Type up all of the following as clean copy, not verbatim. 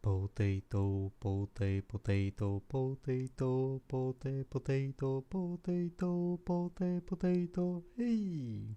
Potato, potato, potato, potato, potato, potato, potato, potato, potato. Hey!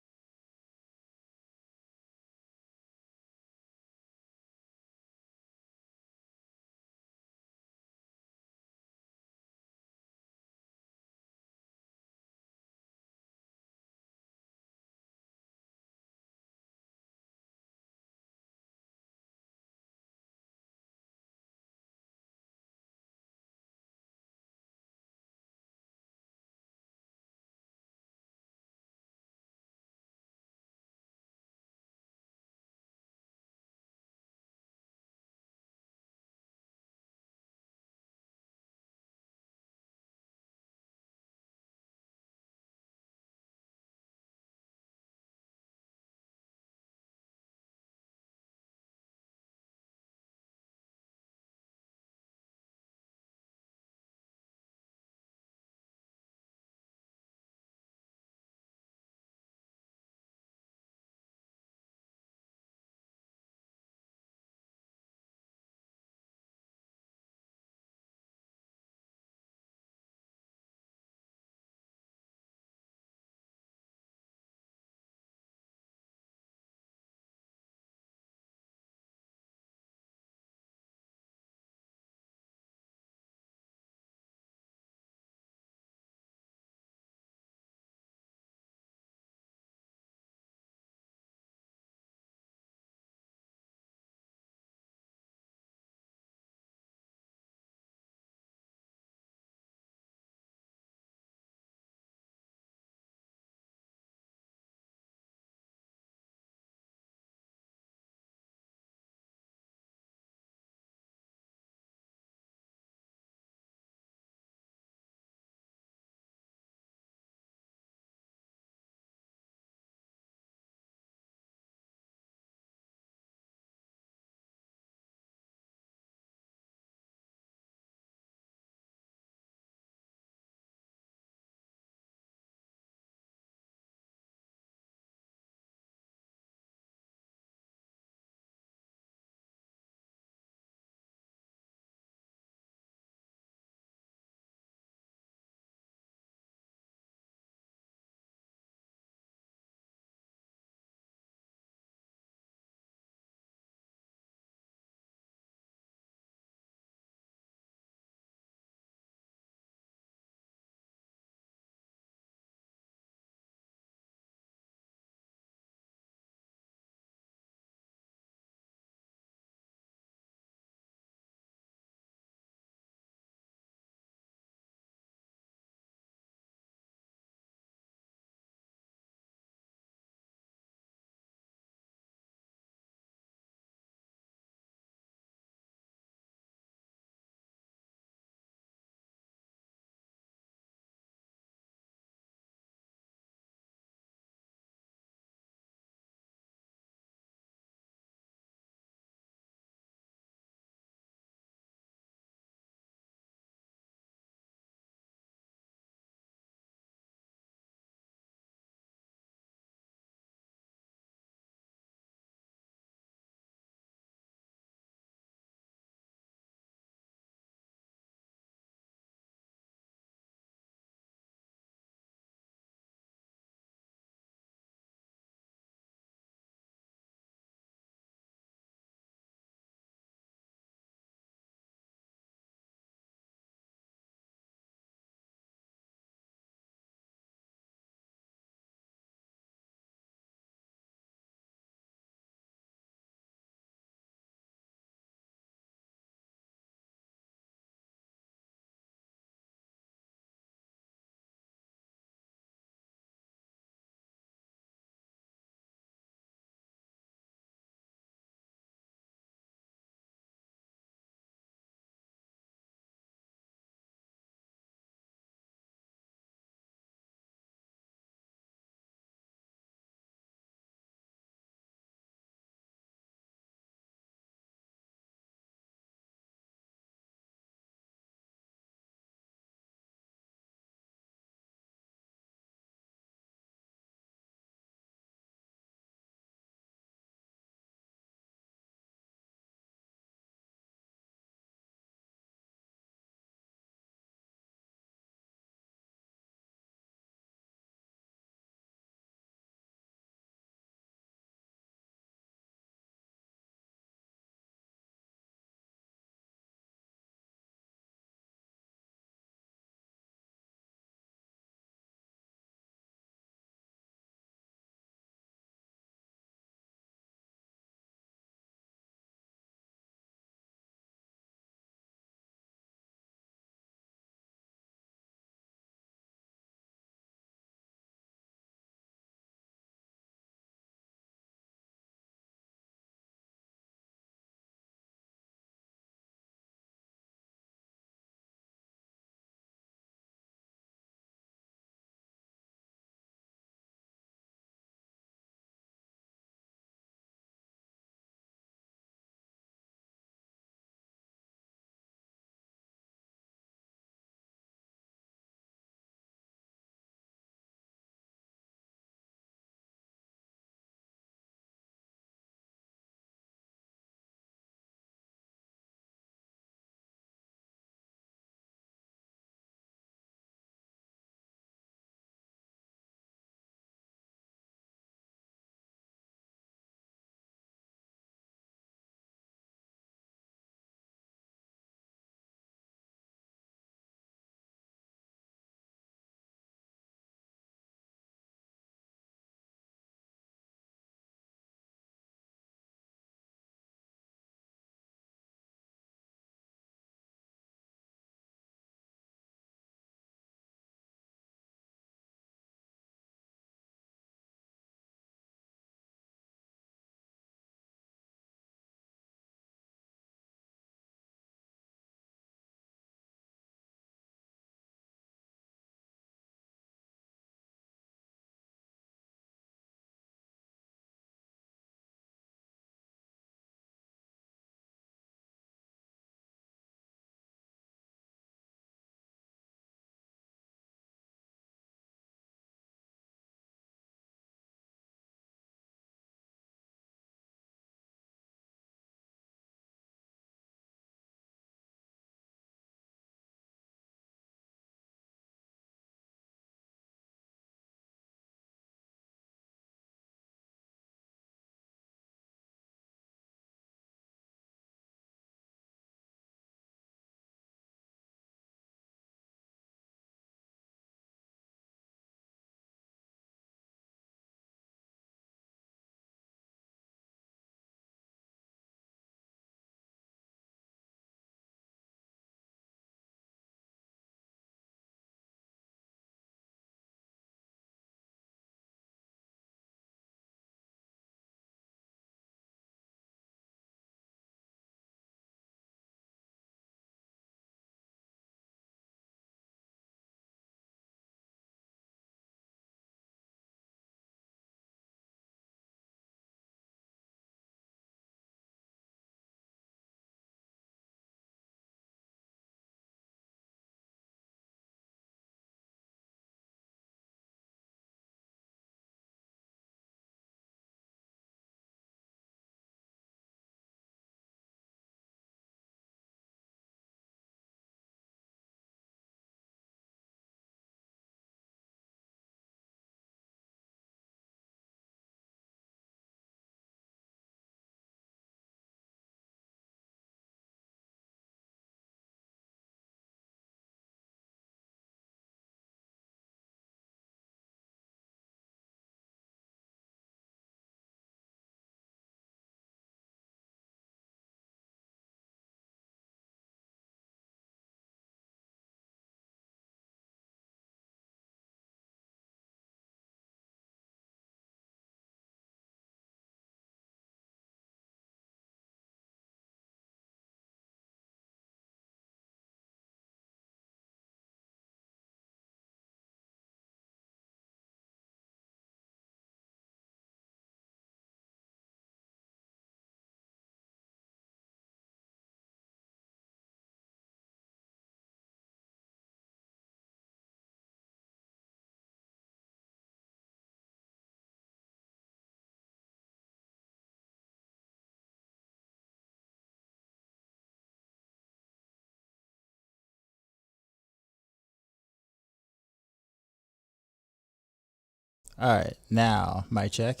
All right, now mic check,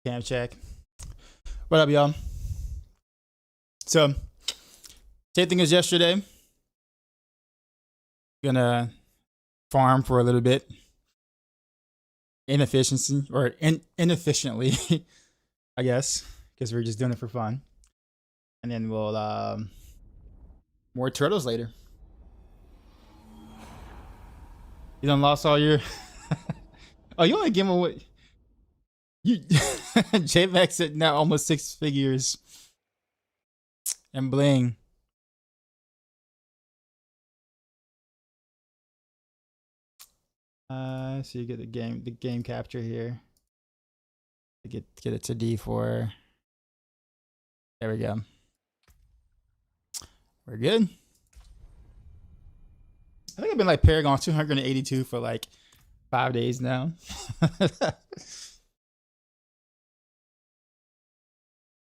cam check. What up, y'all? So, same thing as yesterday. Gonna farm for a little bit. Inefficiently, I guess, because we're just doing it for fun. And then we'll more turtles later. You done lost all your. Oh, you only give away. You JMax at now almost 6 figures. And bling. So you get the game capture here. Get it to D4. There we go. We're good. I think I've been like Paragon 282 for like 5 days now.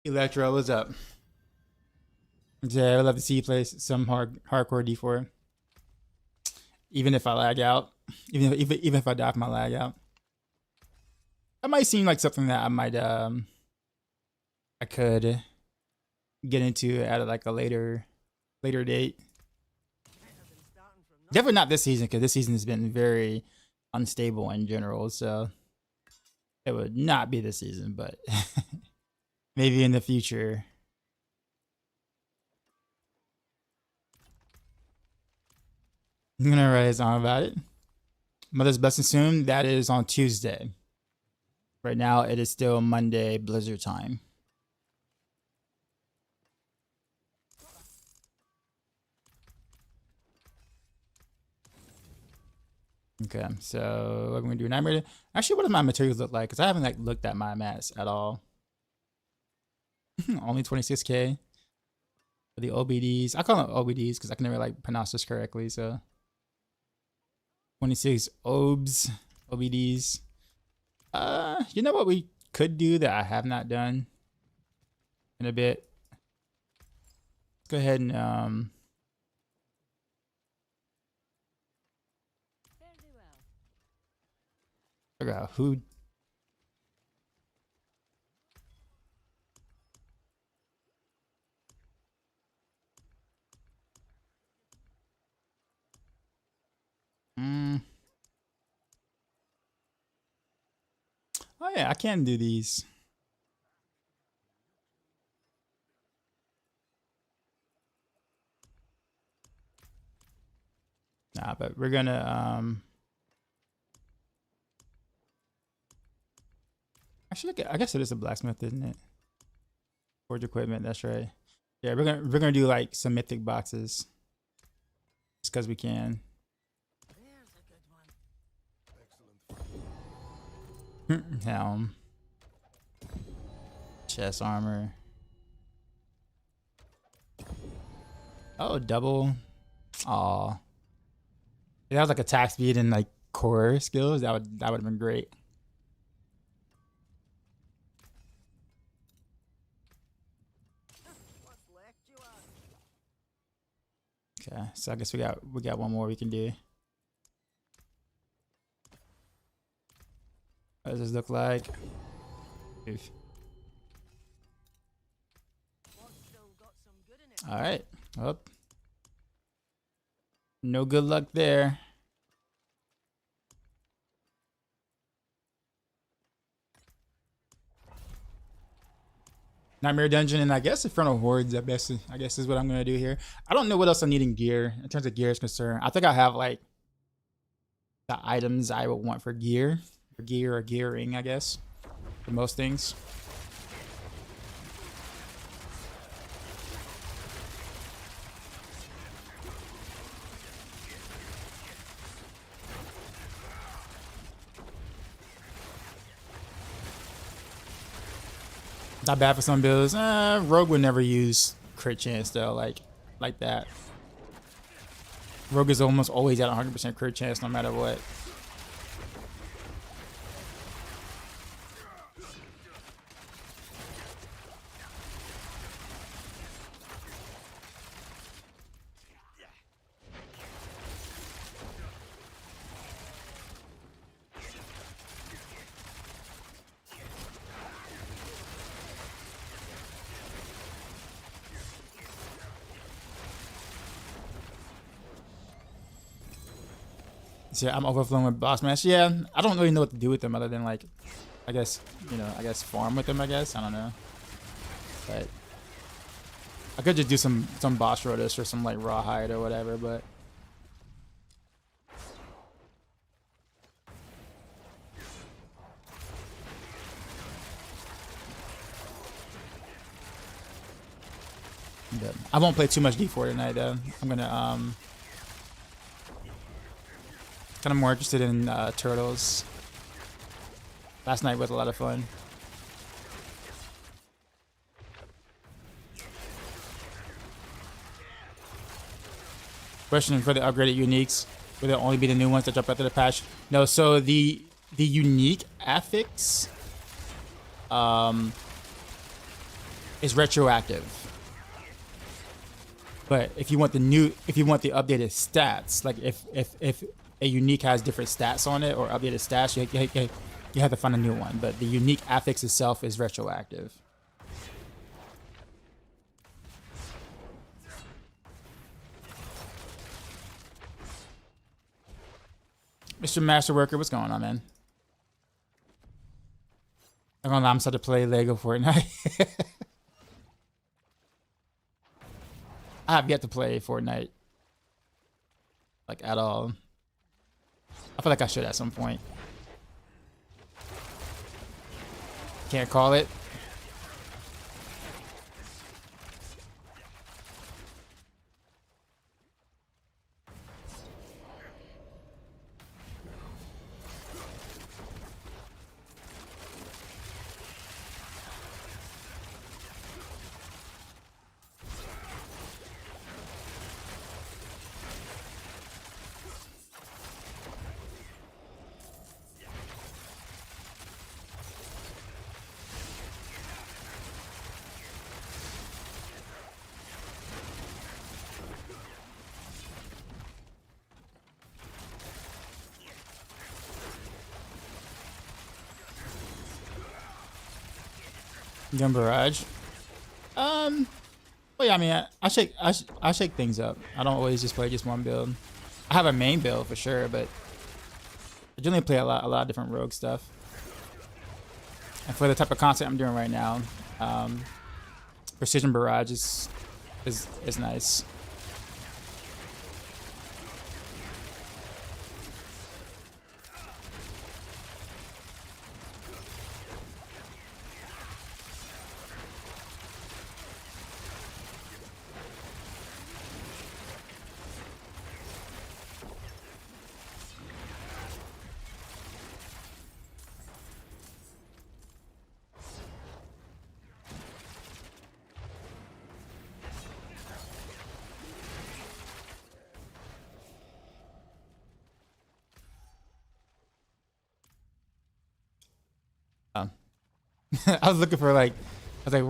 Electro, what's up? Yeah, I'd love to see you play some hardcore D4. Even if I lag out. Even if I die from my lag out. That might seem like something that I might I could get into at like a later date. Definitely not this season, because this season has been very unstable in general, so it would not be this season, but maybe in the future. I'm gonna write a song about it. Mother's Blessing soon. That is on Tuesday. Right now, it is still Monday Blizzard time. Okay, so what am I gonna do? Nightmare. Actually, what does my materials look like? Because I haven't like looked at my mats at all. Only 26k for the OBDs. I call them OBDs because I can never like pronounce this correctly. So 26 OBDs. You know what we could do that I have not done in a bit? Let's go ahead and figure out who. Oh yeah, I can do these. Nah, but we're gonna actually, I guess it is a blacksmith, isn't it? Forge equipment. That's right. Yeah, we're gonna do like some mythic boxes, just because we can. Helm, chest armor. Oh, double. Aw. If that was like attack speed and like core skills, that would have been great. Okay, so I guess we got one more we can do. What does this look like? Oof. All right. Well, no good luck there. Nightmare Dungeon and I guess Infernal Hordes at best. I guess is what I'm gonna do here. I don't know what else I need in gear in terms of gear is concerned. I think I have like the items I would want for gear, or gearing, I guess, for most things. Not bad for some builds. Rogue would never use crit chance though, like that. Rogue is almost always at 100% crit chance no matter what. So I'm overflowing with boss mash. Yeah, I don't really know what to do with them other than like, I guess, you know, I guess farm with them, I guess. I don't know. But I could just do some boss rotas or some like rawhide or whatever, but I won't play too much D4 tonight though. I'm gonna kind of more interested in turtles. Last night was a lot of fun. Question for the upgraded uniques: will it only be the new ones that drop after the patch? No. So the unique affix is retroactive. But if you want the updated stats, like if a unique has different stats on it or updated stats, you have to find a new one. But the unique affix itself is retroactive. Mr. Masterworker, what's going on, man? I'm gonna allow himself to play Lego Fortnite. I have yet to play Fortnite, like, at all. I feel like I should at some point. Can't call it. Gun Barrage. Well, yeah, I mean, I shake things up. I don't always just play just one build. I have a main build for sure, but I generally play a lot of different rogue stuff. And for the type of content I'm doing right now, Precision Barrage is nice. I was looking for like, I was like,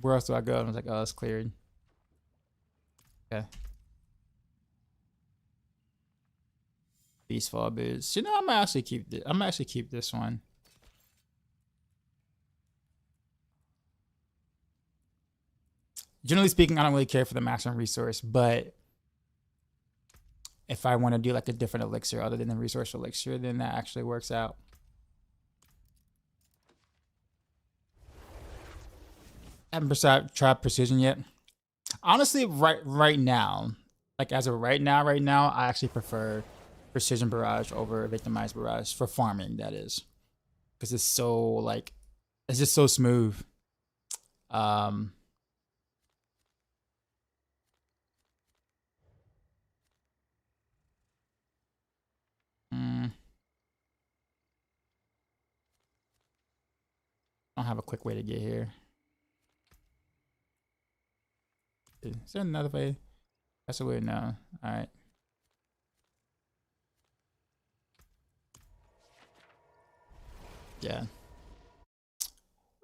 where else do I go? And I was like, oh, it's cleared. Okay. Beastfall boots. You know, I might actually keep this one. Generally speaking, I don't really care for the maximum resource, but if I want to do like a different elixir other than the resource elixir, then that actually works out. I haven't tried precision yet. Honestly, right now, like as of right now, I actually prefer Precision Barrage over Victimize Barrage for farming, that is. Because it's so, like, it's just so smooth. I don't have a quick way to get here. Is there another way? That's a weird no. Alright. Yeah.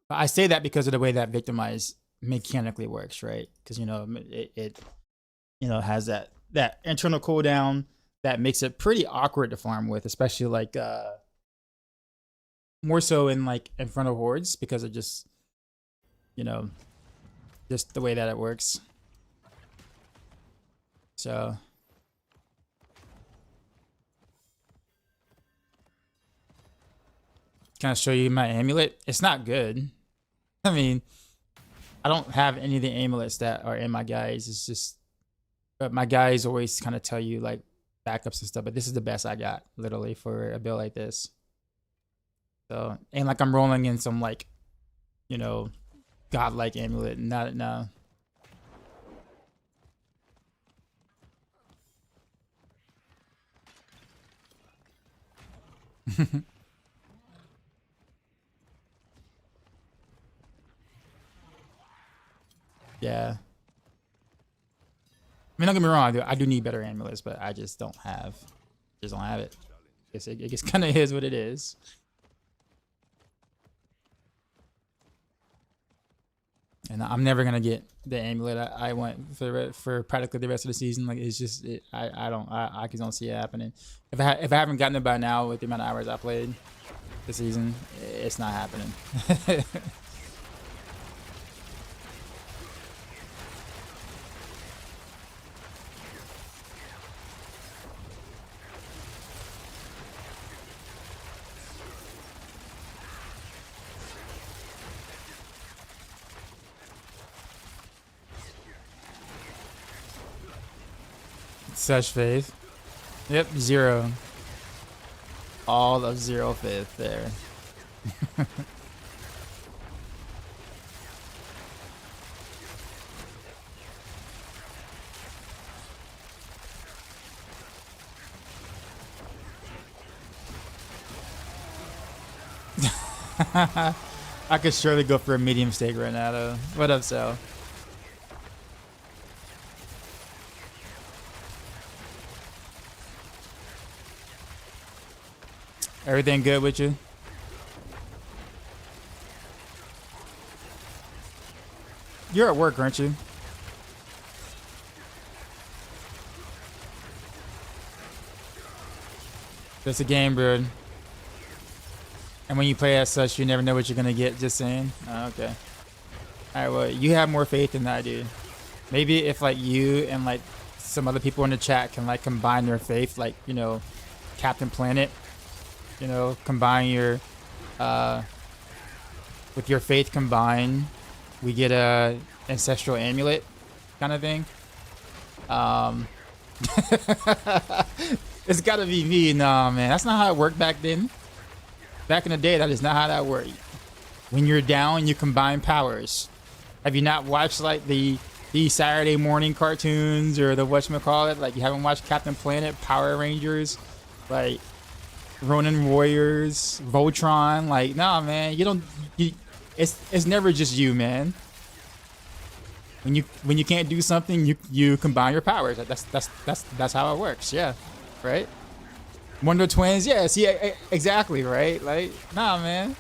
But I say that because of the way that Victimize mechanically works, right? Because, you know, it you know, has that internal cooldown that makes it pretty awkward to farm with, especially like more so in front of hordes, because of just, you know, just the way that it works. So Can I show you my amulet? It's not good. I mean, I don't have any of the amulets that are in my guides. It's just, but my guides always kind of tell you like backups and stuff. But this is the best I got, literally, for a build like this. So, and like I'm rolling in some like, you know, godlike amulet. Not no. Yeah. I mean, don't get me wrong. I do need better amulets, but I just don't have. Just don't have it. It just kind of is what it is. And I'm never gonna get the amulet I want for practically the rest of the season. Like it's just I just don't see it happening. If I haven't gotten it by now with the amount of hours I played this season, it's not happening. Such faith. Yep, 0. All of 0 faith there. I could surely go for a medium steak right now though. What up, Sal? Everything good with you? You're at work, aren't you? It's a game, bro. And when you play as such, you never know what you're gonna get. Just saying. Oh, okay. All right. Well, you have more faith than I do. Maybe if like you and like some other people in the chat can like combine their faith, like you know, Captain Planet. You know, combine your with your faith combined, we get a ancestral amulet kind of thing. It's gotta be me. Nah, man, that's not how it worked back then. Back in the day, that is not how that worked. When you're down, you combine powers. Have you not watched like the Saturday morning cartoons or the whatchamacallit? Like you haven't watched Captain Planet, Power Rangers, like Ronin Warriors, Voltron? Like, nah, man, it's never just you, man. When you can't do something, you combine your powers. That's how it works. Yeah, right. Wonder Twins. Yeah, see, exactly, right. Like, nah, man.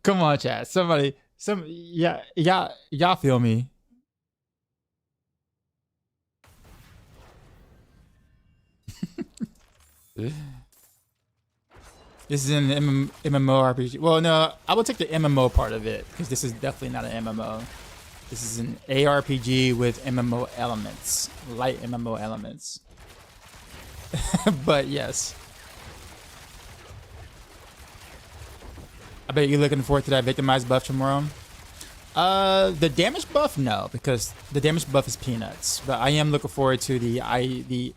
Come on, chat. Y'all feel me. This is an MMORPG. Well, no, I will take the MMO part of it because this is definitely not an MMO. This is an ARPG with MMO elements, light MMO elements. But yes, I bet you're looking forward to that Victimize buff tomorrow. The damage buff, no, because the damage buff is peanuts. But I am looking forward to the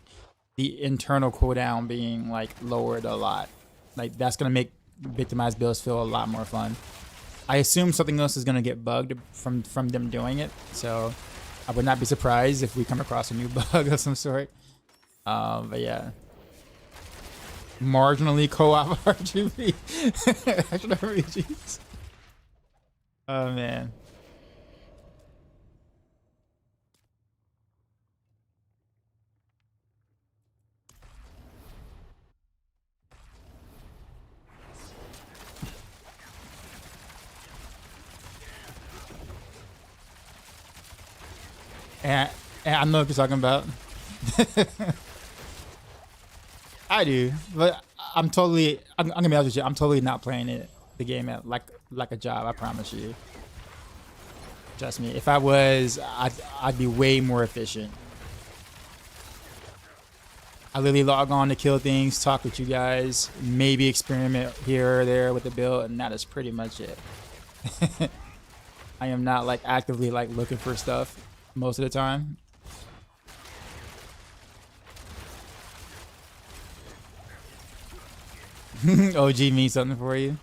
internal cooldown being like lowered a lot. Like that's gonna make Victimize builds feel a lot more fun. I assume something else is gonna get bugged from them doing it, so I would not be surprised if we come across a new bug of some sort. But yeah, marginally co-op RGB, action RPGs. Oh man. And I know what you're talking about. I do, but I'm gonna be honest with you. I'm totally not playing the game at like a job. I promise you. Trust me. If I was, I'd be way more efficient. I literally log on to kill things, talk with you guys, maybe experiment here or there with the build, and that is pretty much it. I am not like actively like looking for stuff most of the time. OG means something for you.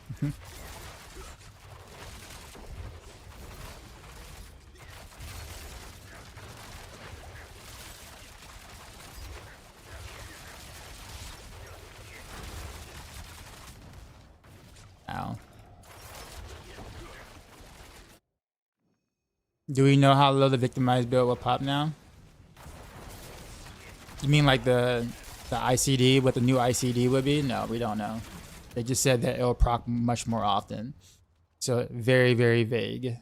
Ow. Do we know how low the Victimize build will pop now? You mean like the ICD, what the new ICD would be? No, we don't know. They just said that it'll proc much more often. So very, very vague.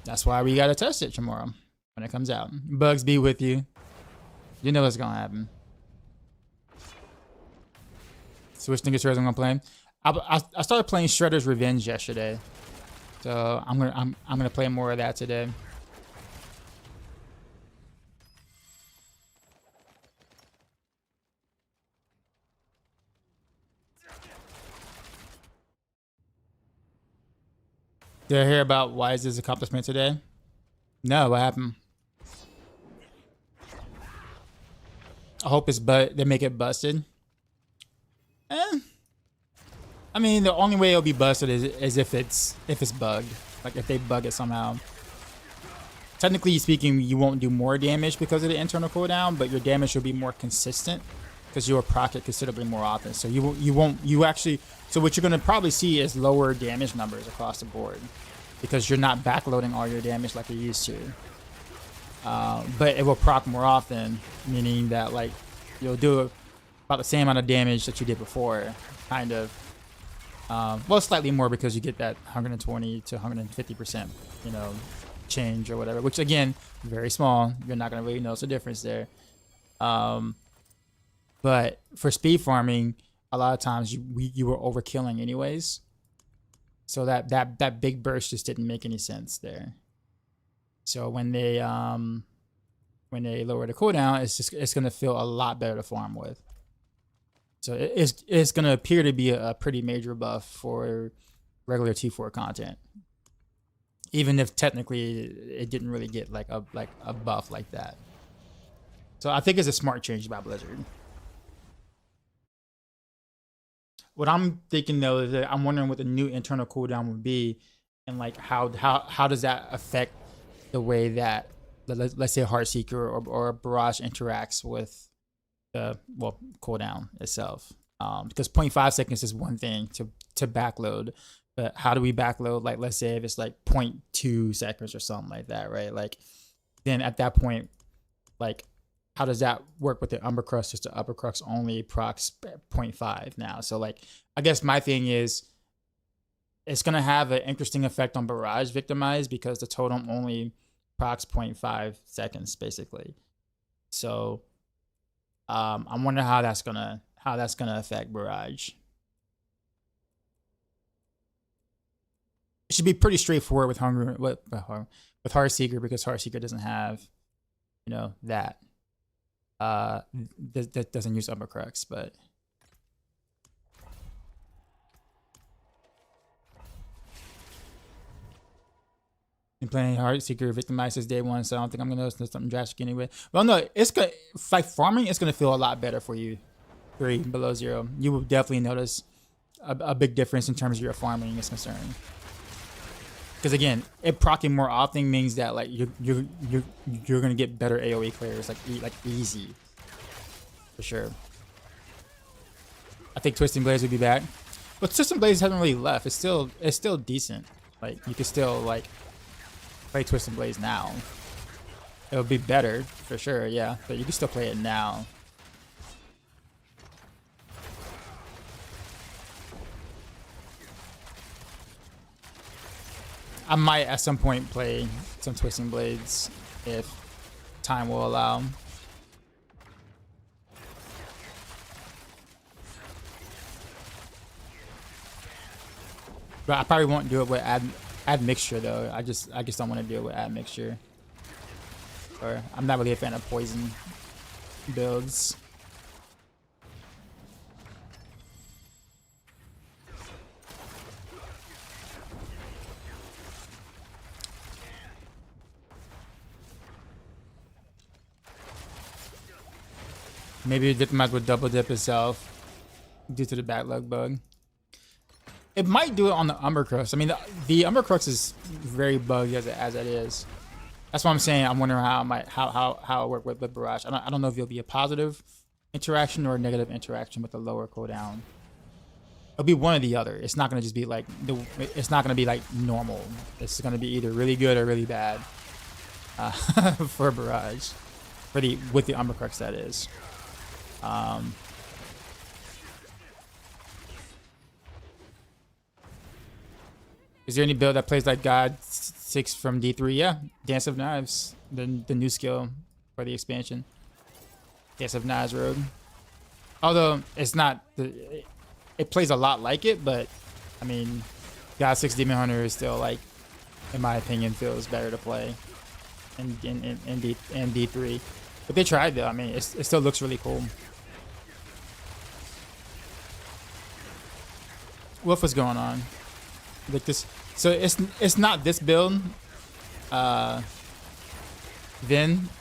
That's why we gotta test it tomorrow when it comes out. Bugs be with you. You know what's gonna happen. So which nigga Shredder's I'm gonna play? I started playing Shredder's Revenge yesterday. So I'm gonna play more of that today. Did I hear about Wise's accomplishment today? No, what happened? I hope it's they make it busted. I mean, the only way it'll be busted is if it's bugged. Like if they bug it somehow. Technically speaking, you won't do more damage because of the internal cooldown, but your damage will be more consistent because you'll proc it considerably more often. So you actually. So what you're gonna probably see is lower damage numbers across the board because you're not backloading all your damage like you're used to. But it will proc more often, meaning that like you'll do about the same amount of damage that you did before, kind of. Well, slightly more because you get that 120 to 150%, you know, change or whatever. Which again, very small. You're not gonna really notice the difference there. But for speed farming, a lot of times you were overkilling anyways. So that big burst just didn't make any sense there. So when they lower the cooldown, it's gonna feel a lot better to farm with. So it's gonna appear to be a pretty major buff for regular T4 content, even if technically it didn't really get like a buff like that. So I think it's a smart change by Blizzard. What I'm thinking though is that I'm wondering what the new internal cooldown would be, and like how does that affect the way that let's say Heartseeker or Barrage interacts with the cooldown itself. Because 0.5 seconds is one thing to backload, but how do we backload? Like let's say if it's like 0.2 seconds or something like that, right? Like then at that point, like how does that work with the Umber Crux? Just the Upper Crux only procs 0.5 now. So like I guess my thing is it's gonna have an interesting effect on Barrage Victimize because the totem only procs 0.5 seconds basically. So I'm wondering how that's gonna affect Barrage. It should be pretty straightforward with Heartseeker because Heartseeker doesn't have, you know, that doesn't use Umber Crux, but been playing Heartseeker Victimize since day one, so I don't think I'm gonna notice something drastic anyway. Well, no, it's gonna like farming. It's gonna feel a lot better for you. 3 below 0, you will definitely notice a big difference in terms of your farming is concerned. Because again, it proccing more often means that like you're gonna get better AOE clears like easy for sure. I think Twisting Blades would be back, but Twisting Blades hasn't really left. It's still decent. Like you could still like play Twisting Blades now. It'll be better for sure, yeah. But you can still play it now. I might at some point play some Twisting Blades if time will allow. But I probably won't do it with add mixture though. I just don't want to deal with add mixture. Or I'm not really a fan of poison builds. Maybe Victimize would double dip itself due to the backlog bug. It might do it on the Umbercrux. I mean, the Umbercrux is very bugged as it is. That's what I'm saying. I'm wondering how it might how it work with Barrage. I don't know if it'll be a positive interaction or a negative interaction with the lower cooldown. It'll be one or the other. It's not gonna just be like it's not gonna be like normal. It's gonna be either really good or really bad for Barrage, with the Umbercrux that is. Is there any build that plays like God 6 from D3? Yeah, Dance of Knives, the new skill for the expansion. Dance of Knives Rogue. Although it's not, it plays a lot like it, but I mean, God 6 Demon Hunter is still like, in my opinion, feels better to play in D3. But they tried though. I mean, it still looks really cool. What was going on? Like this, so it's not this build. Then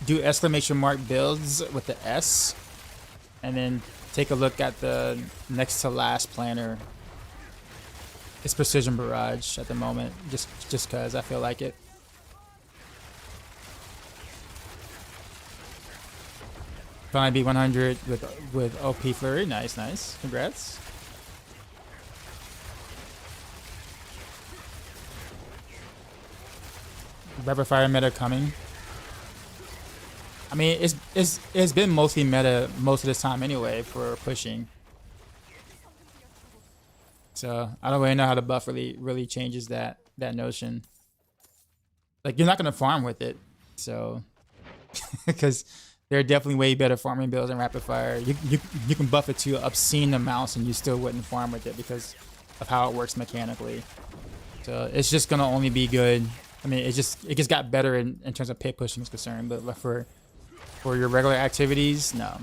do exclamation mark builds with the S, and then take a look at the next to last planner. It's Precision Barrage at the moment, just cause I feel like it. Finally beat 100 with OP Flurry. Nice, congrats. Rapid fire meta coming. I mean, it's been mostly meta most of this time anyway for pushing. So I don't really know how the buff really changes that notion. Like, you're not gonna farm with it, so because there are definitely way better farming builds than rapid fire. You can buff it to obscene amounts and you still wouldn't farm with it because of how it works mechanically. So it's just gonna only be good. I mean, it just got better in terms of pit pushing is concerned, but for your regular activities, no.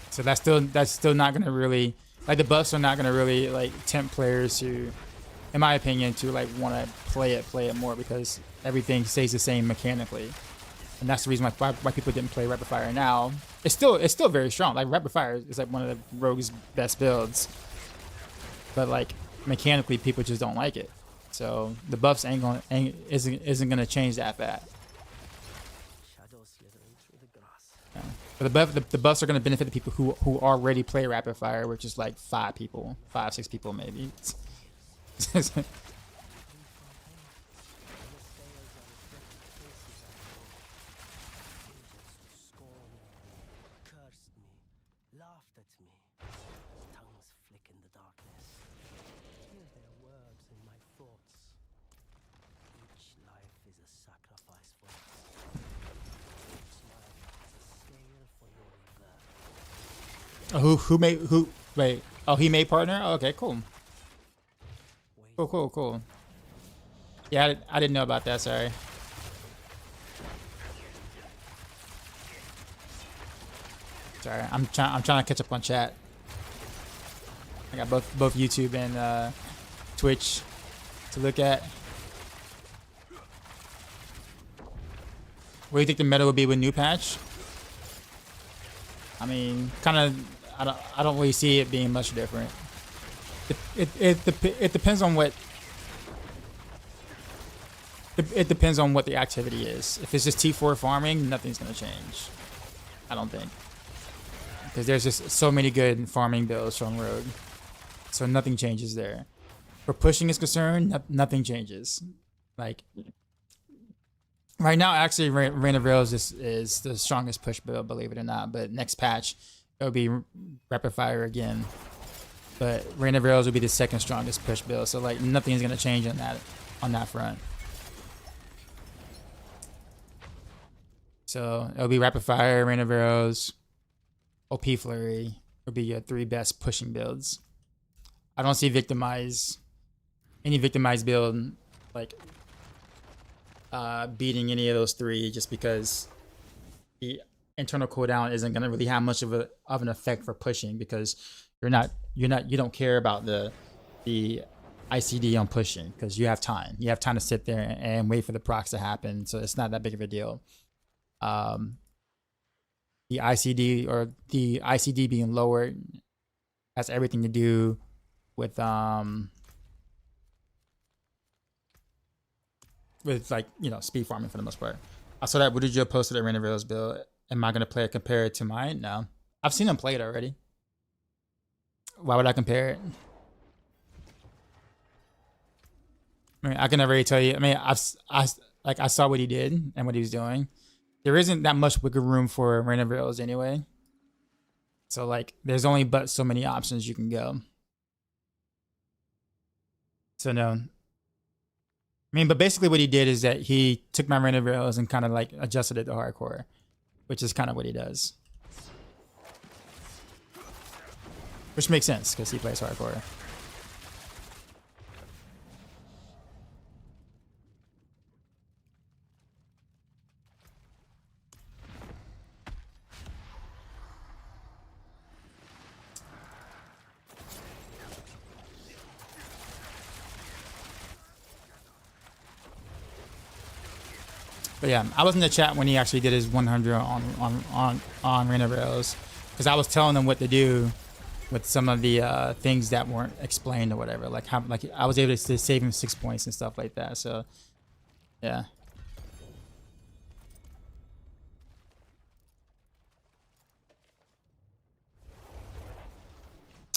So that's still not gonna really, like, the buffs are not gonna really like tempt players to, in my opinion, to like want to play it more because everything stays the same mechanically, and that's the reason why people didn't play rapid fire. Now it's still very strong. Like, rapid fire is like one of the Rogue's best builds, but like mechanically people just don't like it. So the buffs isn't gonna change that fast. Yeah. But the buffs are gonna benefit the people who already play rapid fire, which is like 5, 6 people maybe. Wait, oh, he made partner? Oh, okay, cool. Cool. Yeah, I didn't know about that, sorry. Sorry, I'm trying to catch up on chat. I got both YouTube and Twitch to look at. What do you think the meta will be with new patch? I mean, kind of. I don't really see it being much different. It depends on what. It depends on what the activity is. If it's just T4 farming, nothing's gonna change. I don't think, because there's just so many good farming builds from Rogue, so nothing changes there. Where pushing is concerned, nothing changes. Like, right now, actually, Rain of Rails is the strongest push build, believe it or not. But next patch, it'll be rapid fire again. But Rain of Rails will be the second strongest push build. So like, nothing's gonna change on that front. So it'll be rapid fire, Rain of Arrows, OP Flurry. It'll be your 3 best pushing builds. I don't see any Victimize build like beating any of those three, just because the internal cooldown isn't going to really have much of an effect for pushing, because you don't care about the ICD on pushing, because you have time to sit there and wait for the procs to happen, so it's not that big of a deal. The ICD being lower has everything to do with like, you know, speed farming for the most part. I saw that Budujo posted a Renovails build. Am I gonna play it compared to mine? No, I've seen him play it already. Why would I compare it? I mean, I can never really tell you. I mean, I saw what he did and what he was doing. There isn't that much wiggle room for Renovails anyway. So like, there's only but so many options you can go. So no. I mean, but basically what he did is that he took my Renovails and kind of like adjusted it to hardcore, which is kind of what he does. Which makes sense because he plays hardcore. But yeah, I was in the chat when he actually did his 100 on Renovails, because I was telling him what to do with some of the things that weren't explained or whatever. Like how, like I was able to save him 6 points and stuff like that. So yeah.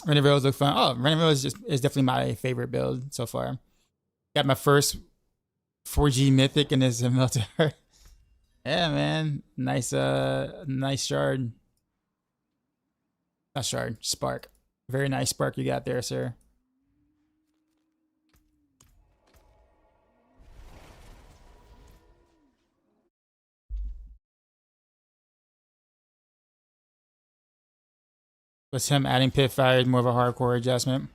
Renovails look fun. Oh, Renovails is definitely my favorite build so far. Got my first 4G mythic in this melter. Yeah, man. Nice nice shard. Not shard, spark. Very nice spark you got there, sir. Was him adding pit fire more of a hardcore adjustment?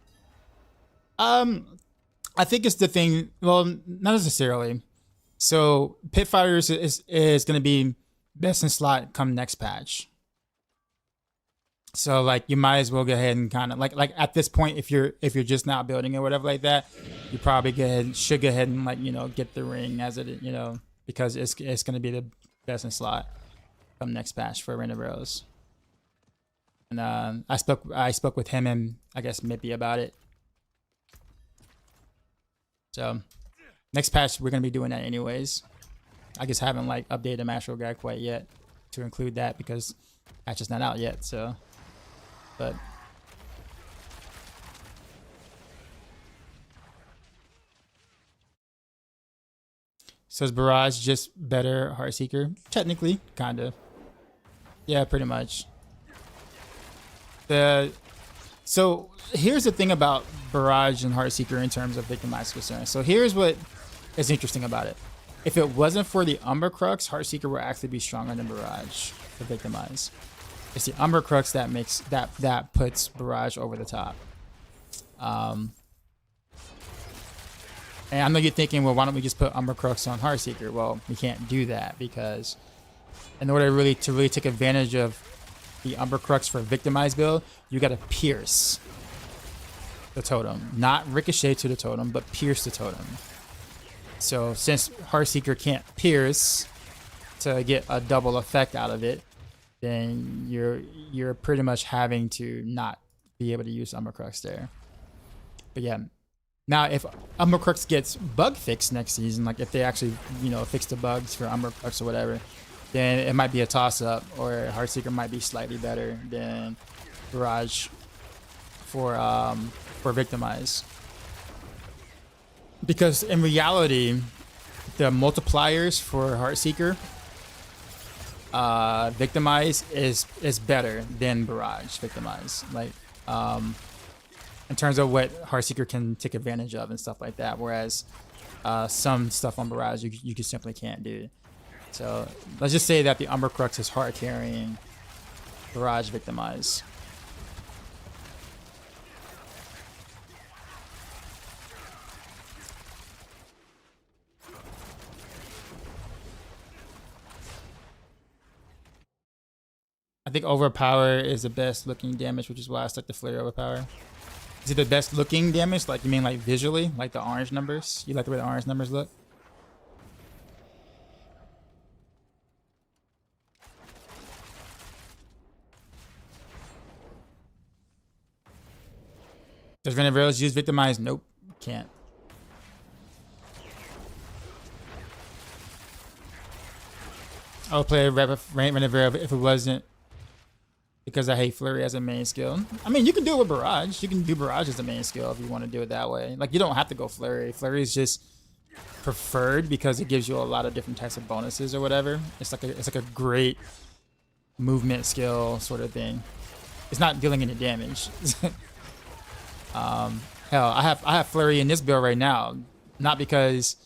I think it's the thing. Well, not necessarily. So pit fires is going to be best in slot come next patch. So like you might as well go ahead and kind of like at this point, if you're just not building or whatever like that, you probably should go ahead and, like, you know, get the ring as it, you know, because it's going to be the best in slot come next patch for Renovails. And I spoke with him and I guess maybe about it. So next patch we're gonna be doing that anyways. I just haven't like updated the Maxroll guide quite yet to include that because patch is not out yet. So, but so is Barrage just better Heartseeker? Technically, kinda. Yeah, pretty much. So here's the thing about Barrage and Heartseeker in terms of Victimize concern. So here's what is interesting about it. If it wasn't for the Umber Crux, Heartseeker will actually be stronger than Barrage for Victimize. It's the Umber Crux that makes that puts Barrage over the top. And I know you're thinking, well, why don't we just put Umber Crux on Heartseeker? Well, we can't do that because in order to really take advantage of the Umber Crux for Victimize build, you gotta pierce the totem. Not ricochet to the totem, but pierce the totem. So since Heartseeker can't pierce to get a double effect out of it, then you're pretty much having to not be able to use Umber Crux there. But yeah. Now if Umber Crux gets bug fixed next season, like if they actually, you know, fix the bugs for Umber Crux or whatever, then it might be a toss-up, or Heartseeker might be slightly better than Barrage for Victimize. Because in reality, the multipliers for Heartseeker, Victimize is better than Barrage Victimize. Like in terms of what Heartseeker can take advantage of and stuff like that, whereas some stuff on Barrage you just simply can't do. So let's just say that the Umber Crux is hard carrying Barrage Victimize. think overpower is the best looking damage, which is why I stuck the Flurry overpower. Is it the best looking damage? Like, you mean like visually? Like the orange numbers? You like the way the orange numbers look? Does Renaverails use Victimize? Nope. Can't. I would play Renaverail if it wasn't because I hate Flurry as a main skill. I mean, you can do it with Barrage. You can do Barrage as a main skill if you want to do it that way. Like, you don't have to go Flurry. Flurry is just preferred because it gives you a lot of different types of bonuses or whatever. It's like a great movement skill sort of thing. It's not dealing any damage. Hell, I have Flurry in this build right now, not because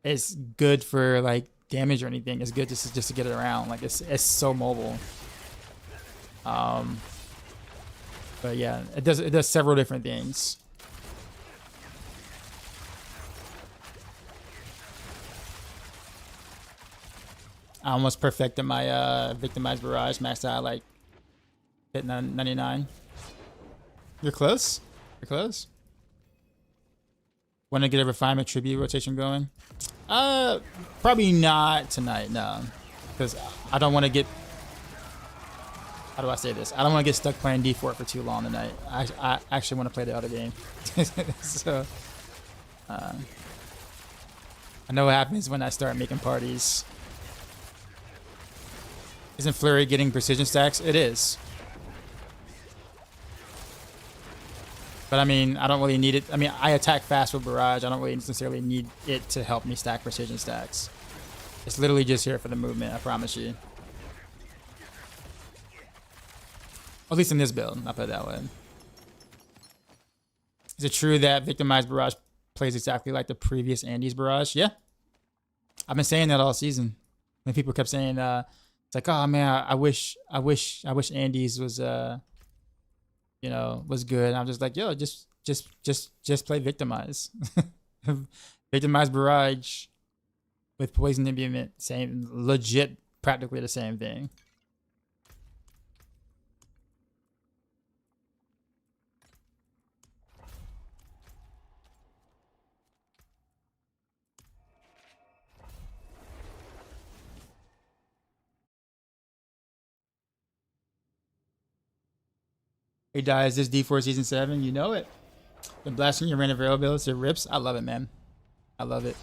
it's good for like damage or anything. It's good just to get it around. Like it's so mobile. But yeah, it does several different things. I almost perfected my Victimize Barrage, maxed out like hit 99. You're close. You're close. Want to get a refinement tribute rotation going? Probably not tonight, no. Because I don't want to get... How do I say this? I don't want to get stuck playing D4 for too long tonight. I actually want to play the other game. So, I know what happens when I start making parties. Isn't Flurry getting precision stacks? It is. But I mean, I don't really need it. I mean, I attack fast with Barrage. I don't really necessarily need it to help me stack precision stacks. It's literally just here for the movement, I promise you. At least in this build, I'll put it that way. Is it true that Victimize Barrage plays exactly like the previous Andy's Barrage? Yeah. I've been saying that all season. And people kept saying, it's like, oh man, I wish Andy's was you know, was good. And I'm just like, yo, just play Victimize. Victimize Barrage with Poison Imbuement, same, legit, practically the same thing. Hey, is this D4 Season 7? You know it. Been blasting your random availability. It rips. I love it, man. I love it.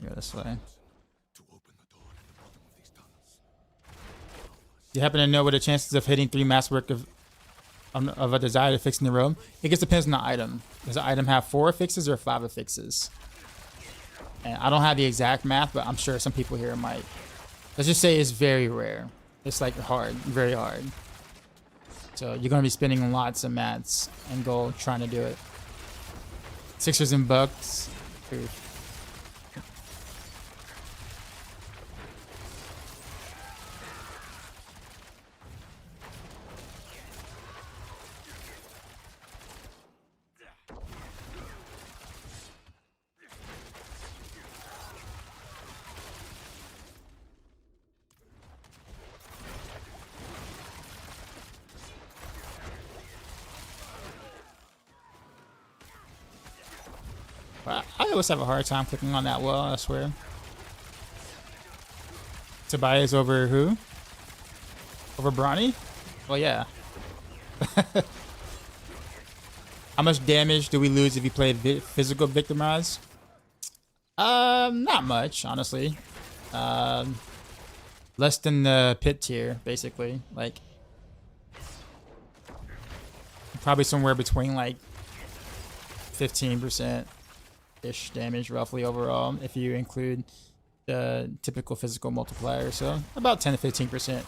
Go this way. Do you happen to know what the chances of hitting 3 masterwork of a desire to fix in the room? It just depends on the item. Does the item have 4 affixes or 5 affixes? And I don't have the exact math, but I'm sure some people here might. Let's just say it's very rare. It's like hard, very hard. So you're gonna be spending lots of mats and gold trying to do it. Sixers and Bucks. Oof. I always have a hard time clicking on that wall, I swear. Tobias over who? Over Brawny? Well, yeah. How much damage do we lose if you play physical Victimize? Not much, honestly. Less than the pit tier, basically. Like, probably somewhere between like 15%. Ish damage roughly overall if you include the typical physical multiplier, so about 10 to 15%.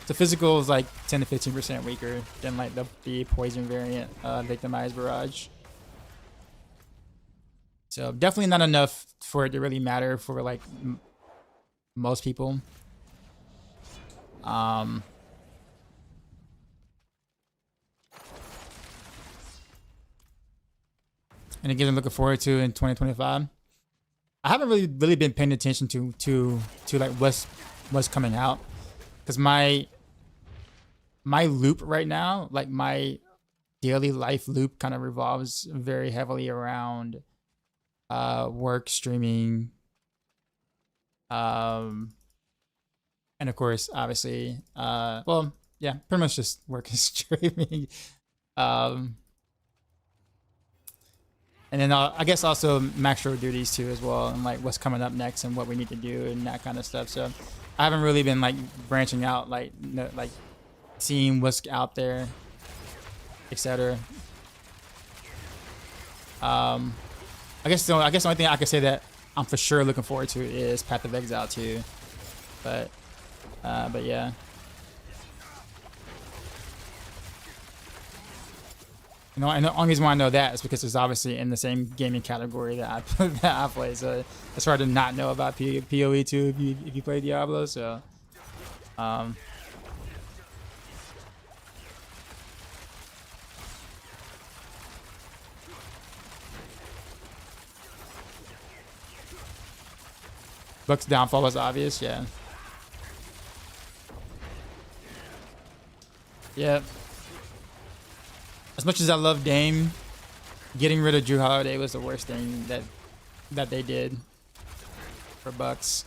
The physical is like 10 to 15% weaker than like the poison variant Victimize Barrage. So definitely not enough for it to really matter for like most people. And again, I'm looking forward to in 2025. I haven't really been paying attention to like what's coming out, because my loop right now, like my daily life loop, kind of revolves very heavily around work, streaming, and of course, obviously, well, yeah, pretty much just work and streaming. And then I guess also Maxroll duties too as well, and like what's coming up next and what we need to do and that kind of stuff. So I haven't really been like branching out, like like seeing what's out there, etc. I guess the only thing I could say that I'm for sure looking forward to is Path of Exile 2. But yeah. You know, and the only reason why I know that is because it's obviously in the same gaming category that I play. So it's hard to not know about PoE 2 if you play Diablo. So, Buck's downfall was obvious. Yeah. Yeah. As much as I love Dame, getting rid of Drew Holiday was the worst thing that they did for Bucks.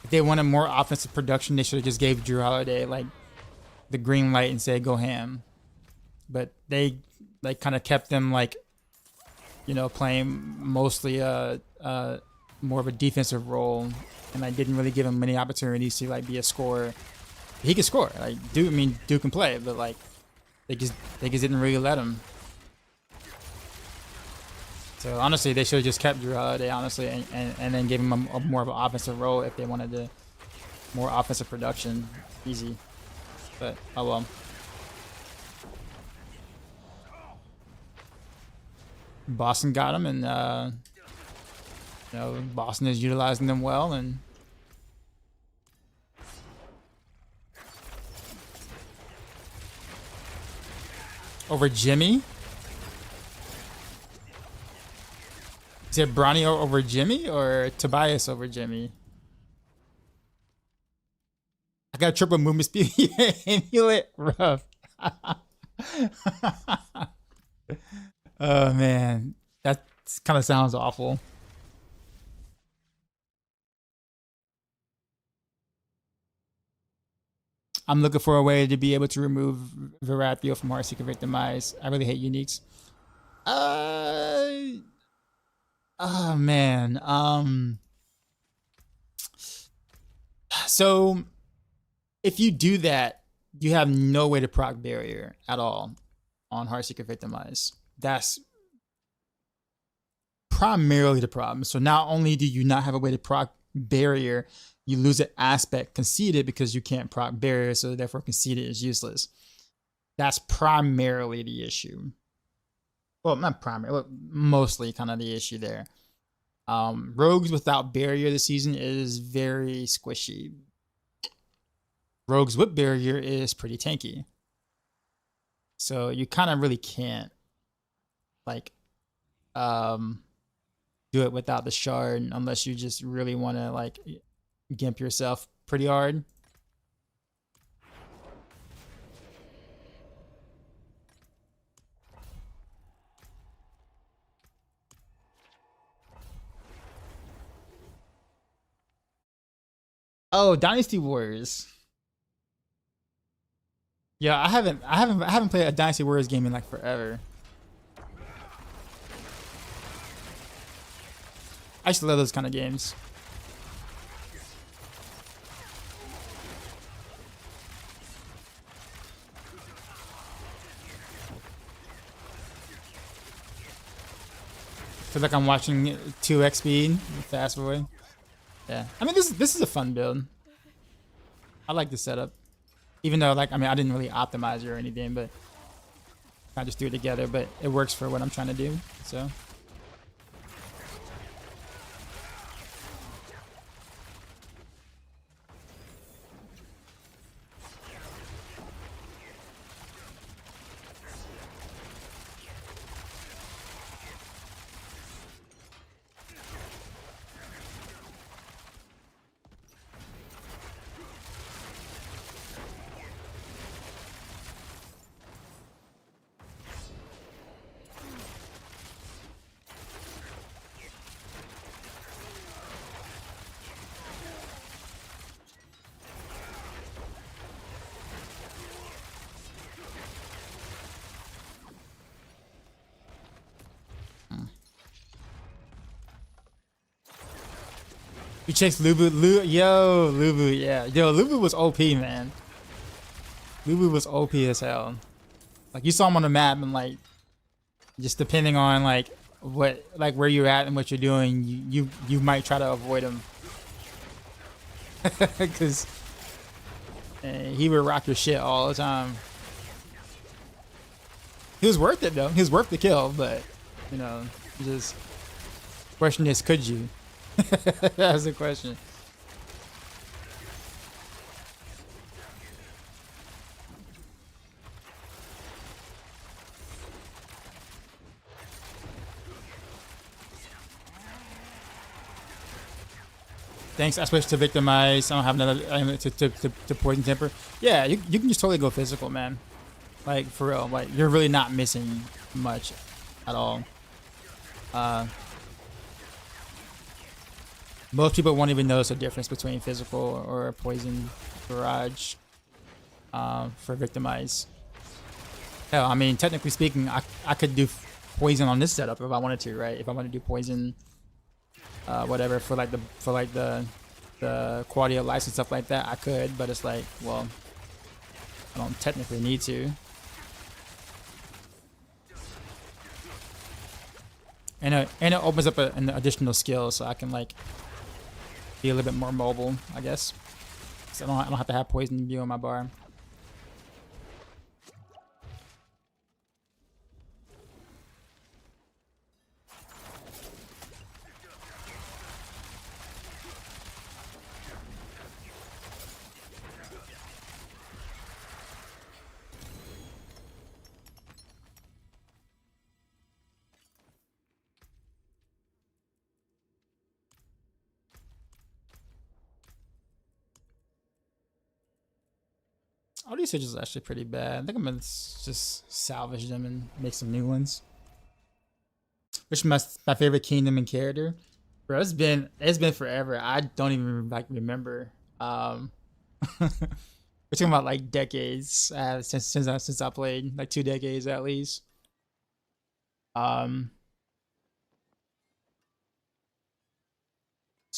If they wanted more offensive production, they should have just gave Drew Holiday like the green light and said go ham. But they like kind of kept them like, you know, playing mostly more of a defensive role, and I didn't really give him many opportunities to like be a scorer. He can score, like Duke can play, but like they just didn't really let him. So honestly, they should have just kept Drew Holiday, honestly, and then gave him a more of an offensive role if they wanted to more offensive production. Easy, but oh well. Boston got him, and you know, Boston is utilizing them well, and over Jimmy. Is it Bronny over Jimmy or Tobias over Jimmy? I got a triple movement speed. Emulate rough. Oh man, that kind of sounds awful. I'm looking for a way to be able to remove Virathio from Heartseeker Victimize. I really hate uniques. Oh man. So if you do that, you have no way to proc barrier at all on Heartseeker Victimize. That's primarily the problem. So not only do you not have a way to proc barrier, you lose an aspect conceded because you can't proc barrier, so therefore conceded is useless. That's primarily the issue. Well, not primarily, mostly kind of the issue there. Rogues without barrier this season is very squishy. Rogues with barrier is pretty tanky. So you kind of really can't like do it without the shard unless you just really want to like gimp yourself pretty hard. Oh, Dynasty Warriors. Yeah, I haven't played a Dynasty Warriors game in like forever. I used to love those kind of games. Feel like I'm watching 2x speed, fast forward. Yeah, I mean this is a fun build. I like the setup, even though like I didn't really optimize it or anything, but I just threw it together. But it works for what I'm trying to do. So You chase Lubu, Lubu, yeah. Yo, Lubu was OP, man. Lubu was OP as hell. Like, you saw him on the map and, like, just depending on, like, what, like, where you're at and what you're doing, you might try to avoid him. Because he would rock your shit all the time. He was worth it, though. He was worth the kill, but, you know, just... Question is, could you? That's the question. Thanks. I switched to Victimize. I don't have another to Poison Temper. Yeah, you can just totally go physical, man. Like, for real. Like, you're really not missing much at all. Most people won't even notice the difference between physical or poison barrage for Victimize. Hell, I mean, technically speaking, I could do poison on this setup if I wanted to, right? If I want to do poison, whatever, for the quality of life and stuff like that, I could. But it's like, well, I don't technically need to. And it opens up an additional skill, so I can like be a little bit more mobile, I guess. So I don't have to have poison view on my bar. All these sigils are actually pretty bad. I think I'm gonna just salvage them and make some new ones. Which is my favorite kingdom and character. Bro, it's been forever. I don't even like remember. We're talking about like decades since I played, like 2 decades at least. So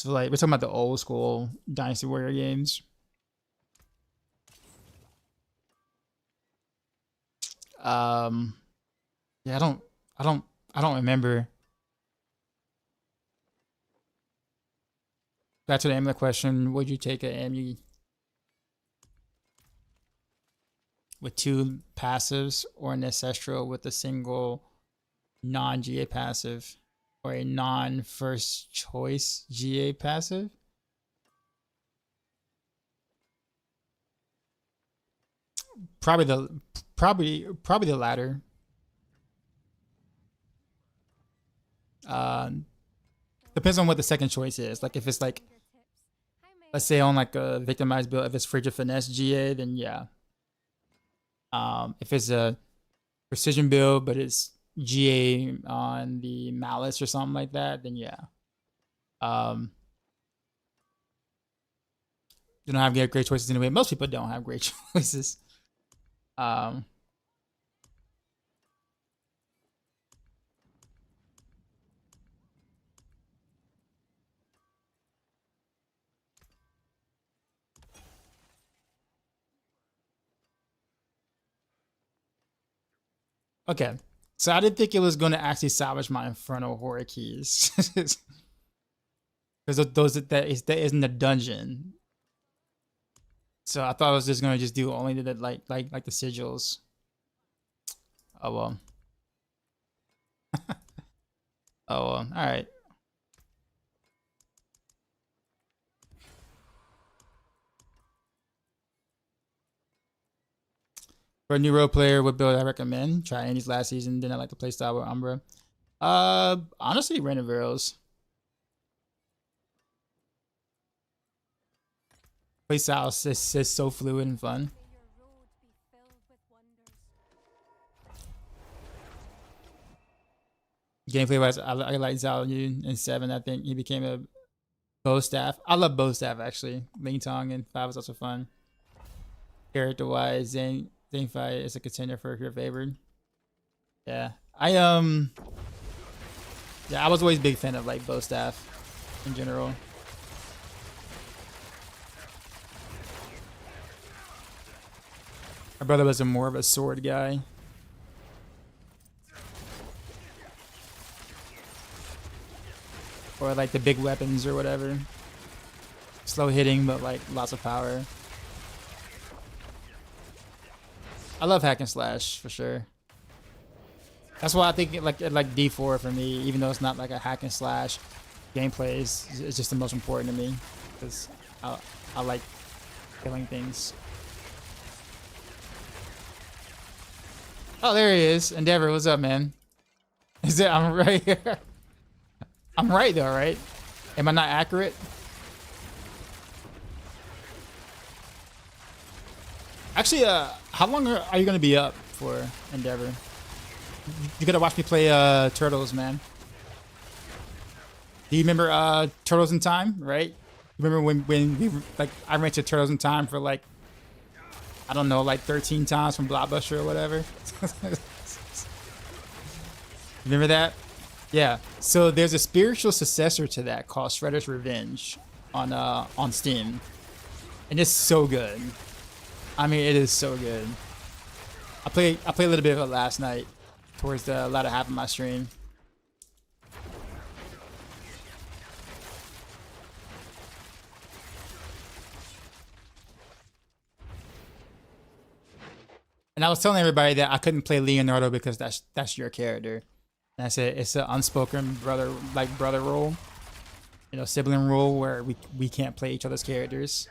like we're talking about the old school Dynasty Warrior games. Yeah, I don't remember. Back to the amulet question, would you take an amulet with 2 passives or an ancestral with a single non-GA passive or a non-first choice GA passive? Probably the latter. Depends on what the second choice is. Like if it's like, let's say on like a Victimized build, if it's Frigid Finesse GA, then yeah. If it's a Precision build, but it's GA on the Malice or something like that, then yeah. You don't have great choices anyway. Most people don't have great choices. Okay, so I didn't think it was going to actually salvage my Infernal Horror keys, because those that isn't a dungeon. So I thought I was just going to just do only the like the sigils. Oh well. Oh well. All right. For a new role player, what build I recommend? Try Andy's last season. Didn't like the playstyle with Umbra. Honestly, Rain of Arrows. Playstyle is so fluid and fun. Gameplay wise, I like Zhao Yun in 7. I think he became a bow staff. I love bow staff actually. Ling Tong in 5 was also fun. Character wise, Zhang Fei is a contender for your favored. Yeah, yeah, I was always a big fan of like bow staff in general. My brother was more of a sword guy. Or like the big weapons or whatever. Slow hitting, but like lots of power. I love hack and slash for sure. That's why I think like D4 for me, even though it's not like a hack and slash, gameplay is just the most important to me because I like killing things. Oh, there he is. Endeavor, what's up, man? Is it? I'm right here. I'm right though, right? Am I not accurate? Actually, how long are you gonna be up for, Endeavor? You gotta watch me play Turtles, man. Do you remember Turtles in Time, right? Remember when we like I rented Turtles in Time for like I don't know, like 13 times from Blockbuster or whatever. Remember that? Yeah. So there's a spiritual successor to that called Shredder's Revenge on Steam, and it's so good. I mean, it is so good. I played a little bit of it last night, towards the latter half of my stream. And I was telling everybody that I couldn't play Leonardo because that's your character. And I said it's an unspoken brother rule, you know, sibling rule where we can't play each other's characters.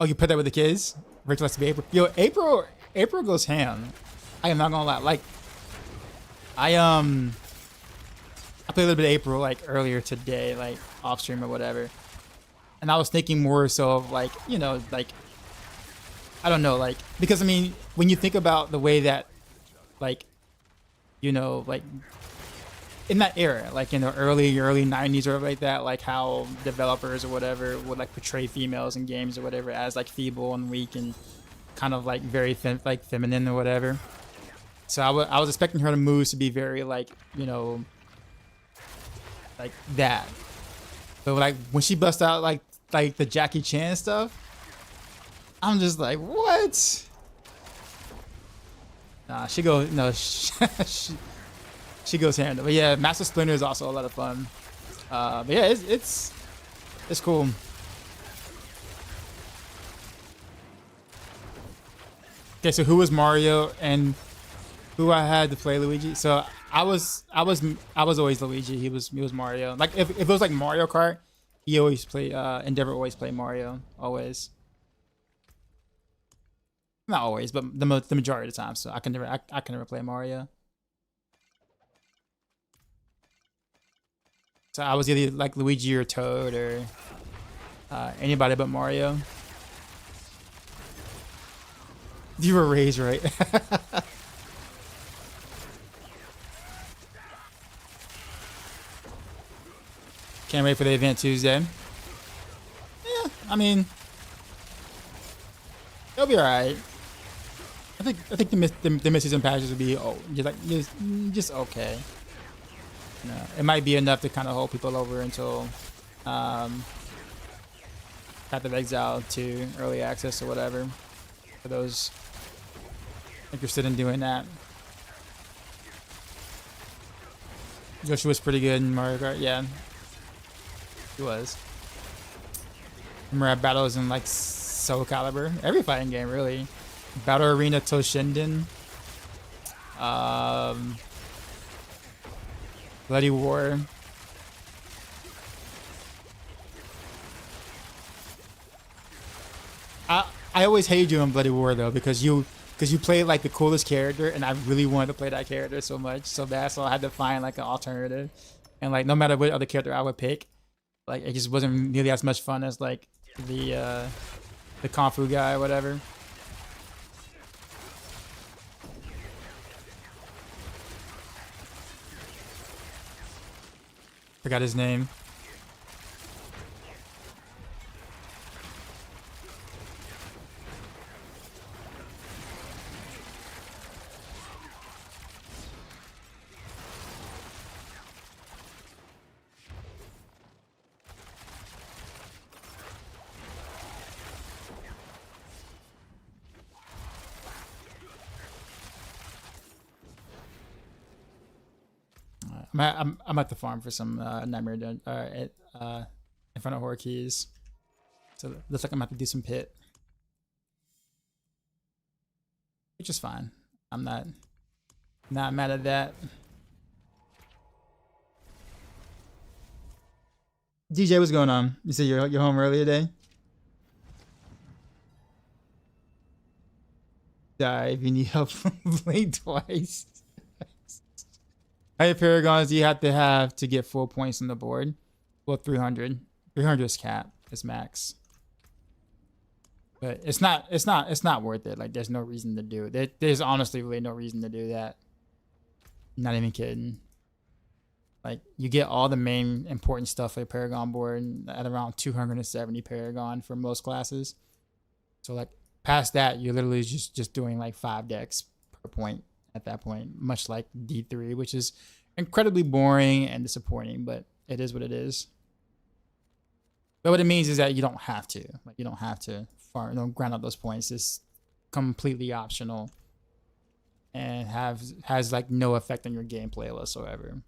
Oh, you put that with the kids? Rachel likes to be April. Yo, April goes ham. I am not gonna lie. Like, I played a little bit of April like earlier today, like off stream or whatever. And I was thinking more so of like, you know, like I don't know, like because I mean, when you think about the way that, like, you know, like in that era, like in the early 90s or like that, like how developers or whatever would like portray females in games or whatever as like feeble and weak and kind of like very feminine or whatever. So I was expecting her to moves to be very like, you know, like that. But like when she busts out like the Jackie Chan stuff, I'm just like, what? Nah, she goes no. She goes hand. But yeah, Master Splinter is also a lot of fun. But yeah, it's cool. Okay, so who was Mario and who I had to play Luigi? So I was always Luigi. He was Mario. Like if it was like Mario Kart, he always played Endeavor always played Mario. Always. Not always, but the majority of the time. So I can never play Mario. So I was either like Luigi or Toad or anybody but Mario. You were raised right. Can't wait for the event Tuesday. Yeah, I mean, it'll be alright. I think the mid-season patches will be just okay. You know, it might be enough to kind of hold people over until Path of Exile 2 early access or whatever. For those interested in doing that. Yoshi was pretty good in Mario Kart, yeah. He was. Remember our battles in like Soul Calibur? Every fighting game really. Battle Arena Toshinden. Bloody War. I always hated you in Bloody War though because you played like the coolest character and I really wanted to play that character so much so bad, so I had to find like an alternative. And like no matter what other character I would pick, like it just wasn't nearly as much fun as like the Kung Fu guy or whatever. Forgot his name. I'm at the farm for some nightmare in front of horror keys. So it looks like I'm gonna have to do some pit, which is fine. I'm not mad at that. DJ, what's going on? You said you're home early today? Die if you need help playing twice. How many paragons do you have to get full points on the board? Well, 300. 300 is cap. It's max. But it's not worth it. Like, there's no reason to do it. There's honestly really no reason to do that. Not even kidding. Like, you get all the main important stuff for a Paragon board at around 270 Paragon for most classes. So, like, past that, you're literally just doing, like, 5 decks per point at that point. Much like D3, which is incredibly boring and disappointing, but it is what it is. But what it means is that you don't have to. Like, you don't have to grind out those points. It's completely optional and has, like, no effect on your gameplay whatsoever.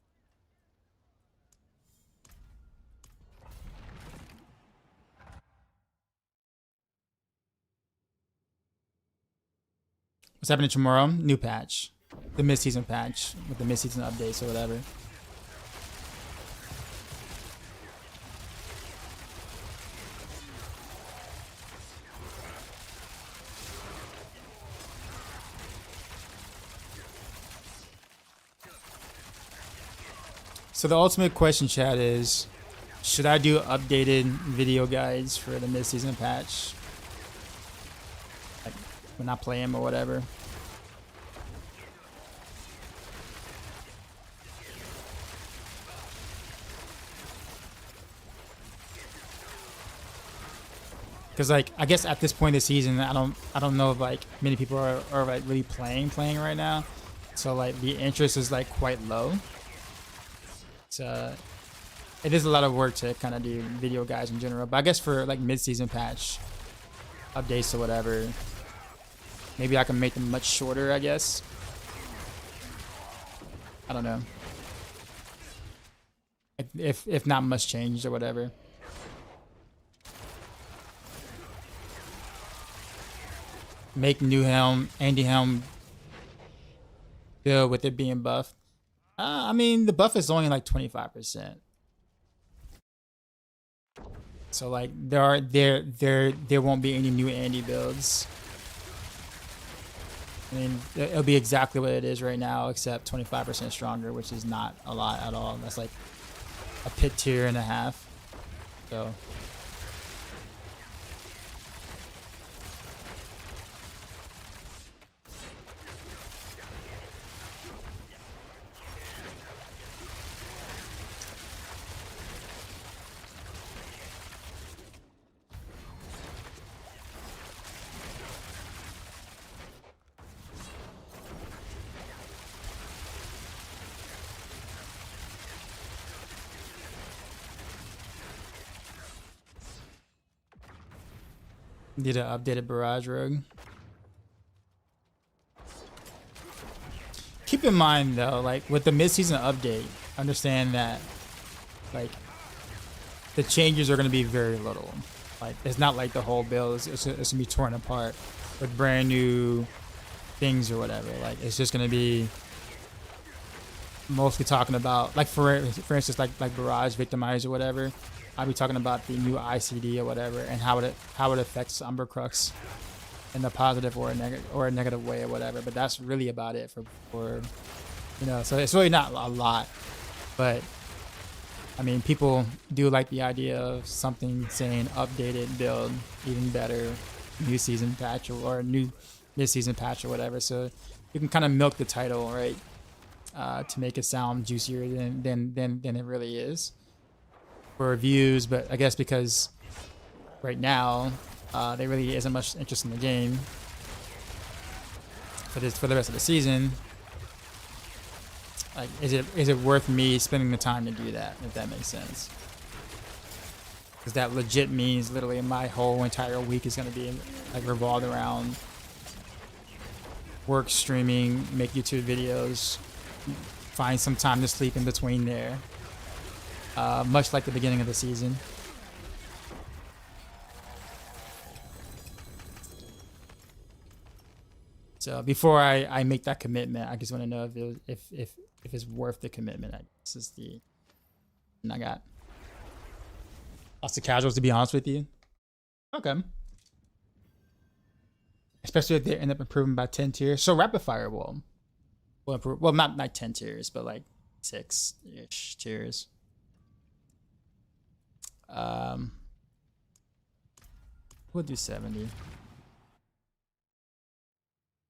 What's happening tomorrow? New patch. The mid-season patch with the mid-season updates or whatever. So the ultimate question, chat, is should I do updated video guides for the mid-season patch? Like, when I play him or whatever. Because, like, I guess at this point in the season, I don't know if, like, many people are like really playing right now. So, like, the interest is, like, quite low. It is a lot of work to kind of do video guides in general, but I guess for like mid-season patch updates or whatever, maybe I can make them much shorter, I guess. I don't know. If not much changed or whatever. Make new helm, Andy helm build with it being buffed. I mean, the buff is only like 25%. So like there won't be any new Andy builds. I mean, it'll be exactly what it is right now, except 25% stronger, which is not a lot at all. That's like a pit tier and a half. So did an updated Barrage rogue. Keep in mind though, like with the mid-season update, understand that like the changes are going to be very little. Like it's not like the whole build is gonna be torn apart with brand new things or whatever. Like it's just going to be mostly talking about like for instance like Barrage, Victimize or whatever. I'll be talking about the new ICD or whatever and how it affects Umber Crux in a positive or a negative way or whatever. But that's really about it for you know. So it's really not a lot, but I mean people do like the idea of something saying updated build, even better, new season patch or new mid-season patch or whatever. So you can kind of milk the title, right, to make it sound juicier than it really is for reviews. But I guess because right now there really isn't much interest in the game for the rest of the season, like is it worth me spending the time to do that, if that makes sense? Because that legit means literally my whole entire week is going to be like revolved around work, streaming, make YouTube videos, find some time to sleep in between there. Much like the beginning of the season. So before I make that commitment, I just want to know if it's worth the commitment. This is the and I got lots of casuals, to be honest with you. Okay. Especially if they end up improving by 10 tiers. So rapid fire will improve. Well, not 10 tiers, but like 6-ish tiers. We'll do 70.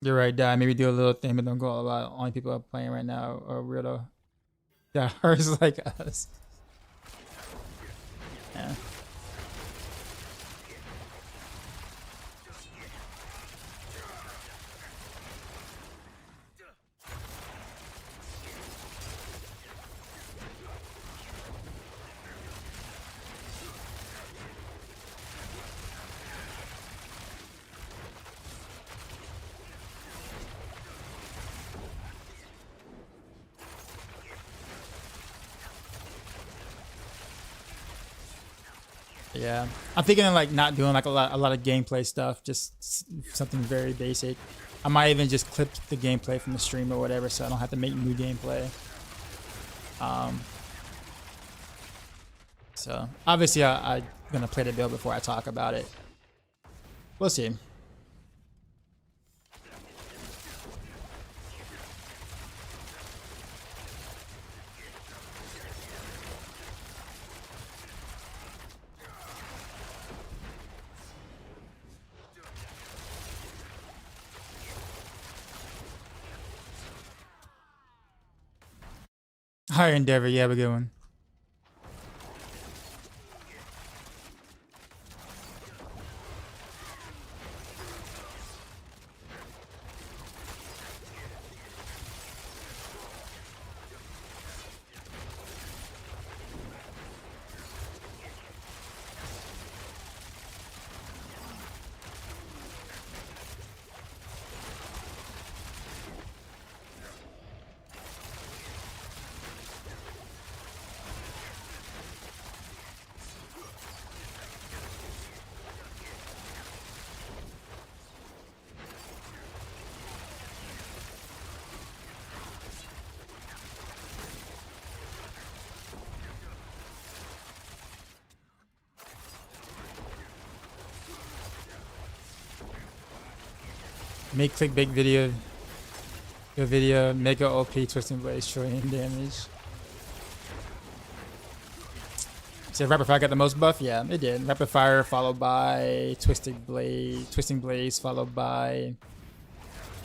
You're right, Dad. Maybe do a little thing, but don't go a lot. Only people are playing right now are weirdo. Yeah, hers like us. Yeah. Yeah, I'm thinking of like not doing like a lot of gameplay stuff, just something very basic. I might even just clip the gameplay from the stream or whatever, so I don't have to make new gameplay. So obviously I'm gonna play the build before I talk about it. We'll see. Higher Endeavor, yeah, have a good one. Make clickbait video. Your video, mega OP twisting blades, showing damage. So rapid fire got the most buff? Yeah, it did. Rapid fire followed by twisting blades followed by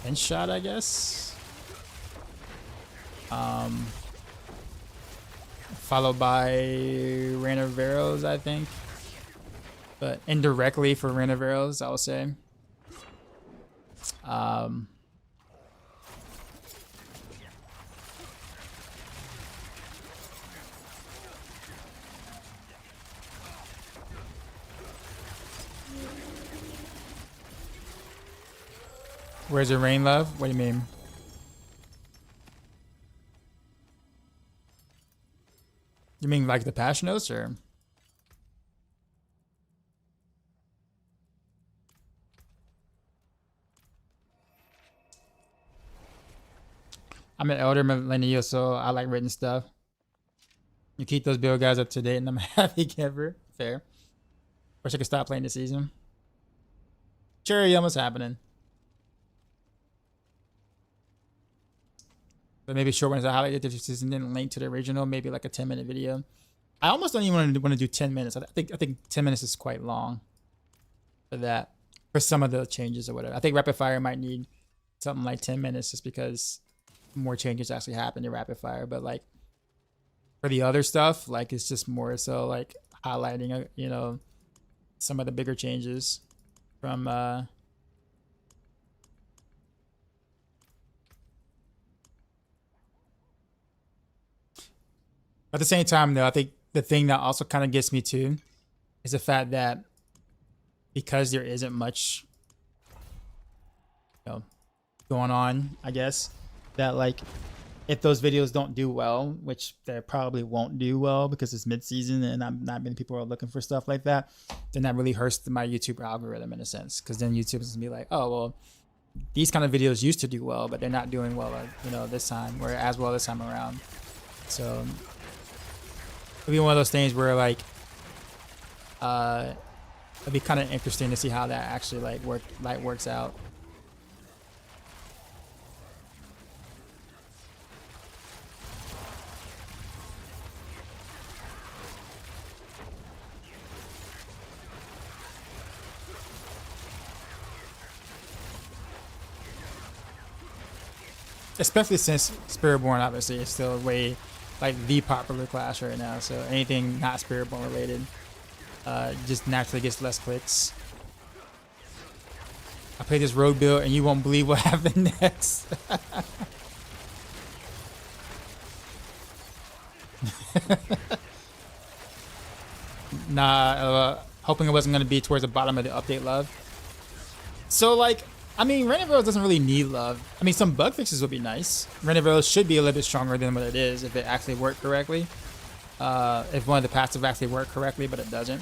end shot, I guess. Followed by Rain of Arrows, I think. But indirectly for Rain of Arrows, I would say. Where's your rain, love? What do you mean? You mean like the patch notes, or? I'm an elder millennial, so I like written stuff. You keep those build guys up to date, and I'm a happy camper. Fair. Wish I could stop playing this season. Sure, yeah, what's happening? But maybe short ones that highlighted differences and then link to the original, maybe like a 10-minute video. I almost don't even want to do 10 minutes. I think 10 minutes is quite long for that, for some of the changes or whatever. I think rapid fire might need something like 10 minutes just because more changes actually happen in rapid fire. But like for the other stuff, like it's just more so like highlighting, you know, some of the bigger changes from at the same time, though, I think the thing that also kind of gets me too is the fact that because there isn't much, you know, going on, I guess, that like if those videos don't do well, which they probably won't do well because it's mid-season and not many people are looking for stuff like that, then that really hurts my YouTube algorithm in a sense. Because then YouTube is gonna be like, oh well, these kind of videos used to do well, but they're not doing well, this time, or as well this time around. So it'll be one of those things where like, it'll be kind of interesting to see how that actually works out. Especially since Spiritborn obviously is still way like the popular class right now. So anything not Spiritborn related just naturally gets less clicks. I played this rogue build and you won't believe what happened next. Hoping it wasn't going to be towards the bottom of the update love. So like, I mean, Retrospective doesn't really need love. I mean, some bug fixes would be nice. Retrospective should be a little bit stronger than what it is if it actually worked correctly. If one of the passive actually worked correctly, but it doesn't.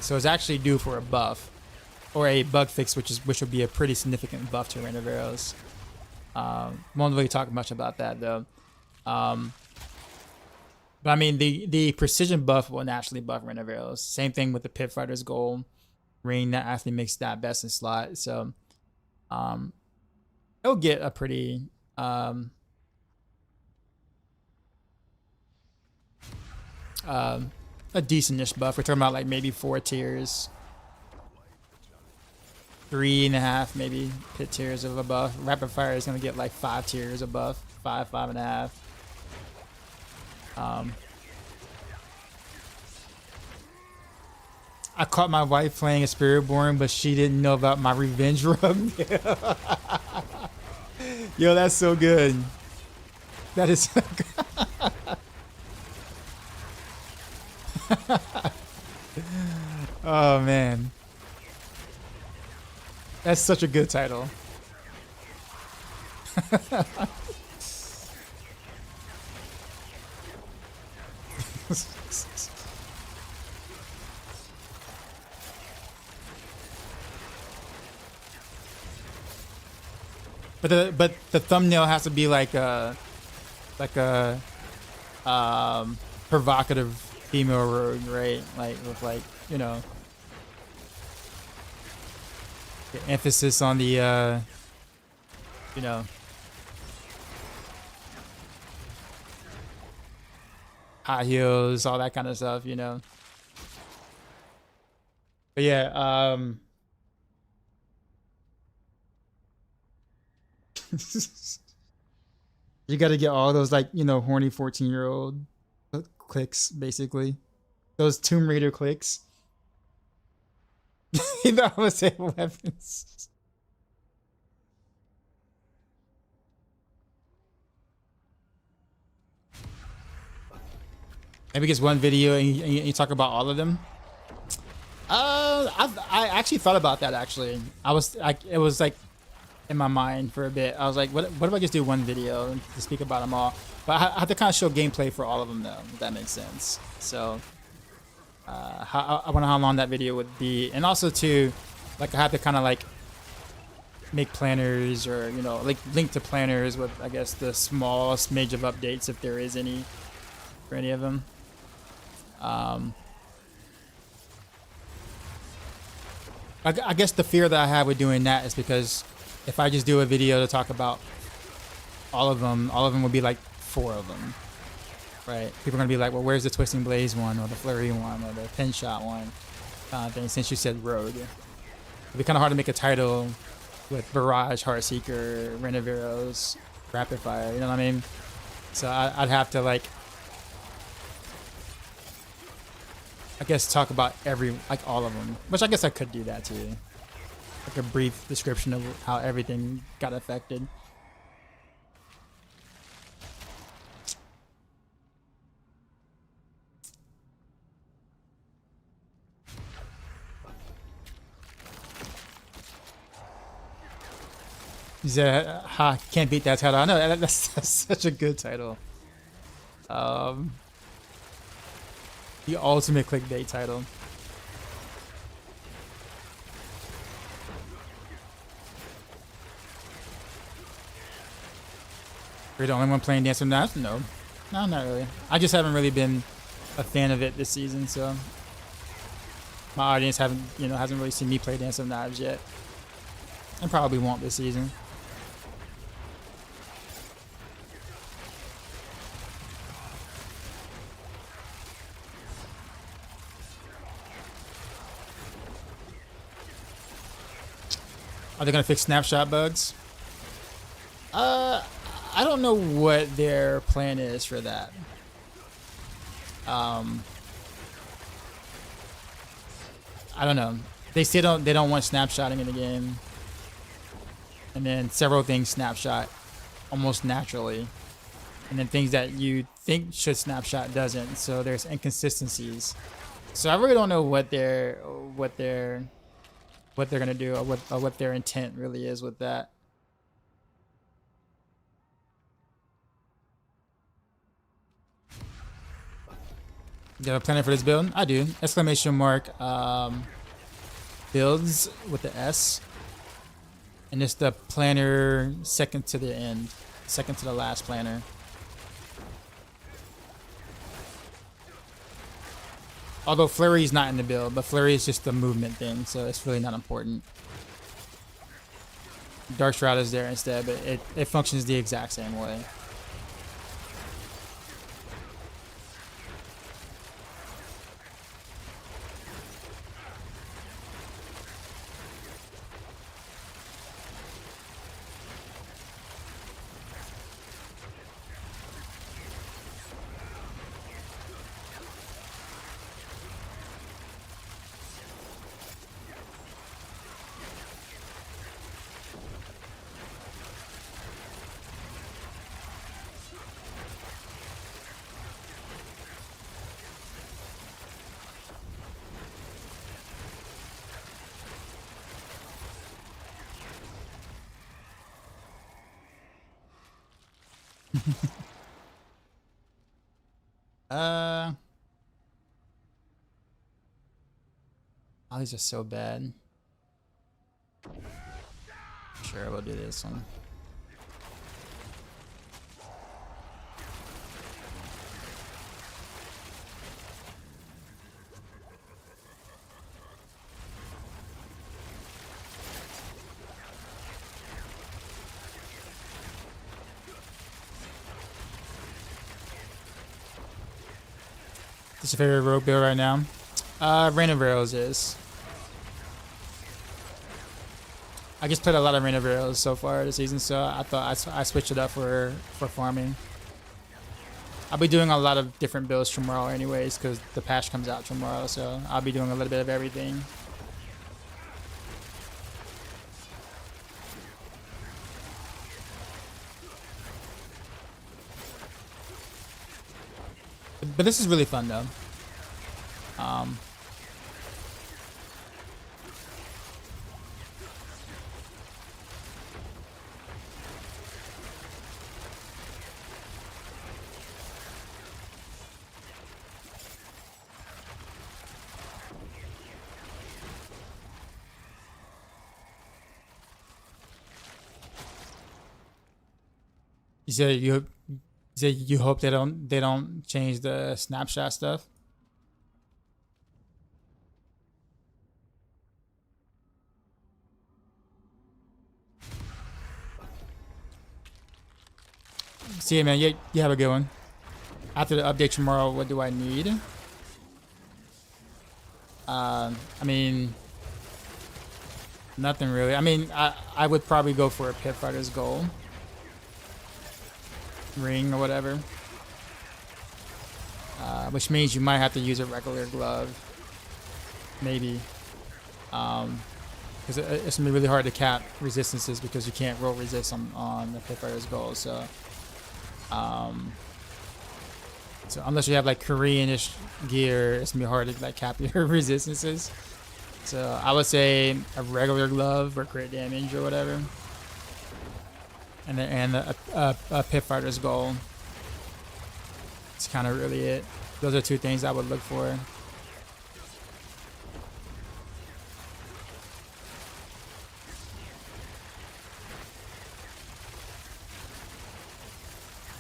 So it's actually due for a buff or a bug fix, which would be a pretty significant buff to Retrospective. Won't really talk much about that though. But I mean, the precision buff will naturally buff Retrospective. Same thing with the Pit Fighter's Gold ring that actually makes that best in slot. So it'll get a pretty a decent-ish buff. We're talking about like maybe 4 tiers, 3.5 maybe pit tiers of a buff. Rapid Fire is gonna get like 5 tiers of buff, 5.5. I caught my wife playing a Spiritborn, but she didn't know about my revenge rug. Yo, that's so good. That is so good. Oh man, that's such a good title. But the thumbnail has to be like a provocative female rogue, right? Like with like, you know, the emphasis on the you know, high heels, all that kind of stuff, you know. But yeah, you got to get all those like, you know, horny 14-year-old clicks, basically. Those Tomb Raider clicks. You know, I was saying weapons. Maybe just one video and you talk about all of them. I actually thought about that. Actually, it was like in my mind for a bit. I was like, what if I just do one video to speak about them all? But I have to kind of show gameplay for all of them, though, if that makes sense. So I wonder how long that video would be, and also too, like I have to kind of like make planners, or you know, like link to planners with, I guess, the smallest smidge of updates if there is any for any of them. I guess the fear that I have with doing that is because if I just do a video to talk about all of them would be like 4 of them, right? People are gonna be like, well, where's the Twisting Blaze one, or the Flurry one, or the Pin Shot one? Thing, since you said Rogue, it'd be kind of hard to make a title with Barrage, Heartseeker, Renoveros, Rapid Fire. You know what I mean? So I'd have to like, I guess, talk about all of them, which I guess I could do that too. Like a brief description of how everything got affected. Yeah, ha, can't beat that title. I know that's such a good title. The ultimate clickbait title. You're the only one playing Dance of Knives? No, not really. I just haven't really been a fan of it this season, so my audience hasn't really seen me play Dance of Knives yet, and probably won't this season. Are they gonna fix snapshot bugs? I don't know what their plan is for that. I don't know. They say they don't want snapshotting in the game, and then several things snapshot almost naturally, and then things that you think should snapshot doesn't. So there's inconsistencies. So I really don't know what they're gonna do, or what their intent really is with that. Do you have a planner for this build? I do. Exclamation mark builds with the S. And it's the planner second to the end. Second to the last planner. Although Flurry is not in the build, but Flurry is just the movement thing, so it's really not important. Dark Shroud is there instead, but it functions the exact same way. Oh, these are so bad. Sure, we'll do this one. What's your favorite rogue build right now? Rain of Arrows is. I just played a lot of Rain of Arrows so far this season, so I thought I switched it up for farming. I'll be doing a lot of different builds tomorrow anyways, because the patch comes out tomorrow, so I'll be doing a little bit of everything. But this is really fun though. You said you hope they don't change the snapshot stuff. See you, man. You have a good one. After the update tomorrow, what do I need? I mean, nothing really. I mean, I would probably go for a Pit Fighter's Goal. Ring or whatever. Which means you might have to use a regular glove. Maybe. Because it's going to be really hard to cap resistances because you can't roll resist on the Pit Fighter's Goal. So unless you have like Koreanish gear, it's going to be hard to like cap your resistances. So I would say a regular glove or crit damage or whatever. and a Pit Fighter's Goal. It's kind of really it. Those are two things I would look for.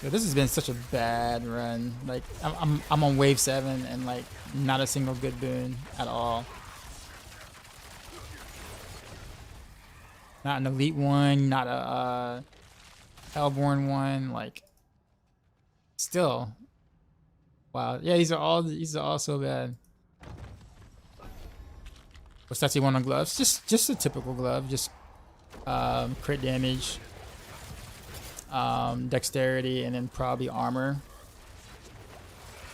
Yeah, this has been such a bad run. Like I'm on wave 7 and like not a single good boon at all. Not an elite one, not a Hellborn one. Like still, wow. Yeah, these are all so bad. What's that you want on gloves? Just a typical glove. Just crit damage, dexterity, and then probably armor.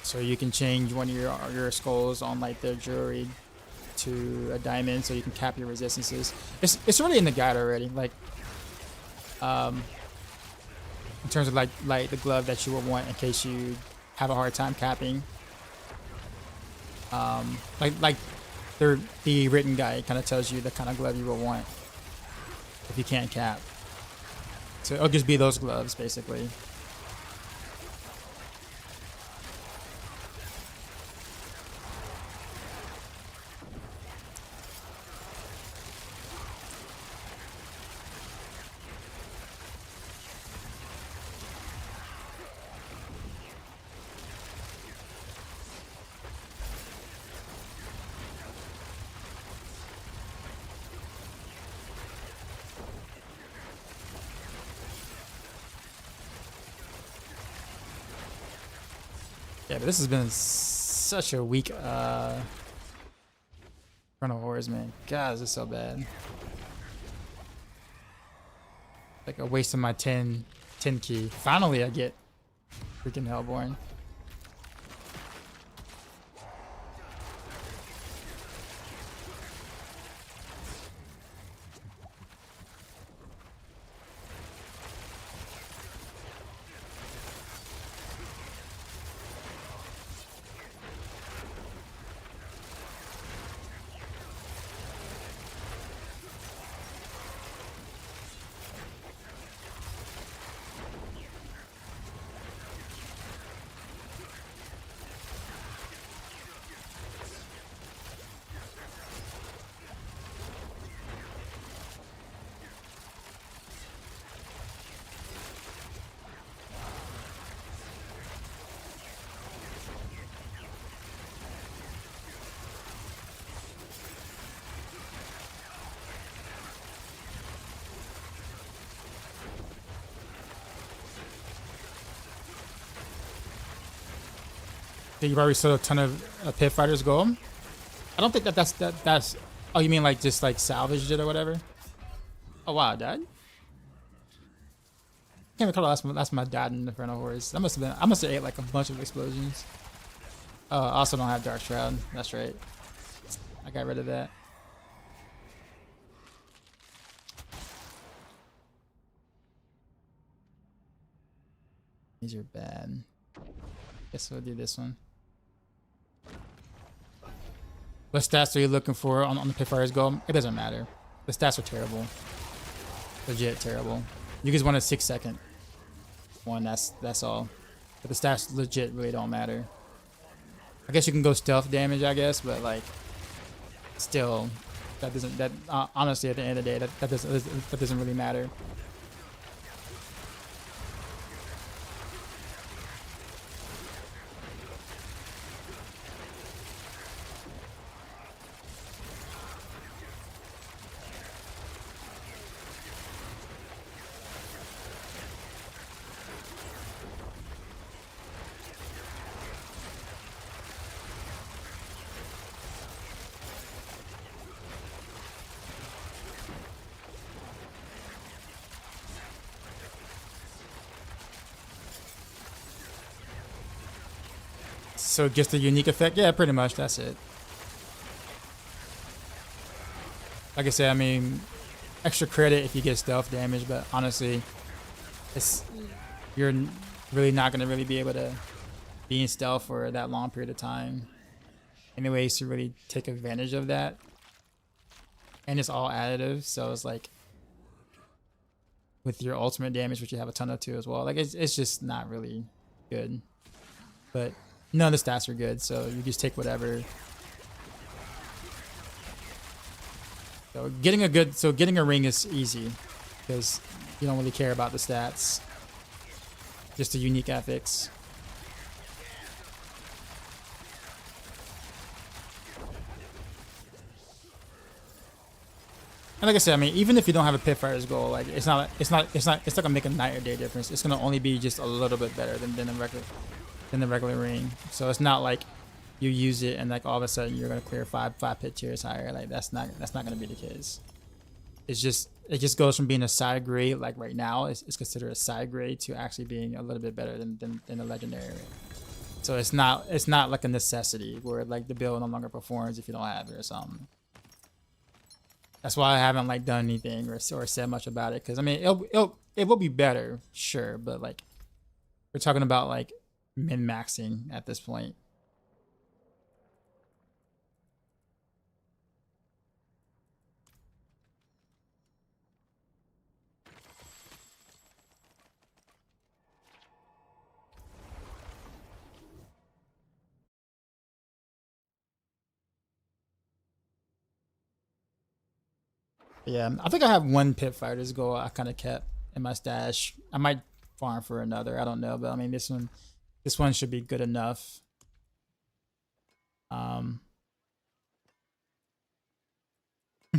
So you can change one of your skulls on like the jewelry to a diamond, so you can cap your resistances. It's really in the guide already. Like, in terms of like the glove that you would want in case you have a hard time capping. Like the written guide kind of tells you the kind of glove you will want if you can't cap. So it'll just be those gloves basically. Yeah, but this has been such a weak Front of Horrors, man. God, this is so bad. Like a waste of my 10 key. Finally I get freaking Hellborn. You've already sold a ton of Pit Fighters Gold. I don't think that's. Oh, you mean like just like salvaged it or whatever? Oh wow, dad. Can't recall last time I died in the Inferno Horrors. I must have ate like a bunch of explosions. Oh, I also don't have Dark Shroud. That's right. I got rid of that. These are bad. Guess we'll do this one. What stats are you looking for on the Pit Fighter's Gold? It doesn't matter. The stats are terrible. Legit terrible. You guys want a 6-second one, that's all. But the stats legit really don't matter. I guess you can go stealth damage, I guess, but like still honestly at the end of the day that doesn't really matter. So just a unique effect? Yeah, pretty much. That's it. Like I said, I mean, extra credit if you get stealth damage, but honestly, you're really not going to really be able to be in stealth for that long period of time. Anyways, to really take advantage of that. And it's all additive, so it's like with your ultimate damage, which you have a ton of too as well. Like it's just not really good. But none of the stats are good, so you just take whatever. So getting a ring is easy because you don't really care about the stats. Just the unique ethics. And like I said, I mean, even if you don't have a Pitfire's goal, like it's not gonna make a night or day difference. It's gonna only be just a little bit better than the regular ring. So it's not like you use it and like all of a sudden you're gonna clear five pit tiers higher. Like that's not gonna be the case. It just goes from being a side grade, like right now it's considered a side grade, to actually being a little bit better than a legendary. So it's not like a necessity where like the build no longer performs if you don't have it or something. That's why I haven't like done anything or said much about it, because I mean it will be better, sure, but like we're talking about like min-maxing at this point. Yeah, I think I have one pit fighter's goal I kind of kept in my stash. I might farm for another, I don't know, but I mean this one should be good enough.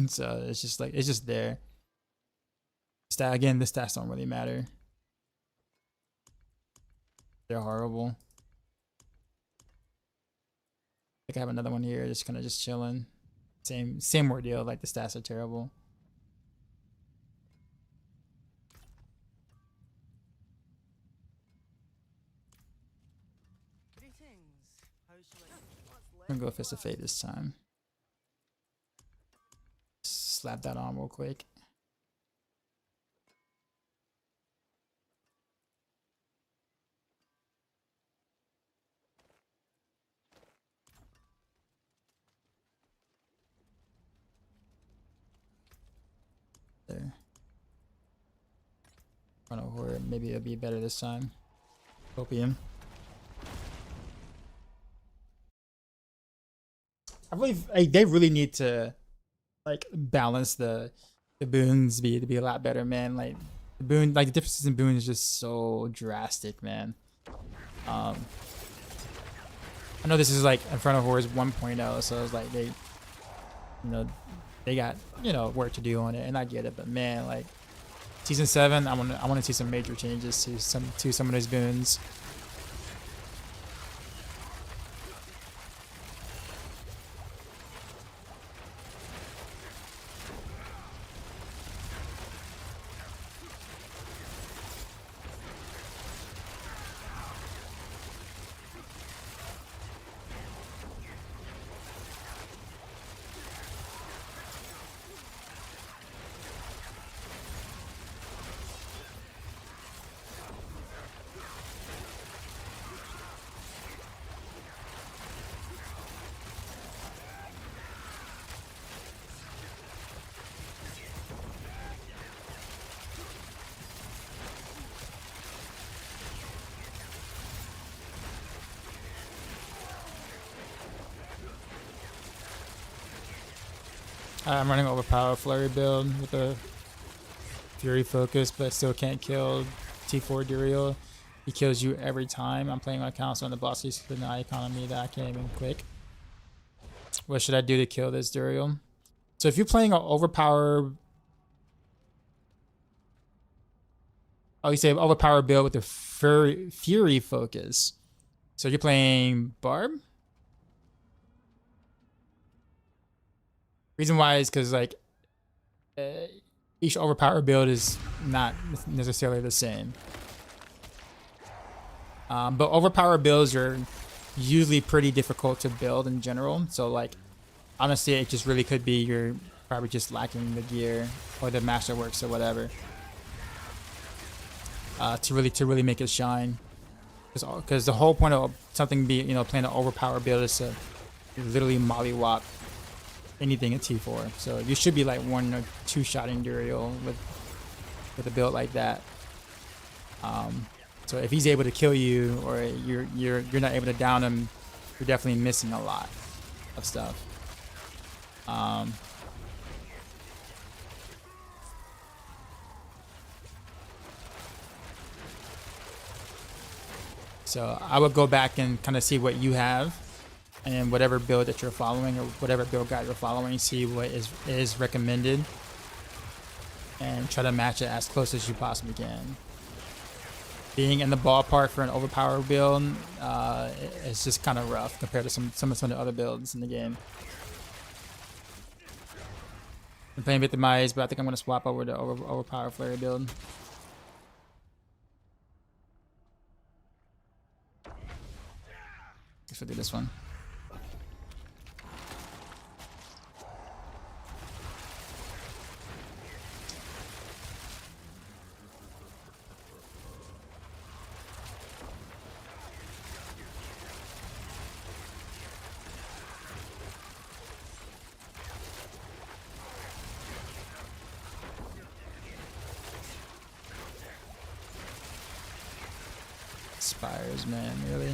So it's just there. Again, the stats don't really matter. They're horrible. I think I have another one here, just kind of chilling. Same ordeal, like the stats are terrible. I'm gonna go Fist of Fate this time. Slap that on real quick. There. I don't know where, maybe it'll be better this time. Opium. They really need to like balance the boons to be a lot better, man. Like the differences in boons is just so drastic, man. I know this is like Inferno Horrors 1.0, so it's like they got work to do on it, and I get it, but man, like season 7, I want to see some major changes to some of those boons. I'm running overpower Flurry build with a Fury focus, but still can't kill T4 Duriel. He kills you every time. I'm playing on council and the boss is an economy that I can't even click. What should I do to kill this Duriel? So if you're playing an overpower... Oh, you say overpower build with the Fury focus. So you're playing Barb? Reason why is because like each overpower build is not necessarily the same. But overpower builds are usually pretty difficult to build in general. So like honestly, it just really could be you're probably just lacking the gear or the masterworks or whatever to really make it shine. Because the whole point of something playing an overpower build is to literally mollywop anything at T4, so you should be like 1 or 2 shotting Duriel with with a build like that. So if he's able to kill you, or you're not able to down him, you're definitely missing a lot of stuff. So I would go back and kind of see what you have, and whatever build that you're following, or whatever build guide you're following, see what is recommended, and try to match it as close as you possibly can. Being in the ballpark for an overpowered build, it's just kind of rough compared to some of the other builds in the game. I'm playing Victimize, but I think I'm going to swap over to overpowered Flurry build. Guess we'll do this one. Spires, man, really.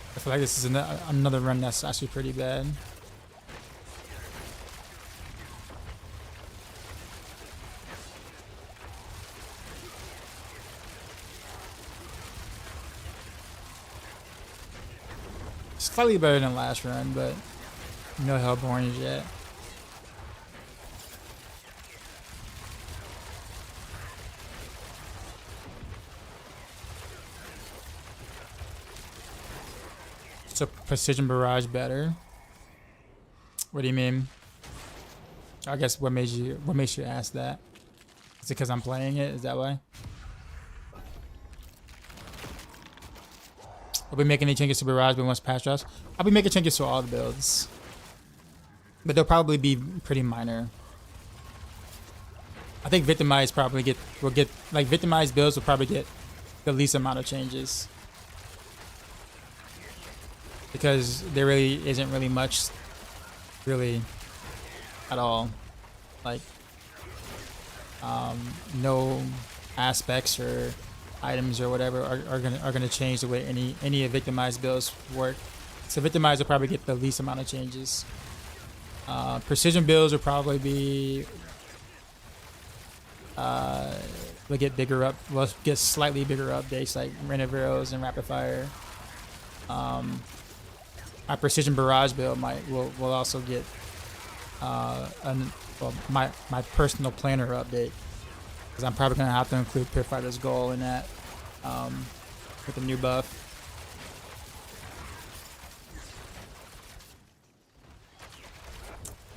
I feel like this is another run that's actually pretty bad. Slightly better than last run, but no Hellborns yet. So Precision Barrage better? What do you mean? I guess what makes you ask that? Is it because I'm playing it? Is that why? I'll be making any changes to Barrage, but once patch drops, I'll be making changes to all the builds, but they'll probably be pretty minor. I think Victimize will get like Victimize builds will probably get the least amount of changes, because there really isn't really much, really, at all. Like, no aspects or items or whatever are gonna change the way any of Victimize builds work. So Victimize will probably get the least amount of changes. Precision builds will probably be will get slightly bigger updates, like Rain of Arrows and Rapid Fire. My Precision Barrage build will also get my personal planner update, because I'm probably gonna have to include Pit Fighter's Goal in that with the new buff.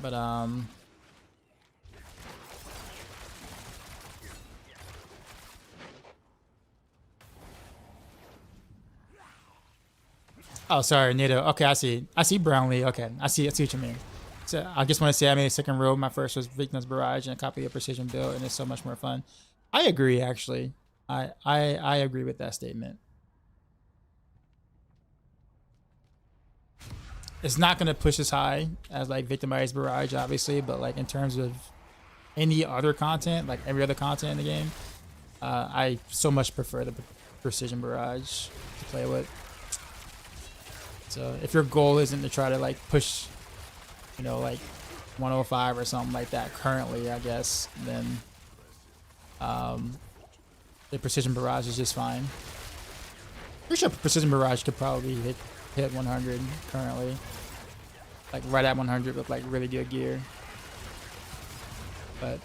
But oh, sorry, NATO. Okay, I see Brownlee. Okay, I see what you mean. So I just want to say I made a second row. My first was Victimize Barrage and a copy of Precision build, and it's so much more fun. I agree, actually. I agree with that statement. It's not gonna push as high as like Victimize, Barrage, obviously, but like in terms of any other content, like every other content in the game, I so much prefer the Precision Barrage to play with. So if your goal isn't to try to like push, you know, like 105 or something like that currently, I guess, then the Precision Barrage is just fine. Pretty sure Precision Barrage could probably hit 100 currently. Like right at 100 with like really good gear. But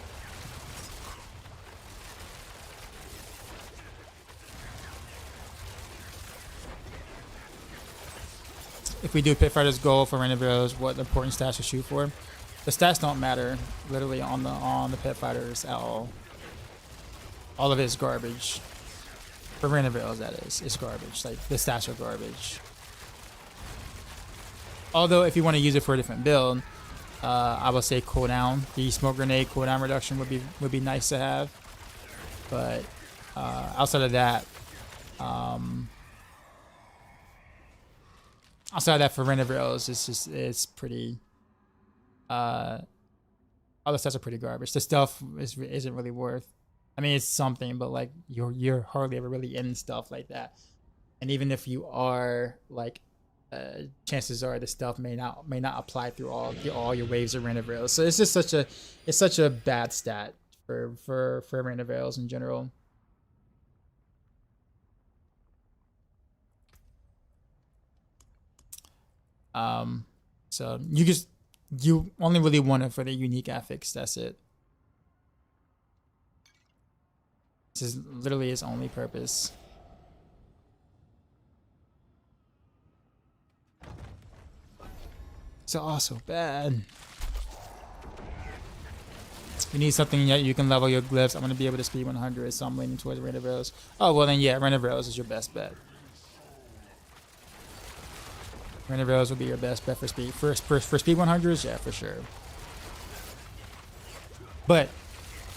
if we do Pitfighter's goal for Renovaros, what important stats to shoot for? The stats don't matter literally on the Pitfighters at all. All of it is garbage. For Renovaros, that is. It's garbage. Like the stats are garbage. Although if you want to use it for a different build, I would say cooldown. The smoke grenade cooldown reduction would be nice to have. But outside of that, for Renovaros, it's pretty. All the stats are pretty garbage. The stealth isn't really worth. I mean, it's something, but like you're hardly ever really in stuff like that. And even if you are, like, chances are the stealth may not apply through all your waves of Renovaros. So it's just such a bad stat for Renovaros in general. So you only really want it for the unique affix. That's it. This is literally its only purpose. It's also bad. You need something that you can level your glyphs. I'm gonna be able to speed 100, so I'm leaning towards Renovaros. Oh well, then yeah, Renovaros is your best bet. Renovaros will be your best bet for speed. For speed 100s, yeah, for sure. But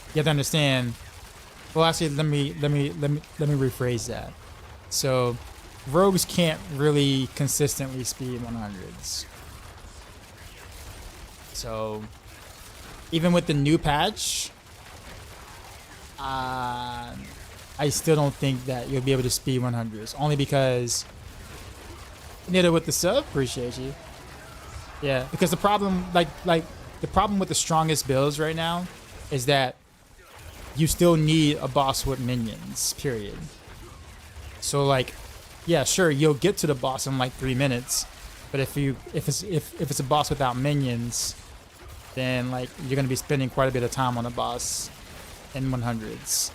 you have to understand. Well, actually, let me rephrase that. So, rogues can't really consistently speed 100s. So, even with the new patch, I still don't think that you'll be able to speed 100s. Only because Nita with the sub, appreciate you. Yeah, because the problem, the problem with the strongest builds right now is that you still need a boss with minions, period. So like, yeah, sure, you'll get to the boss in like 3 minutes, but if it's a boss without minions, then like you're gonna be spending quite a bit of time on the boss in 100s.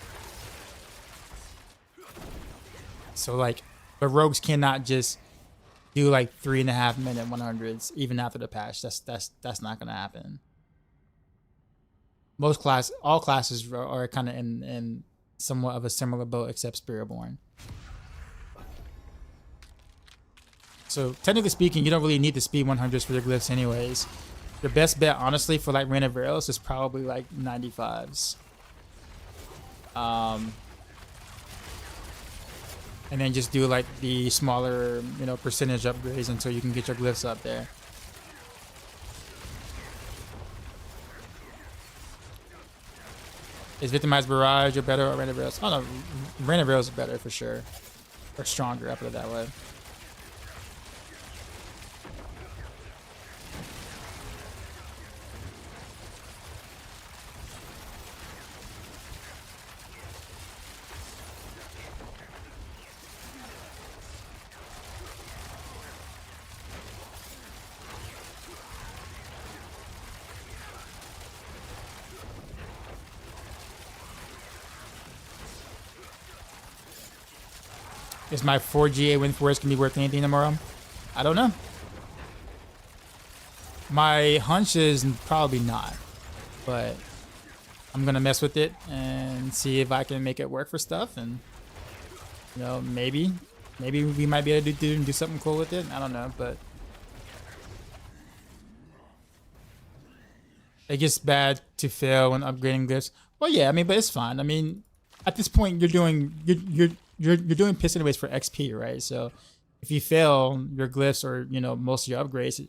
So like, but rogues cannot just do like 3.5 minute 100s even after the patch. That's not gonna happen. All classes are kind of in somewhat of a similar boat except Spiritborn. So technically speaking, you don't really need to speed 100s for your glyphs anyways. Your best bet, honestly, for like Renovaros is probably like 95s. And then just do like the smaller, you know, percentage upgrades until you can get your glyphs up there. Is Victimize Barrage or better or Renovaros? Oh no, Renovaros is better for sure. Or stronger, I put it that way. Is my 4GA win force gonna be worth anything tomorrow? I don't know. My hunch is probably not, but I'm gonna mess with it and see if I can make it work for stuff. And you know, maybe we might be able to do something cool with it. I don't know, but it gets bad to fail when upgrading glyphs. Well, yeah, I mean, but it's fine. I mean, at this point you're doing you're doing piss anyways for XP, right? So if you fail your glyphs or most of your upgrades,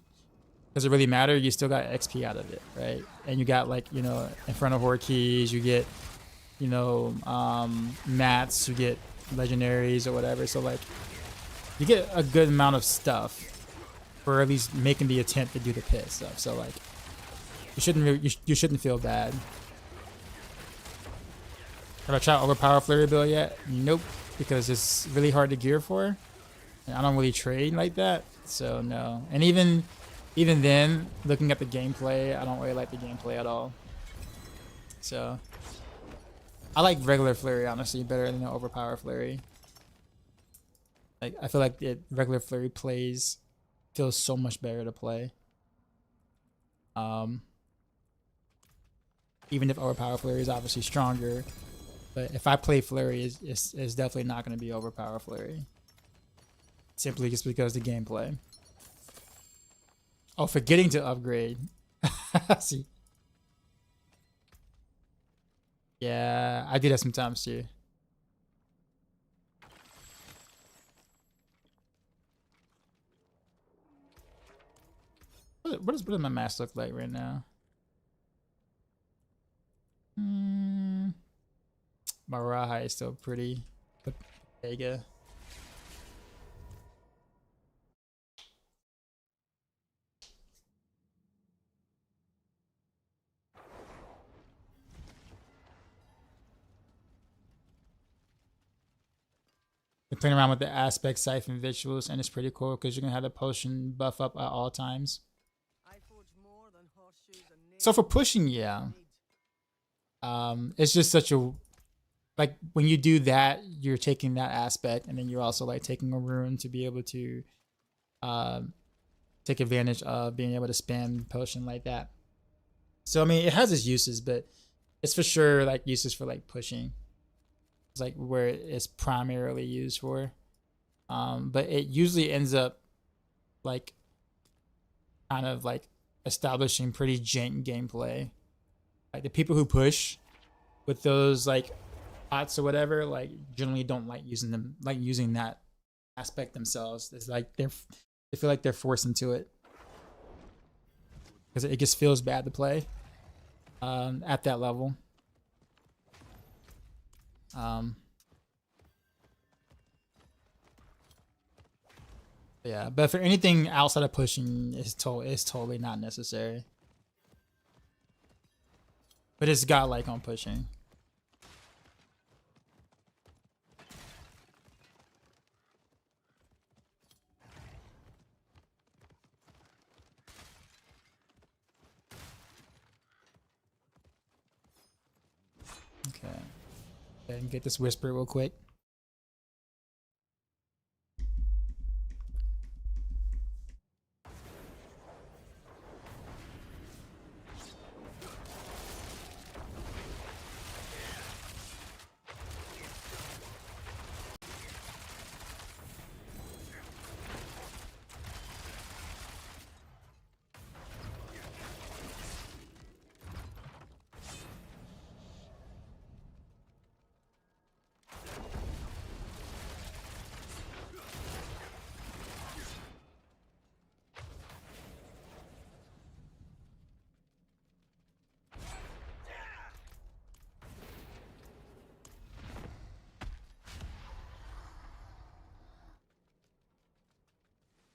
does it really matter? You still got XP out of it, right? And you got like Inferno Horde keys, you get mats, you get legendaries or whatever. So like you get a good amount of stuff for at least making the attempt to do the piss stuff. So like you shouldn't feel bad. Have I tried overpower Flurry build yet? Nope, because it's really hard to gear for. And I don't really trade like that, so no. And even then, looking at the gameplay, I don't really like the gameplay at all. So I like regular Flurry honestly better than the overpower Flurry. Like I feel like the regular Flurry feels so much better to play. Even if overpower Flurry is obviously stronger. But if I play Flurry, it's definitely not going to be overpower Flurry. Simply just because the gameplay. Oh, forgetting to upgrade. See. Yeah, I do that sometimes too. What does my mask look like right now? My Raha is still pretty. But Vega. Been playing around with the aspect siphon visuals, and it's pretty cool because you can have the potion buff up at all times. So for pushing, yeah. It's just such a like when you do that, you're taking that aspect, and then you're also like taking a rune to be able to take advantage of being able to spam potion like that. So I mean, it has its uses, but it's for sure like uses for like pushing. It's like where it's primarily used for. But it usually ends up like kind of like establishing pretty jank gameplay. Like the people who push with those like pots or whatever, like generally don't like using them, like using that aspect themselves. It's like they feel like they're forced into it because it just feels bad to play at that level. Yeah, but for anything outside of pushing, it's totally not necessary. But it's godlike on pushing. Okay. Go ahead and get this whisper real quick.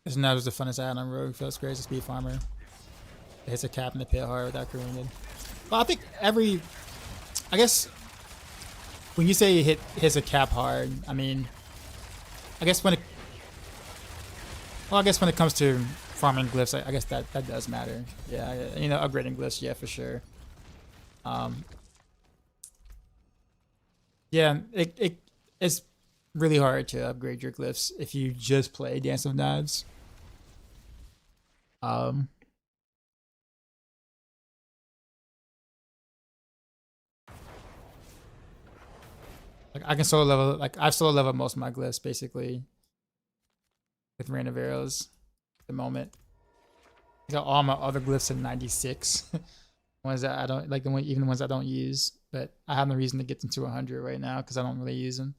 This now is the funnest ad on Rogue. Feels great as a speed farmer. It hits a cap in the pit hard without creating. Well, I think I guess when you say it hits a cap hard, I mean, I guess when it comes to farming glyphs, I guess that does matter. Yeah, upgrading glyphs, yeah, for sure. Yeah, it's really hard to upgrade your glyphs if you just play Dance of Knives. Like I can solo level, like I've solo leveled most of my glyphs basically with Rain of Arrows at the moment. I got all my other glyphs in 96. Ones that I don't like, even the ones I don't use. But I have no reason to get them to 100 right now because I don't really use them.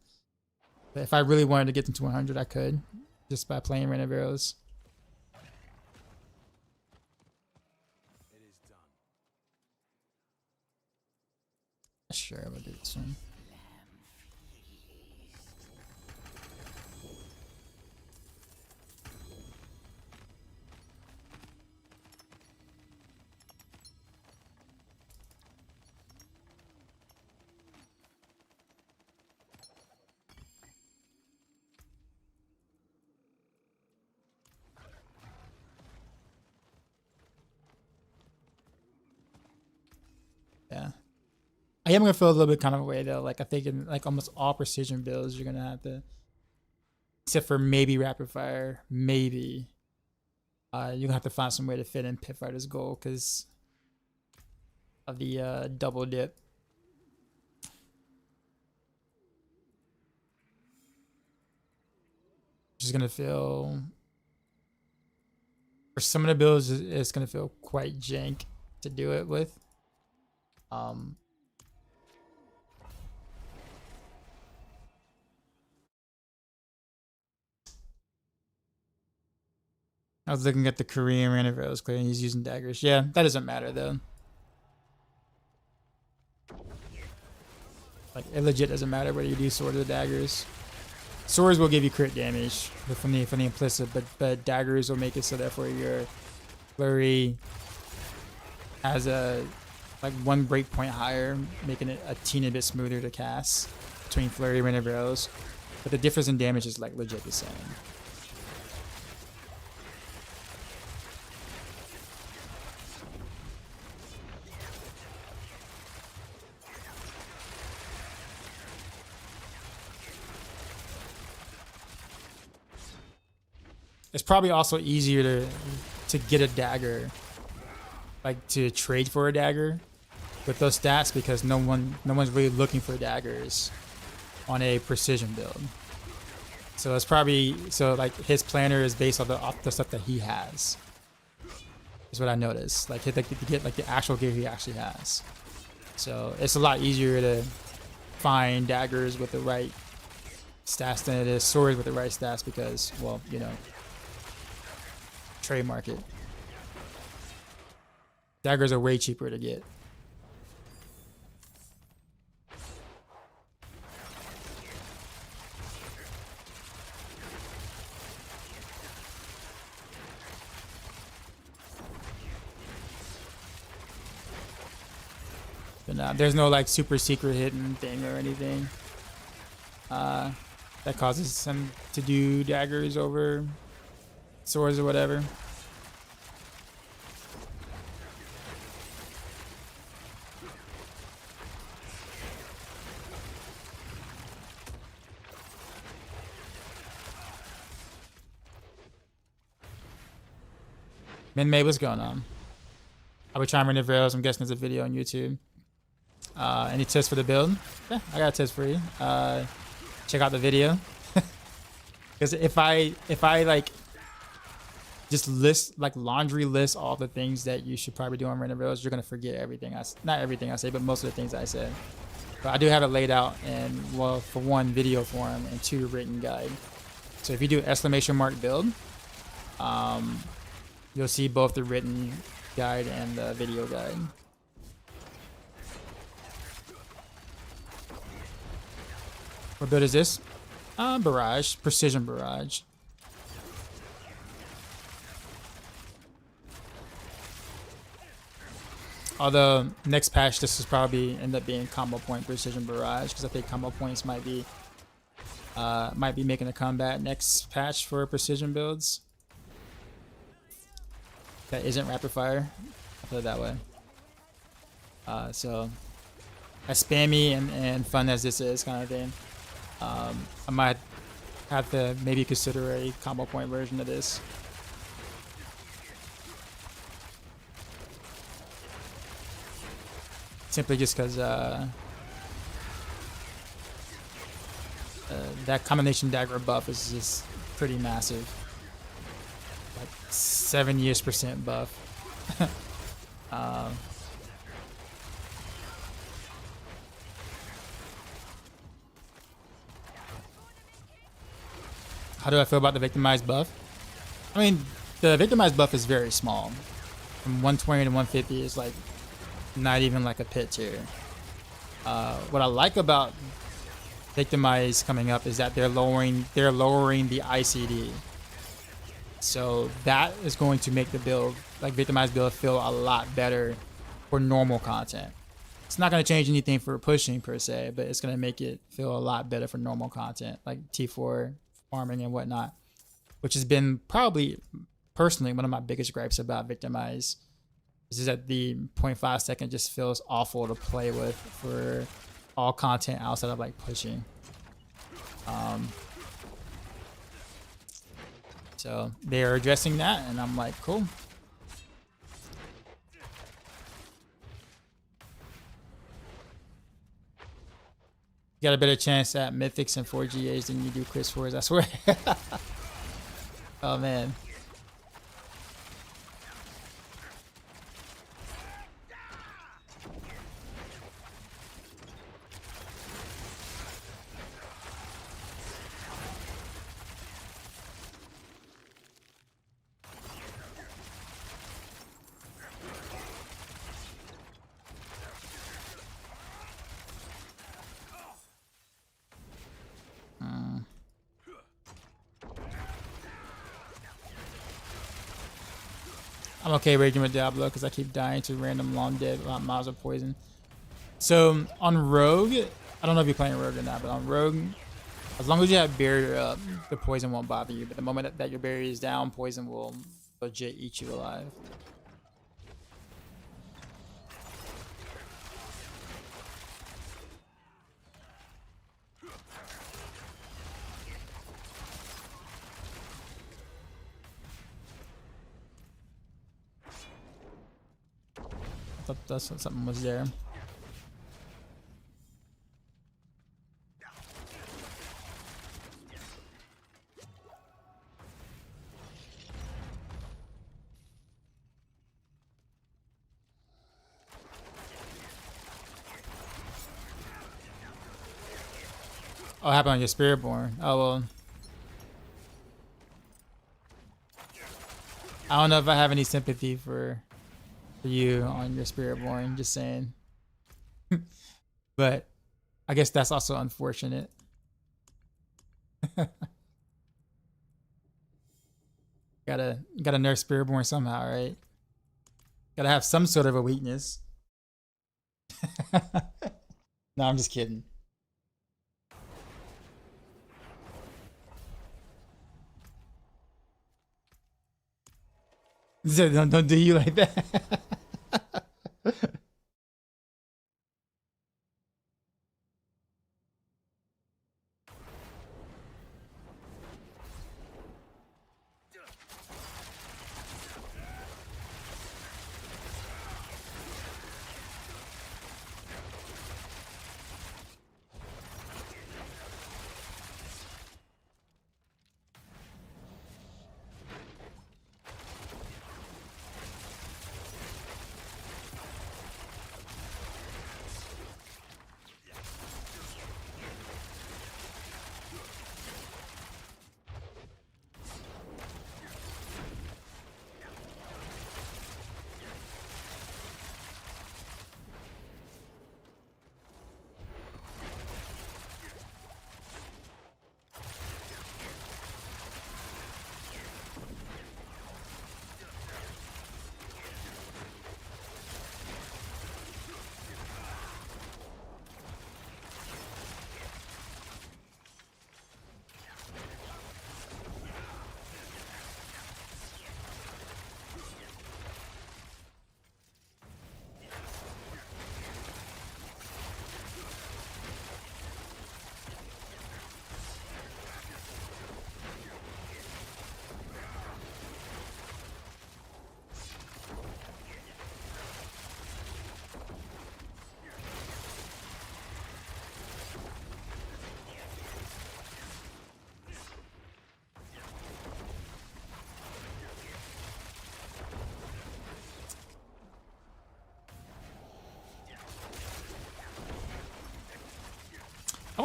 But if I really wanted to get them to 100, I could just by playing Rain of Arrows. Sure, I'm gonna do this one. Yeah. I am gonna feel a little bit kind of a way though. Like I think in like almost all precision builds, you're gonna have to, except for maybe rapid fire, maybe. You're gonna have to find some way to fit in Pit Fighter's goal because of the double dip. Which is gonna feel, for some of the builds, it's gonna feel quite jank to do it with. I was looking at the Korean Rain of Arrows clear and he's using daggers. Yeah, that doesn't matter though. Like it legit doesn't matter whether you do swords or daggers. Swords will give you crit damage from the implicit, but daggers will make it so therefore your Flurry has a like one breakpoint higher, making it a teeny bit smoother to cast between Flurry and Rain of Arrows. But the difference in damage is like legit the same. It's probably also easier to get a dagger, like to trade for a dagger with those stats because no one's really looking for daggers on a precision build. So it's probably like his planner is based off the stuff that he has. Is what I noticed. Like to get like the actual gear he actually has. So it's a lot easier to find daggers with the right stats than it is swords with the right stats because, well, you know, trade market. Daggers are way cheaper to get. But there's no like super secret hidden thing or anything that causes them to do daggers over swords or whatever. Min May, what's going on? I'll be trying Rain of Arrows. I'm guessing there's a video on YouTube. Any tips for the build? Yeah, I got tips for you. Check out the video. Because if I like just laundry list all the things that you should probably do on Rain of Arrows, you're gonna forget everything. Not everything I say, but most of the things I said. But I do have it laid out in, well, for one, video form and two, written guide. So if you do !mark build, you'll see both the written guide and the video guide. What build is this? Barrage, precision barrage. Although next patch, this is probably end up being combo point precision barrage because I think combo points might be making a comeback next patch for precision builds. That isn't rapid fire. I'll put it that way. So as spammy and fun as this is, kind of thing, I might have to maybe consider a combo point version of this. Simply just because that combination dagger buff is just pretty massive. Like 70% buff. how do I feel about the Victimize buff? I mean, the Victimize buff is very small. From 120 to 150 is like not even like a pit tier. What I like about Victimize coming up is that they're lowering the ICD. So that is going to make the build, like Victimize build, feel a lot better for normal content. It's not going to change anything for pushing per se, but it's going to make it feel a lot better for normal content, like T4 farming and whatnot, which has been probably personally one of my biggest gripes about Victimize. Is that the 0.5 second just feels awful to play with for all content outside of like pushing. So they're addressing that, and I'm like, cool. You got a better chance at Mythics and 4GAs than you do Chris 4s, I swear. Oh man. I'm okay raging with Diablo because I keep dying to random long dead miles of poison. So on Rogue, I don't know if you're playing Rogue or not, but on Rogue, as long as you have barrier up, the poison won't bother you. But the moment that your barrier is down, poison will legit eat you alive. I thought that's something was there. Oh, it happened on your Spiritborn. Oh well. I don't know if I have any sympathy for you on your Spiritborn, just saying. But I guess that's also unfortunate. gotta nerf Spiritborn somehow, right? Gotta have some sort of a weakness. No, I'm just kidding. Don't do you like that.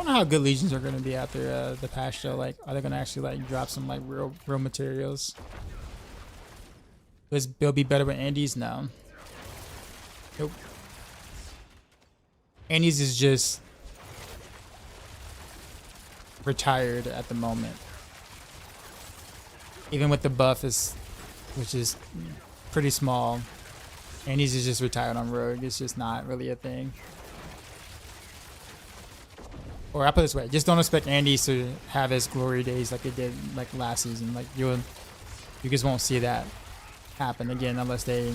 don't know how good Legions are gonna be after the patch though. Like, are they gonna actually like drop some like real materials? Will this build be better with Andes? No. Nope. Andes is just retired at the moment. Even with the buff which is pretty small, Andes is just retired on Rogue. It's just not really a thing. Or I put it this way, just don't expect Andes to have his glory days like it did like last season. Like you just won't see that happen again unless they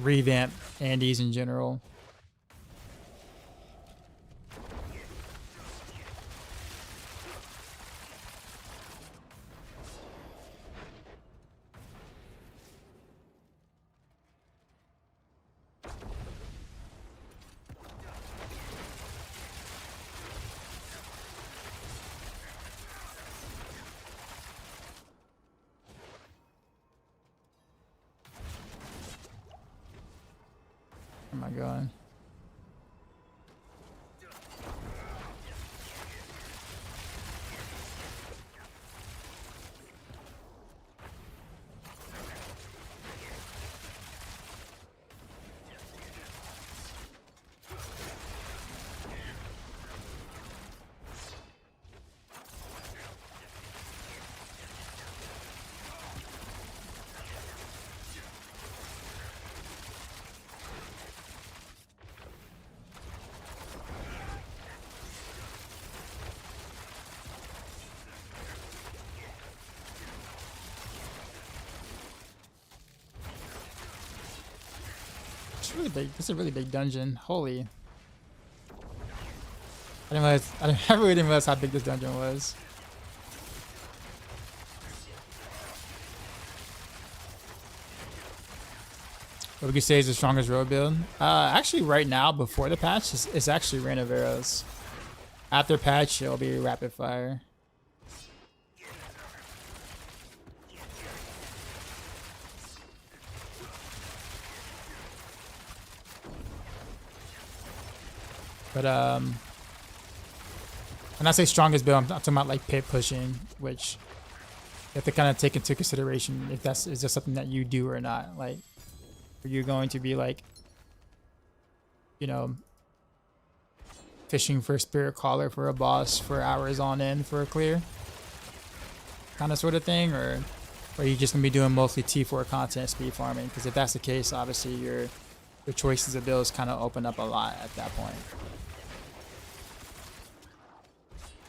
revamp Andes in general. Oh my god. It's really big. This is a really big dungeon. Holy. I really didn't realize how big this dungeon was. What would you say is the strongest road build? Actually, right now, before the patch, it's actually Rain of Arrows. After patch, it'll be Rapid Fire. But when I say strongest build, I'm talking about like pit pushing, which you have to kind of take into consideration if is just something that you do or not. Like, are you going to be like, you know, fishing for Spirit Caller for a boss for hours on end for a clear, kind of sort of thing, or are you just gonna be doing mostly T4 content speed farming? Because if that's the case, obviously your choices of builds kind of open up a lot at that point.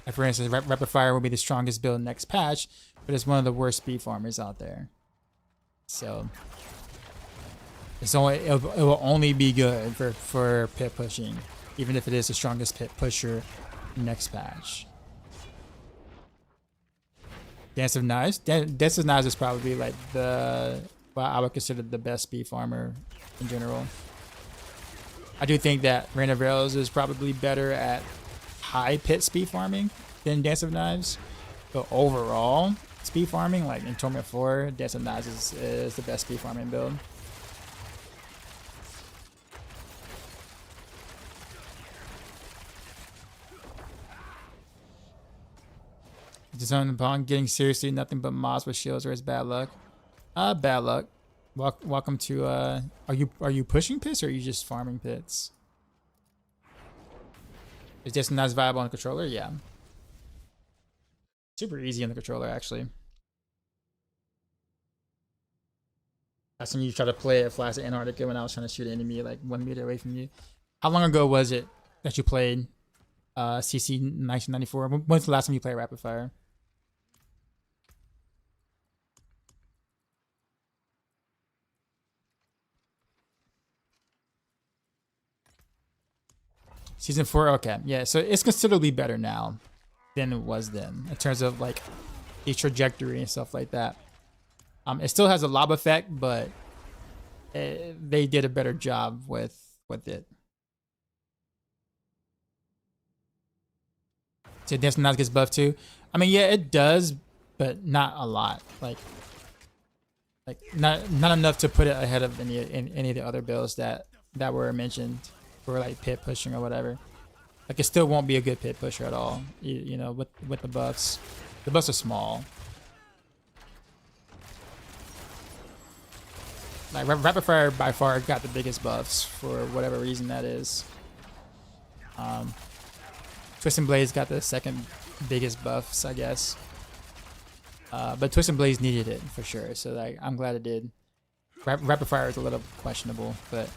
Like for instance, Rapid Fire will be the strongest build next patch, but it's one of the worst speed farmers out there. So it will only be good for pit pushing, even if it is the strongest pit pusher next patch. Dance of Knives? Dance of Knives is probably like what I would consider the best speed farmer in general. I do think that Rain of Arrows is probably better at high pit speed farming than Dance of Knives, but overall speed farming, like in Torment 4, Dance of Knives is the best speed farming build. Designed upon getting seriously nothing but mobs with shields, or it's bad luck. Bad luck. Welcome to are you pushing pits or are you just farming pits? Is this not as viable on the controller? Yeah. Super easy on the controller, actually. That's when you try to play at Flash Antarctica when I was trying to shoot an enemy like 1 meter away from you. How long ago was it that you played CC 1994? When's the last time you played Rapid Fire? Season 4, okay, yeah, so it's considerably better now than it was then in terms of like the trajectory and stuff like that. It still has a lob effect, but they did a better job with it. So Dance of Knives gets buffed too. I mean, yeah, it does, but not a lot. Like not enough to put it ahead of any of the other builds that were mentioned for like pit pushing or whatever. Like it still won't be a good pit pusher at all. You know, with the buffs. The buffs are small. Like Rapid Fire by far got the biggest buffs for whatever reason that is. Twist and Blaze got the second biggest buffs, I guess. But Twist and Blaze needed it for sure, so like I'm glad it did. Rapid Fire is a little questionable, but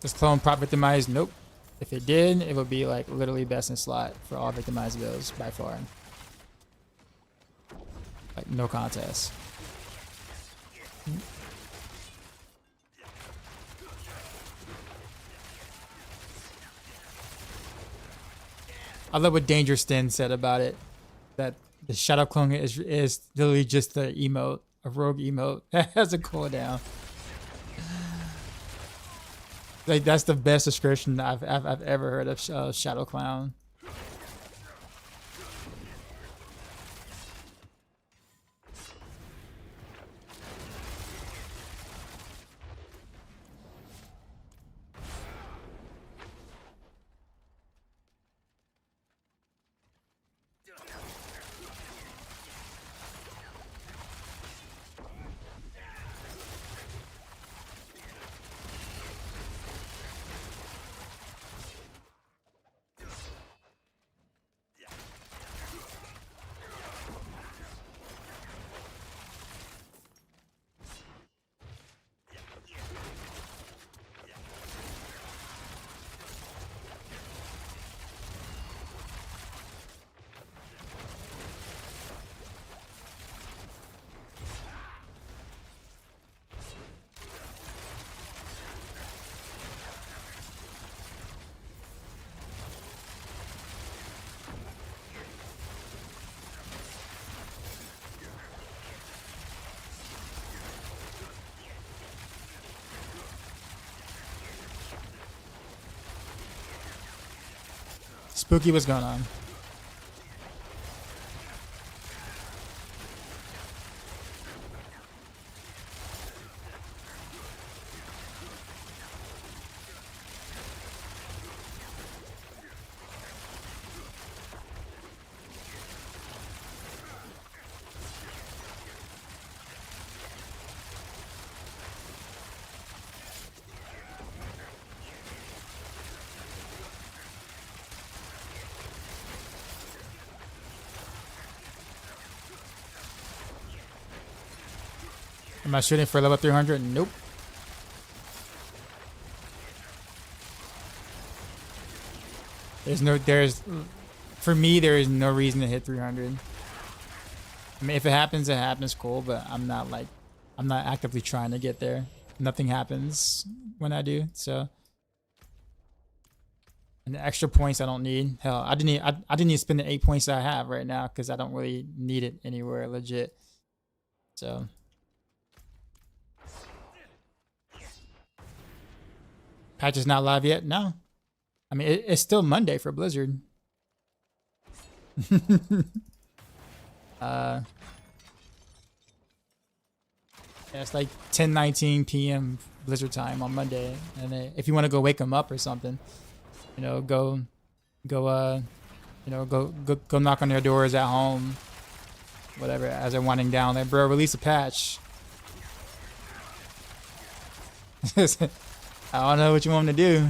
does clone prop Victimize? Nope. If it did, it would be like literally best in slot for all Victimize builds by far. Like no contest. I love what Danger Stin said about it. That the Shadow Clone is literally just the emote, a rogue emote that has a cooldown. Like that's the best description I've ever heard of Shadow Clown. Spooky, what's going on? Am I shooting for level 300? Nope. For me, there is no reason to hit 300. I mean, if it happens, cool, but I'm not actively trying to get there. Nothing happens when I do, so. And the extra points I don't need. Hell, I didn't even spend the 8 points that I have right now because I don't really need it anywhere legit. So. Patch is not live yet? No. I mean, it's still Monday for Blizzard. Yeah, it's like 10:19 p.m. Blizzard time on Monday. And if you want to go wake them up or something, you know, go knock on their doors at home, whatever, as they're winding down. Like, bro, release a patch. I don't know what you want me to do.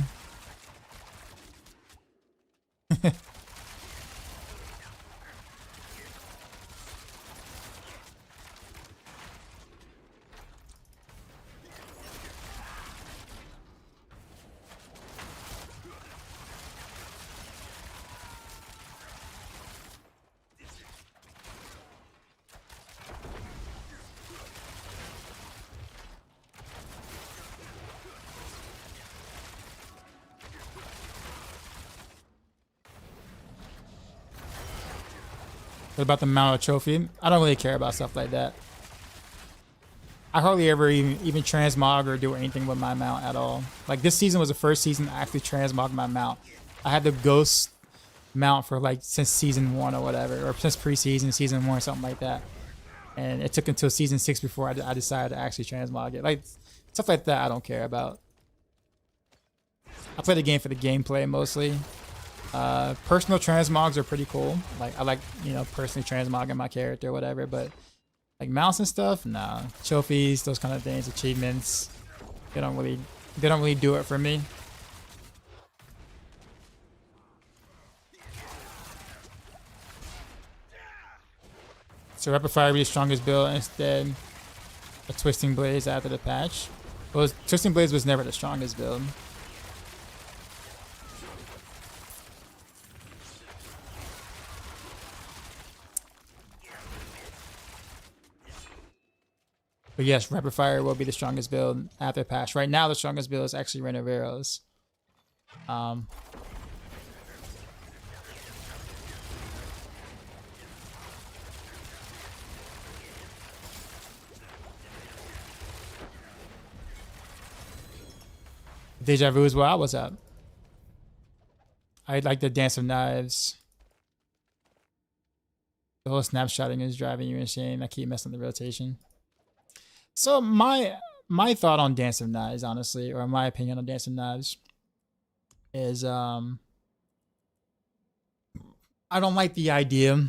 What about the mount of trophy? I don't really care about stuff like that. I hardly ever even transmog or do anything with my mount at all. Like this season was the first season I actually transmogged my mount. I had the ghost mount for like since season 1 or whatever, or since preseason, season 1 or something like that. And it took until season 6 before I decided to actually transmog it. Like stuff like that I don't care about. I play the game for the gameplay mostly. Personal transmogs are pretty cool. Like I like, you know, personally transmogging my character or whatever, but like mounts and stuff, nah. Trophies, those kind of things, achievements, they don't really do it for me. So Rapid Fire would be the strongest build instead of Twisting Blades after the patch. Well, Twisting Blades was never the strongest build. But yes, Rapid Fire will be the strongest build after patch. Right now, the strongest build is actually Renoveros. Deja Vu as well. What's up? I like the Dance of Knives. The whole snapshotting is driving you insane. I keep messing the rotation. So my thought on Dance of Knives, honestly, or my opinion on Dance of Knives, is I don't like the idea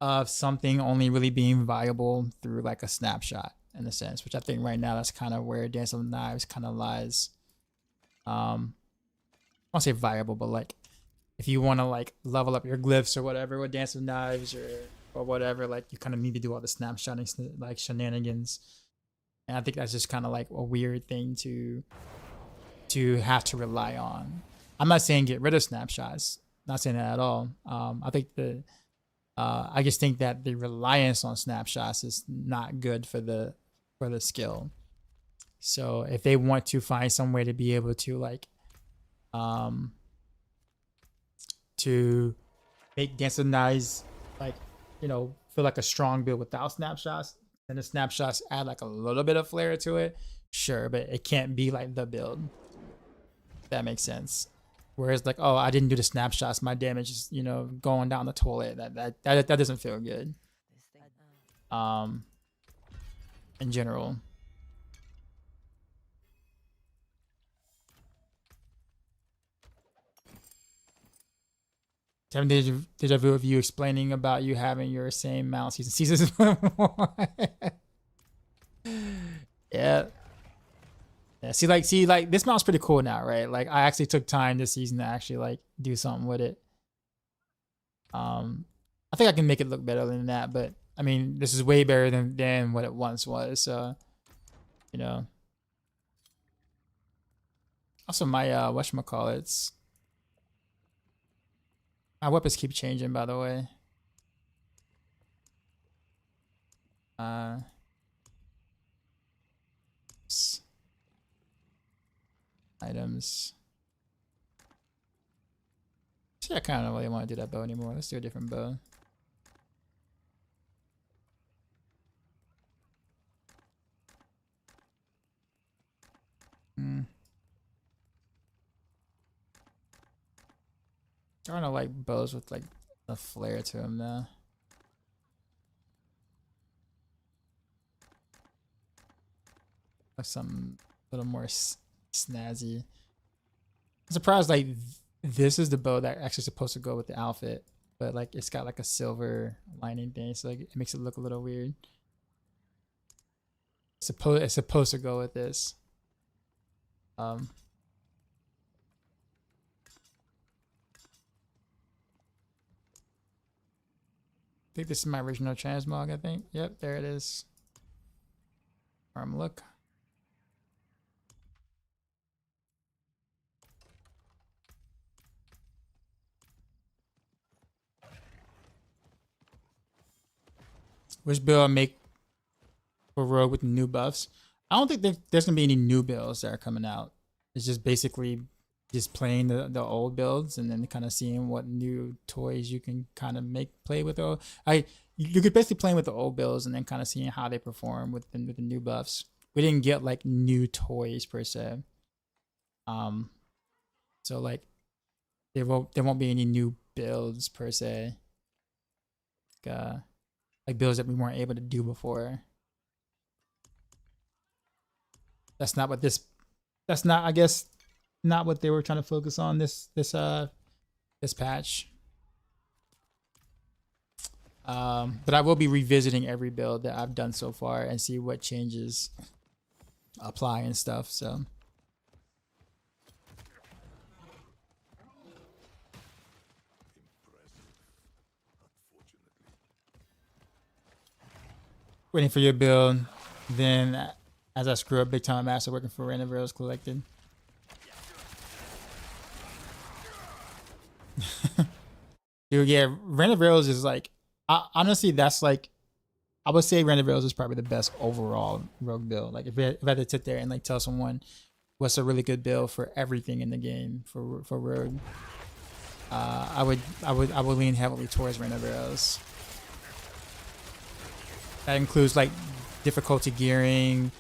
of something only really being viable through like a snapshot in a sense, which I think right now that's kind of where Dance of Knives kind of lies. I won't say viable, but like if you want to like level up your glyphs or whatever with Dance of Knives or whatever, like you kind of need to do all the snapshotting like shenanigans. And I think that's just kind of like a weird thing to have to rely on. I'm not saying get rid of snapshots. Not saying that at all. I think I just think that the reliance on snapshots is not good for the skill. So if they want to find some way to be able to like to make Dance of Knives like, you know, feel like a strong build without snapshots, and the snapshots add like a little bit of flair to it, sure, but it can't be like the build. If that makes sense. Whereas like, oh, I didn't do the snapshots, my damage is, you know, going down the toilet. That doesn't feel good. In general. Having deja vu of you explaining about you having your same mount season 1. Yeah. Yeah. See, like this mount's pretty cool now, right? Like I actually took time this season to actually like do something with it. I think I can make it look better than that, but I mean, this is way better than what it once was. So, you know. Also, my whatchamacallits. My weapons keep changing, by the way. Items. See, I kind of don't really want to do that bow anymore. Let's do a different bow. I don't know, like bows with like a flair to them now. Like something a little more snazzy. I'm surprised like this is the bow that actually supposed to go with the outfit, but like it's got like a silver lining thing, so like it makes it look a little weird. It's supposed to go with this. I think this is my original transmog, I think. Yep, there it is. Arm look. Which build I make for Rogue with the new buffs? I don't think there's gonna be any new builds that are coming out. It's just basically just playing the old builds and then kind of seeing what new toys you can kind of play with. You could basically play with the old builds and then kind of seeing how they perform with the new buffs. We didn't get like new toys per se. So like there won't be any new builds per se. Like builds that we weren't able to do before. That's not what this. That's not, I guess, not what they were trying to focus on this patch. But I will be revisiting every build that I've done so far and see what changes apply and stuff. So. Waiting for your build, then as I screw up big time, I'm also working for Random Rails Collected. Dude, yeah, Random Rails is like, honestly, that's like, I would say Random Rails is probably the best overall rogue build. Like if I had to sit there and like tell someone what's a really good build for everything in the game for rogue, I would lean heavily towards Random Rails. That includes like difficulty gearing,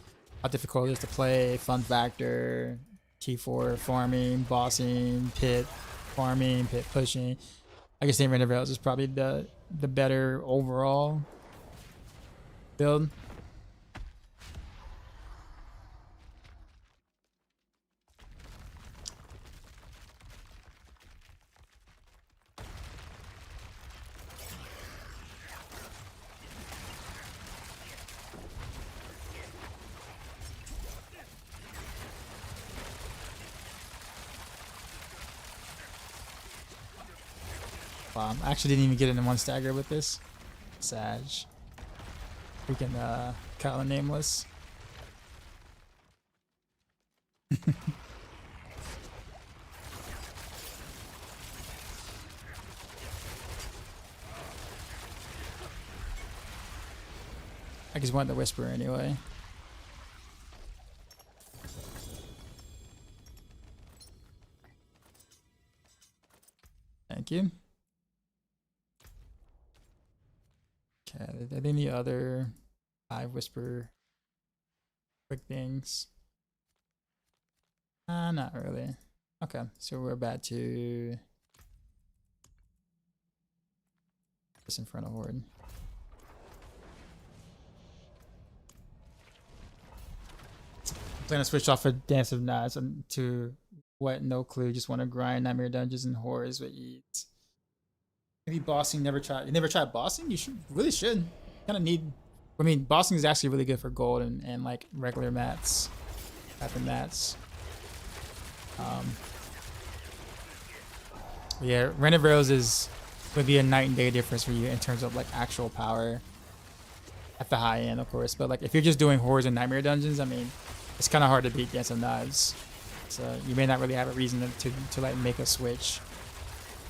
how difficult it is to play, fun factor, T4 farming, bossing, pit farming, pit pushing. I guess Random Rails is probably the better overall build. Wow, I actually didn't even get into one stagger with this. Sag. Freaking Kyle Nameless. I just want the Whisper anyway. Thank you. Okay, are there any other 5 Whisper quick things? Not really. Okay, so we're about to this in front of Horde. I'm planning to switch off of Dance of Knives to what? No clue. Just want to grind Nightmare Dungeons and Horrors with ease. Maybe bossing. Never tried. You never tried bossing? You really should. Kind of need. I mean, bossing is actually really good for gold and like regular mats, type of mats. Yeah, Random Rails would be a night and day difference for you in terms of like actual power at the high end, of course. But like if you're just doing Horrors and Nightmare Dungeons, I mean, it's kind of hard to beat Dance of Knives. So you may not really have a reason to like make a switch.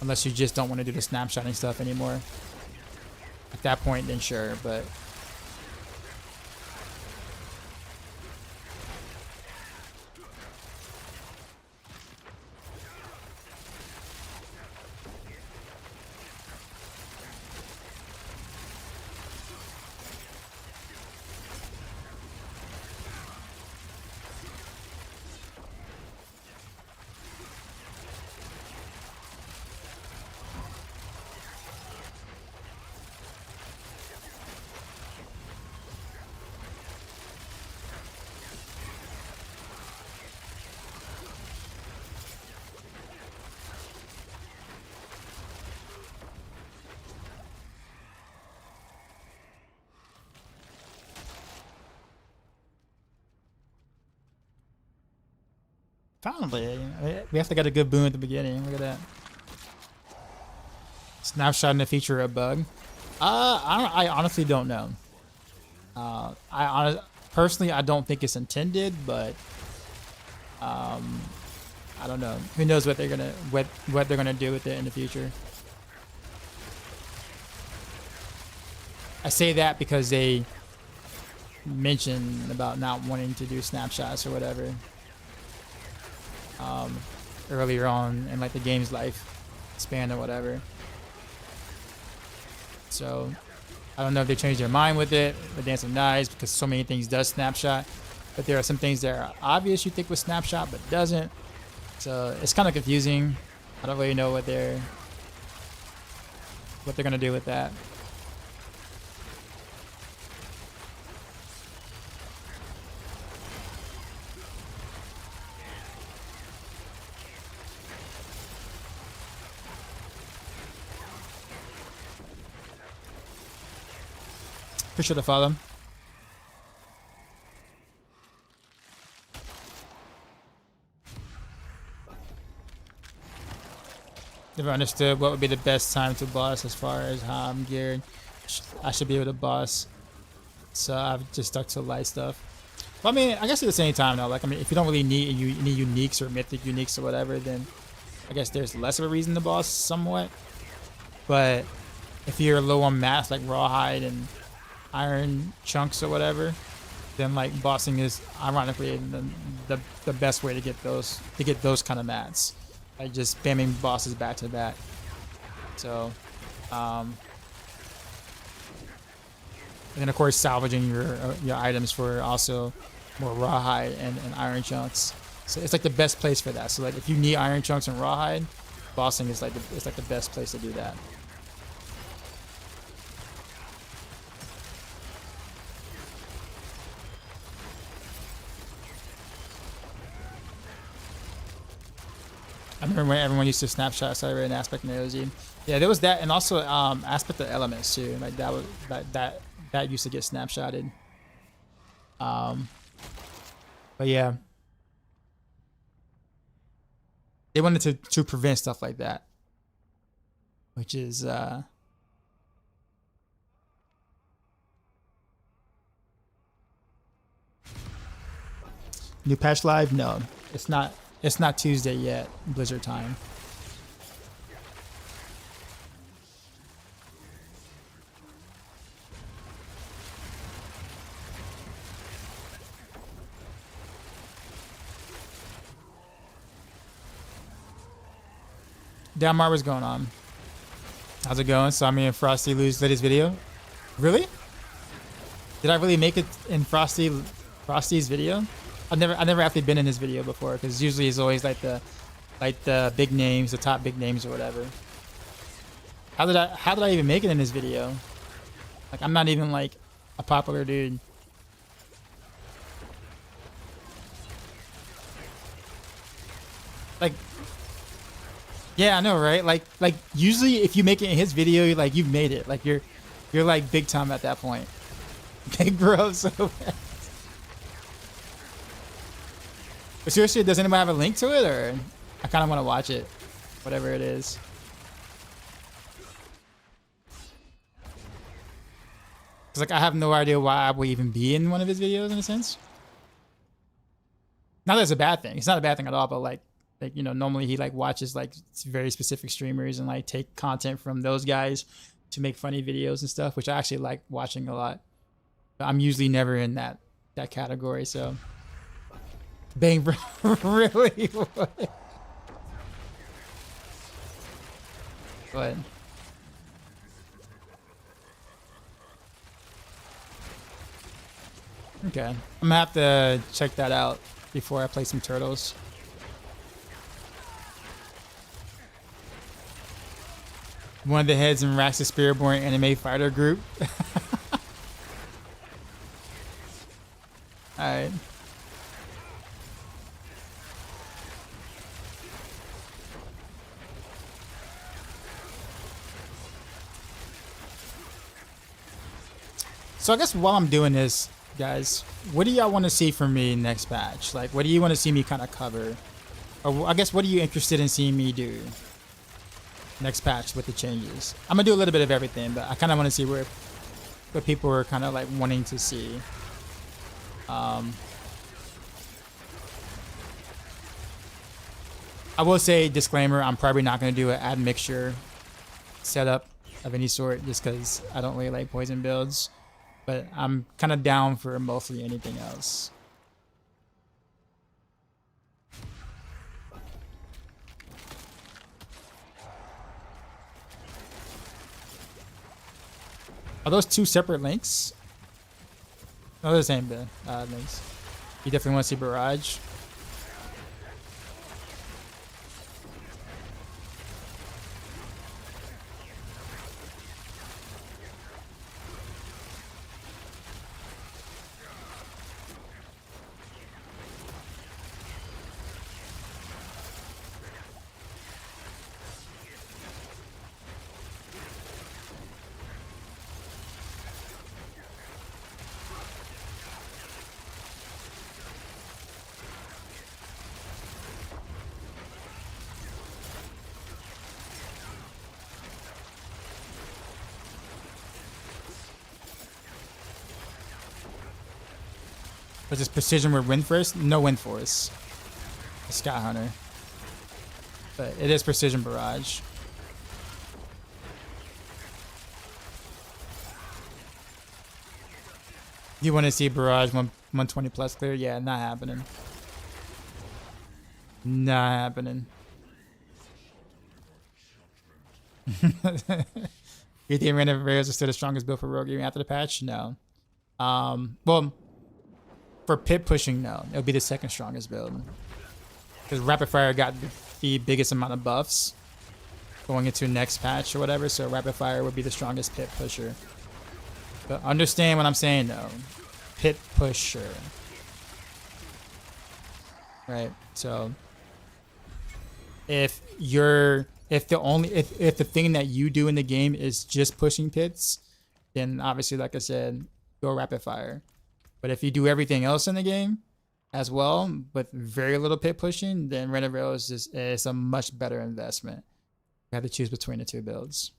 Unless you just don't want to do the snapshotting stuff anymore. At that point, then sure, but... Finally, we have to get a good boon at the beginning. Look at that. Snapshot in a feature, a bug. I honestly don't know. Personally, I don't think it's intended, but I don't know. Who knows what they're gonna do with it in the future? I say that because they mentioned about not wanting to do snapshots or whatever. earlier on in like the game's life span or whatever. So I don't know if they changed their mind with it, with Dance of Knives, because so many things does snapshot. But there are some things that are obvious you think with snapshot, but doesn't. So it's kind of confusing. I don't really know what they're gonna do with that. Appreciate the follow. Never understood what would be the best time to boss as far as how I'm geared. I should be able to boss. So I've just stuck to light stuff. But I mean, I guess at the same time though, like I mean, if you don't really need any uniques or mythic uniques or whatever, then I guess there's less of a reason to boss somewhat. But if you're low on mass like rawhide and iron chunks or whatever, then like bossing is ironically the best way to get those kind of mats. Like just spamming bosses back to back. So, and then of course salvaging your items for also more rawhide and iron chunks. So it's like the best place for that. So like if you need iron chunks and rawhide, bossing is like the best place to do that. I remember when everyone used to snapshot Cyber and Aspect and AOZ. Yeah, there was that, and also Aspect of Elements too. Like that was that used to get snapshotted. But yeah, they wanted to prevent stuff like that, which is new patch live. No, it's not. It's not Tuesday yet, Blizzard time. Dalmar, what's going on? How's it going? Saw me and Frosty lose latest video. Really? Did I really make it in Frosty's video? I've never actually been in his video before, because usually it's always like the big names, the top big names or whatever. How did I even make it in his video? Like I'm not even like a popular dude. Like, yeah, I know, right? Like usually if you make it in his video, you've made it. Like you're like big time at that point. Big bro, so bad. But seriously, does anyone have a link to it, or I kind of want to watch it, whatever it is. Cause like I have no idea why I would even be in one of his videos in a sense. Not that it's a bad thing. It's not a bad thing at all. But like you know, normally he like watches like very specific streamers and like take content from those guys to make funny videos and stuff, which I actually like watching a lot. But I'm usually never in that category, so. Bang, bro. Really? What? But okay, I'm gonna have to check that out before I play some Turtles. One of the heads in Rax's Spiritborn anime fighter group. All right. So I guess while I'm doing this, guys, what do y'all want to see from me next patch? Like, what do you want to see me kind of cover? Or I guess, what are you interested in seeing me do next patch with the changes? I'm going to do a little bit of everything, but I kind of want to see what people are kind of like wanting to see. I will say, disclaimer, I'm probably not going to do an admixture setup of any sort just because I don't really like poison builds. But I'm kind of down for mostly anything else. Are those two separate links? No, they're the same links. You definitely want to see Barrage. Was this precision with wind force? No wind force. The Sky Hunter. But it is precision barrage. You want to see barrage 120 plus clear? Yeah, not happening. Not happening. You think random rares are still the strongest build for rogue even after the patch? No. Well, for pit pushing, no. It'll be the second strongest build. Because Rapid Fire got the biggest amount of buffs going into next patch or whatever, so Rapid Fire would be the strongest pit pusher. But understand what I'm saying though. Pit pusher. Right? So if the thing that you do in the game is just pushing pits, then obviously, like I said, go Rapid Fire. But if you do everything else in the game as well, with very little pit pushing, then Red Rails is a much better investment. You have to choose between the two builds.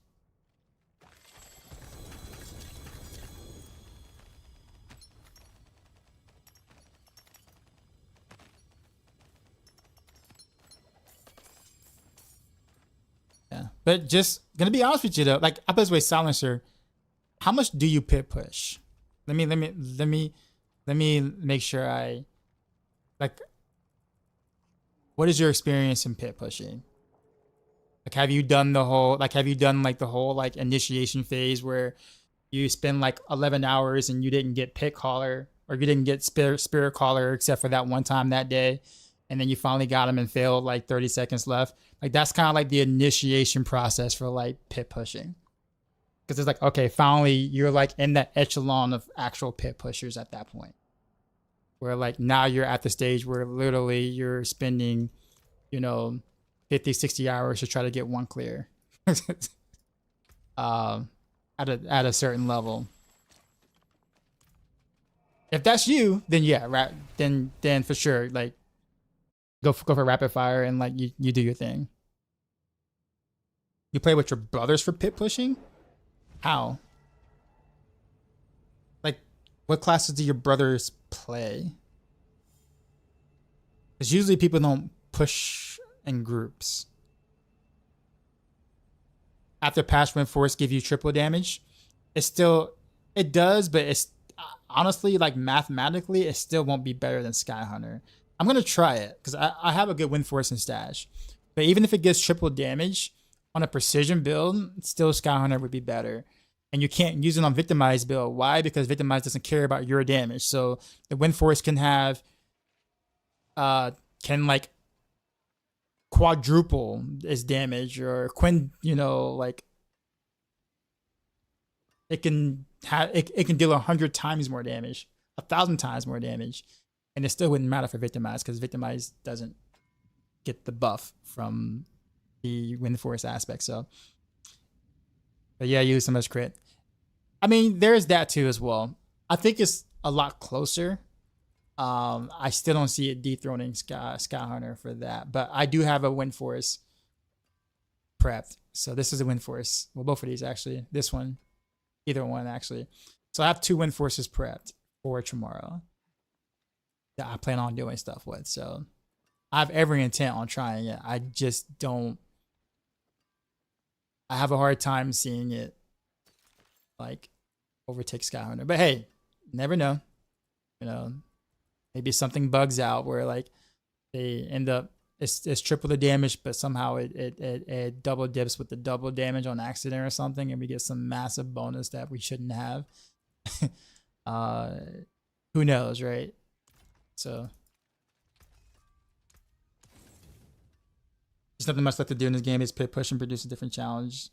Yeah, but just gonna be honest with you though, like up as way silencer, how much do you pit push? Let me make sure I like. What is your experience in pit pushing? Like, have you done the whole initiation phase where you spend like 11 hours and you didn't get pit caller or you didn't get spirit caller except for that one time that day, and then you finally got him and failed like 30 seconds left? Like, that's kind of like the initiation process for like pit pushing. Because it's like, okay, finally you're like in that echelon of actual pit pushers at that point. Where like now you're at the stage where literally you're spending, 50, 60 hours to try to get one clear. At a certain level. If that's you, then yeah, then for sure, like go for Rapid Fire and like you do your thing. You play with your brothers for pit pushing? How? Like, what classes do your brothers play? Because usually people don't push in groups. After patch wind force give you triple damage, it does, but it's honestly, like mathematically, it still won't be better than Sky Hunter. I'm gonna try it because I have a good wind force in stash. But even if it gives triple damage on a precision build, still Sky Hunter would be better. And you can't use it on Victimize build. Why? Because Victimize doesn't care about your damage. So the wind force can have like quadruple its damage, or like it can deal 100 times more damage, 1,000 times more damage, and it still wouldn't matter for Victimize because Victimize doesn't get the buff from the wind force aspect. So, but yeah, use so much crit. I mean, there's that too as well. I think it's a lot closer. I still don't see it dethroning Sky Hunter for that, but I do have a wind force prepped. So this is a wind force. Well, both of these actually. This one, either one actually. So I have 2 wind forces prepped for tomorrow that I plan on doing stuff with. So I have every intent on trying it. I just don't. I have a hard time seeing it like overtake Sky Hunter. But hey, never know. Maybe something bugs out where like they end up it's triple the damage, but somehow it double dips with the double damage on accident or something, and we get some massive bonus that we shouldn't have. Who knows, right? So there's nothing much left to do in this game. It's push and produce a different challenge.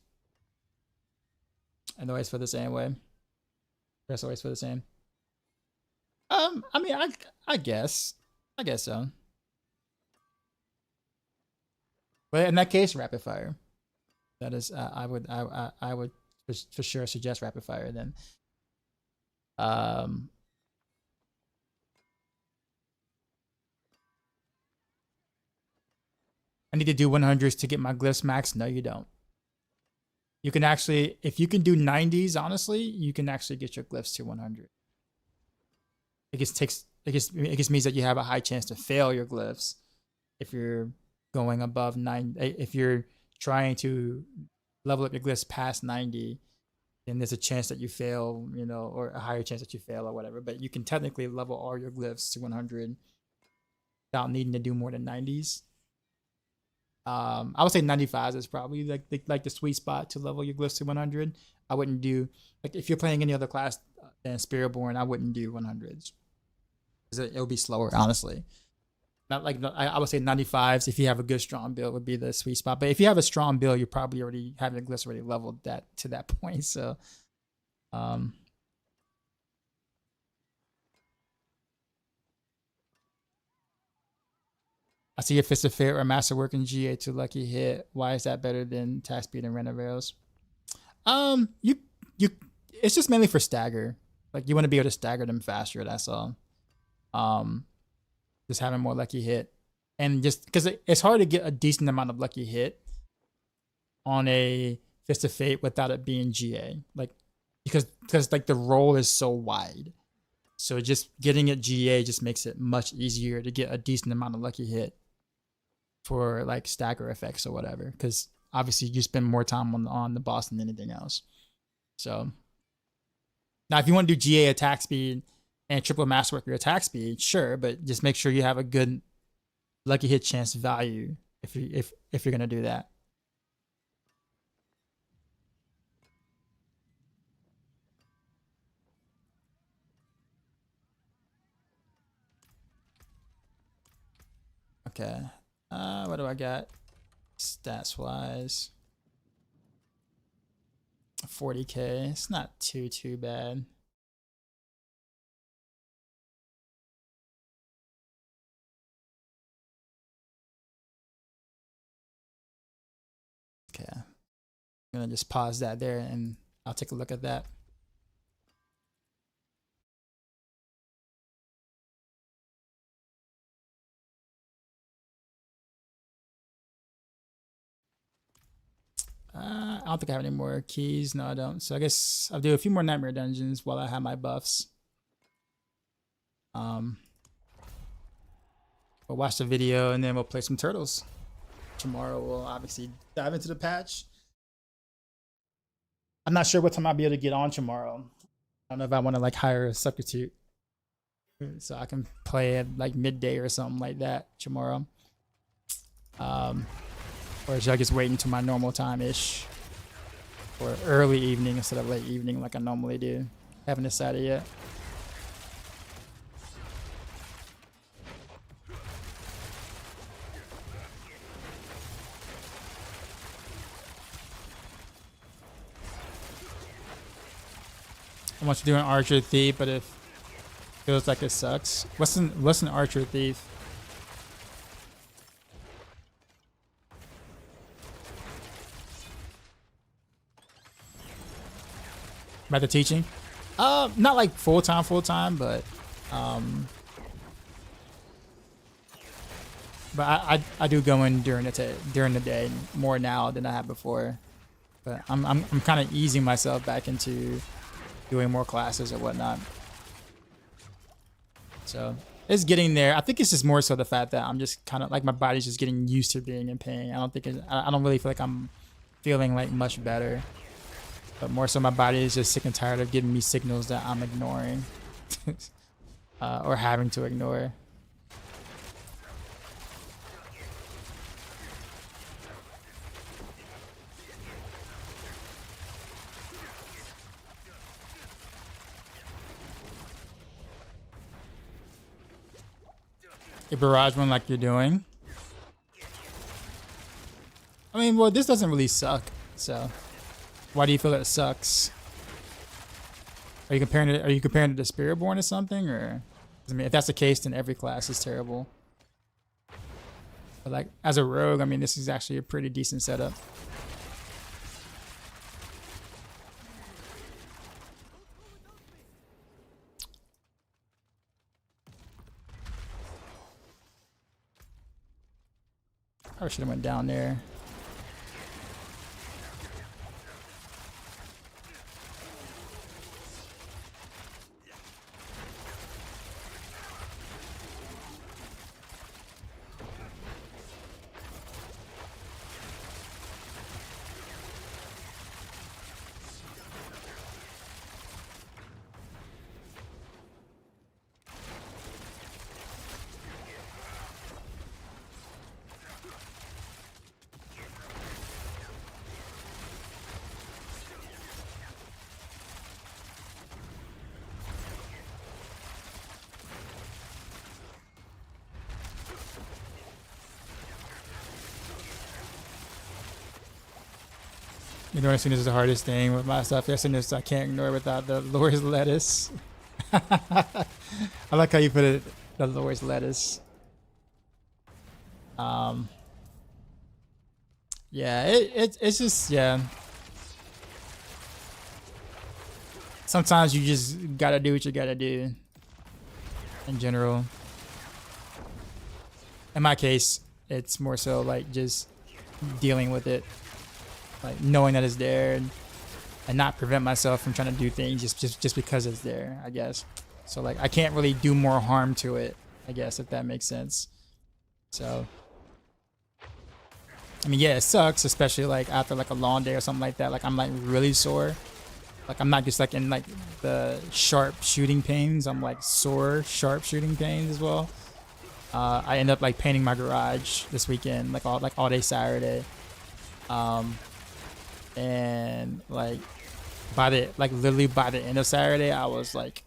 And always for the same way. That's always for the same. I mean, I guess so. But in that case, rapid fire. That is, I would for sure suggest rapid fire then. I need to do 100s to get my glyphs max. No, you don't. You can actually, if you can do 90s, honestly, you can actually get your glyphs to 100. It just means that you have a high chance to fail your glyphs if you're going above 9. If you're trying to level up your glyphs past 90, then there's a chance that you fail, you know, or a higher chance that you fail or whatever. But you can technically level all your glyphs to 100 without needing to do more than 90s. I would say 95 is probably like the sweet spot to level your glyphs to 100. I wouldn't do, like, if you're playing any other class than Spiritborn, I wouldn't do 100s. It'll be slower, honestly. Not like, I would say 95s if you have a good strong build would be the sweet spot. But if you have a strong build, you probably already have your glyphs already leveled to that point. So, I see a Fist of Fate or Masterwork in GA to Lucky Hit. Why is that better than attack speed and random arrows? It's just mainly for stagger. Like, you want to be able to stagger them faster. That's all. Just having more lucky hit, and just because it's hard to get a decent amount of lucky hit on a Fist of Fate without it being GA. Like, because like the roll is so wide, so just getting it GA just makes it much easier to get a decent amount of lucky hit for like stagger effects or whatever, because obviously you spend more time on the boss than anything else. So now if you want to do GA attack speed and triple masterwork your attack speed, sure, but just make sure you have a good lucky hit chance value if you're gonna do that. Okay. What do I got? Stats wise. 40k. It's not too bad. Okay. I'm gonna just pause that there and I'll take a look at that. I don't think I have any more keys. No, I don't. So I guess I'll do a few more nightmare dungeons while I have my buffs. We'll watch the video and then we'll play some turtles. Tomorrow we'll obviously dive into the patch. I'm not sure what time I'll be able to get on tomorrow. I don't know if I want to like hire a substitute so I can play at like midday or something like that tomorrow. Or should I just wait until my normal time-ish? Or early evening instead of late evening like I normally do. Haven't decided yet. I want to do an Archer Thief, but it feels like it sucks. What's an Archer Thief? About the teaching? Not like full time, but I do go in during the day more now than I have before. But I'm kind of easing myself back into doing more classes or whatnot. So it's getting there. I think it's just more so the fact that I'm just kind of like my body's just getting used to being in pain. I don't really feel like I'm feeling like much better. But more so my body is just sick and tired of giving me signals that I'm ignoring or having to ignore. a barrage one like you're doing. I mean, well, this doesn't really suck. So, why do you feel that it sucks? Are you comparing it? Are you comparing it to Spiritborn or something? Or, I mean, if that's the case, then every class is terrible. But like as a rogue, I mean, this is actually a pretty decent setup. I should have went down there. You know, I think this is the hardest thing with my stuff. There's this I can't ignore without the Lord's lettuce. I like how you put it, the Lord's lettuce. Yeah, it's just, yeah. Sometimes you just gotta do what you gotta do. In general. In my case, it's more so like just dealing with it. Like knowing that it's there and not prevent myself from trying to do things just because it's there, I guess. So like I can't really do more harm to it, I guess, if that makes sense. So I mean, yeah, it sucks, especially like after like a long day or something like that. Like I'm like really sore. Like I'm not just like in like the sharp shooting pains. I'm like sore, sharp shooting pains as well. I end up like painting my garage this weekend, like all day Saturday. And like literally by the end of Saturday, I was like,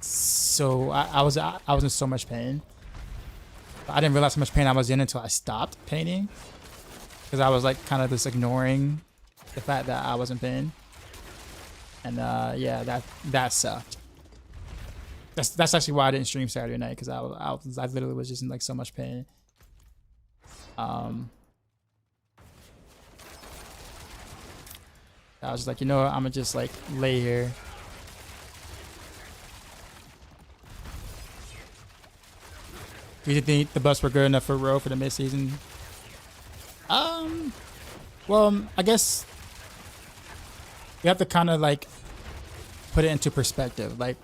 so I was in so much pain. I didn't realize how much pain I was in until I stopped painting, because I was like kind of just ignoring the fact that I was in pain. And yeah, that sucked. That's actually why I didn't stream Saturday night, because I literally was just in like so much pain. I was just like, you know what, I'm gonna just like lay here. Do you think the buffs were good enough for Row for the mid-season? Well, I guess you have to kind of like put it into perspective. Like,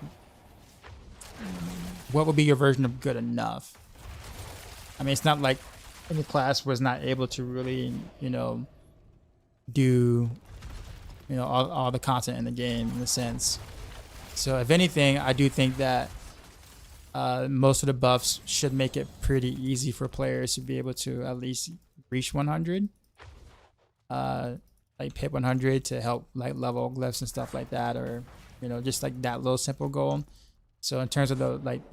what would be your version of good enough? I mean, it's not like any class was not able to really, you know, do, you know, all the content in the game in a sense. So if anything, I do think that most of the buffs should make it pretty easy for players to be able to at least reach 100. Like hit 100 to help like level glyphs and stuff like that, or you know, just like that little simple goal. So in terms of the like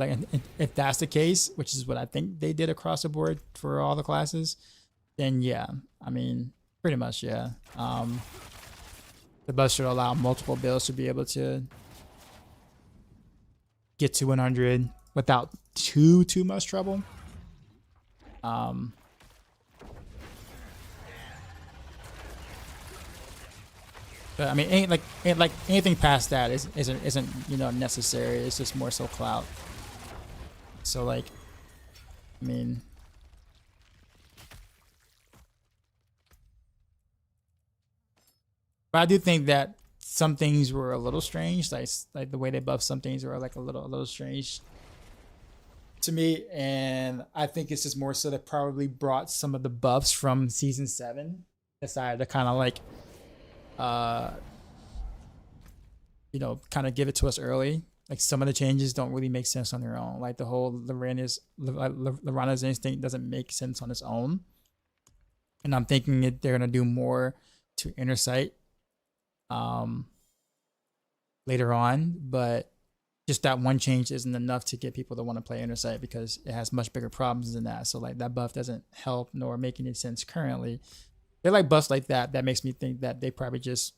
if that's the case, which is what I think they did across the board for all the classes, then yeah, I mean pretty much yeah. The buff should allow multiple builds to be able to get to 100 without too much trouble. But I mean, ain't like anything past that isn't you know necessary. It's just more so clout. So like, I mean, but I do think that some things were a little strange. Like the way they buffed some things were like a little strange to me, and I think it's just more so that probably brought some of the buffs from season 7. Decided to kind of like you know, kind of give it to us early. Like some of the changes don't really make sense on their own. Like the whole Lorana's instinct doesn't make sense on its own. And I'm thinking that they're gonna do more to Inner Sight later on, but just that one change isn't enough to get people to want to play Intersight because it has much bigger problems than that. So like that buff doesn't help nor make any sense currently. They're like buffs like that that makes me think that they probably just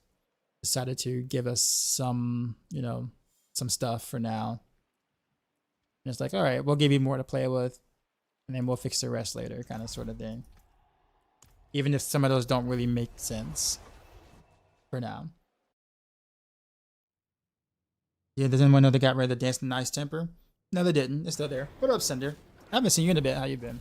decided to give us some, you know, some stuff for now. And it's like, all right, we'll give you more to play with, and then we'll fix the rest later, kind of sort of thing. Even if some of those don't really make sense for now. Yeah, does anyone know they got rid of the Dancing Ice Temper? No, they didn't. It's still there. What up, Cinder? I haven't seen you in a bit. How you been?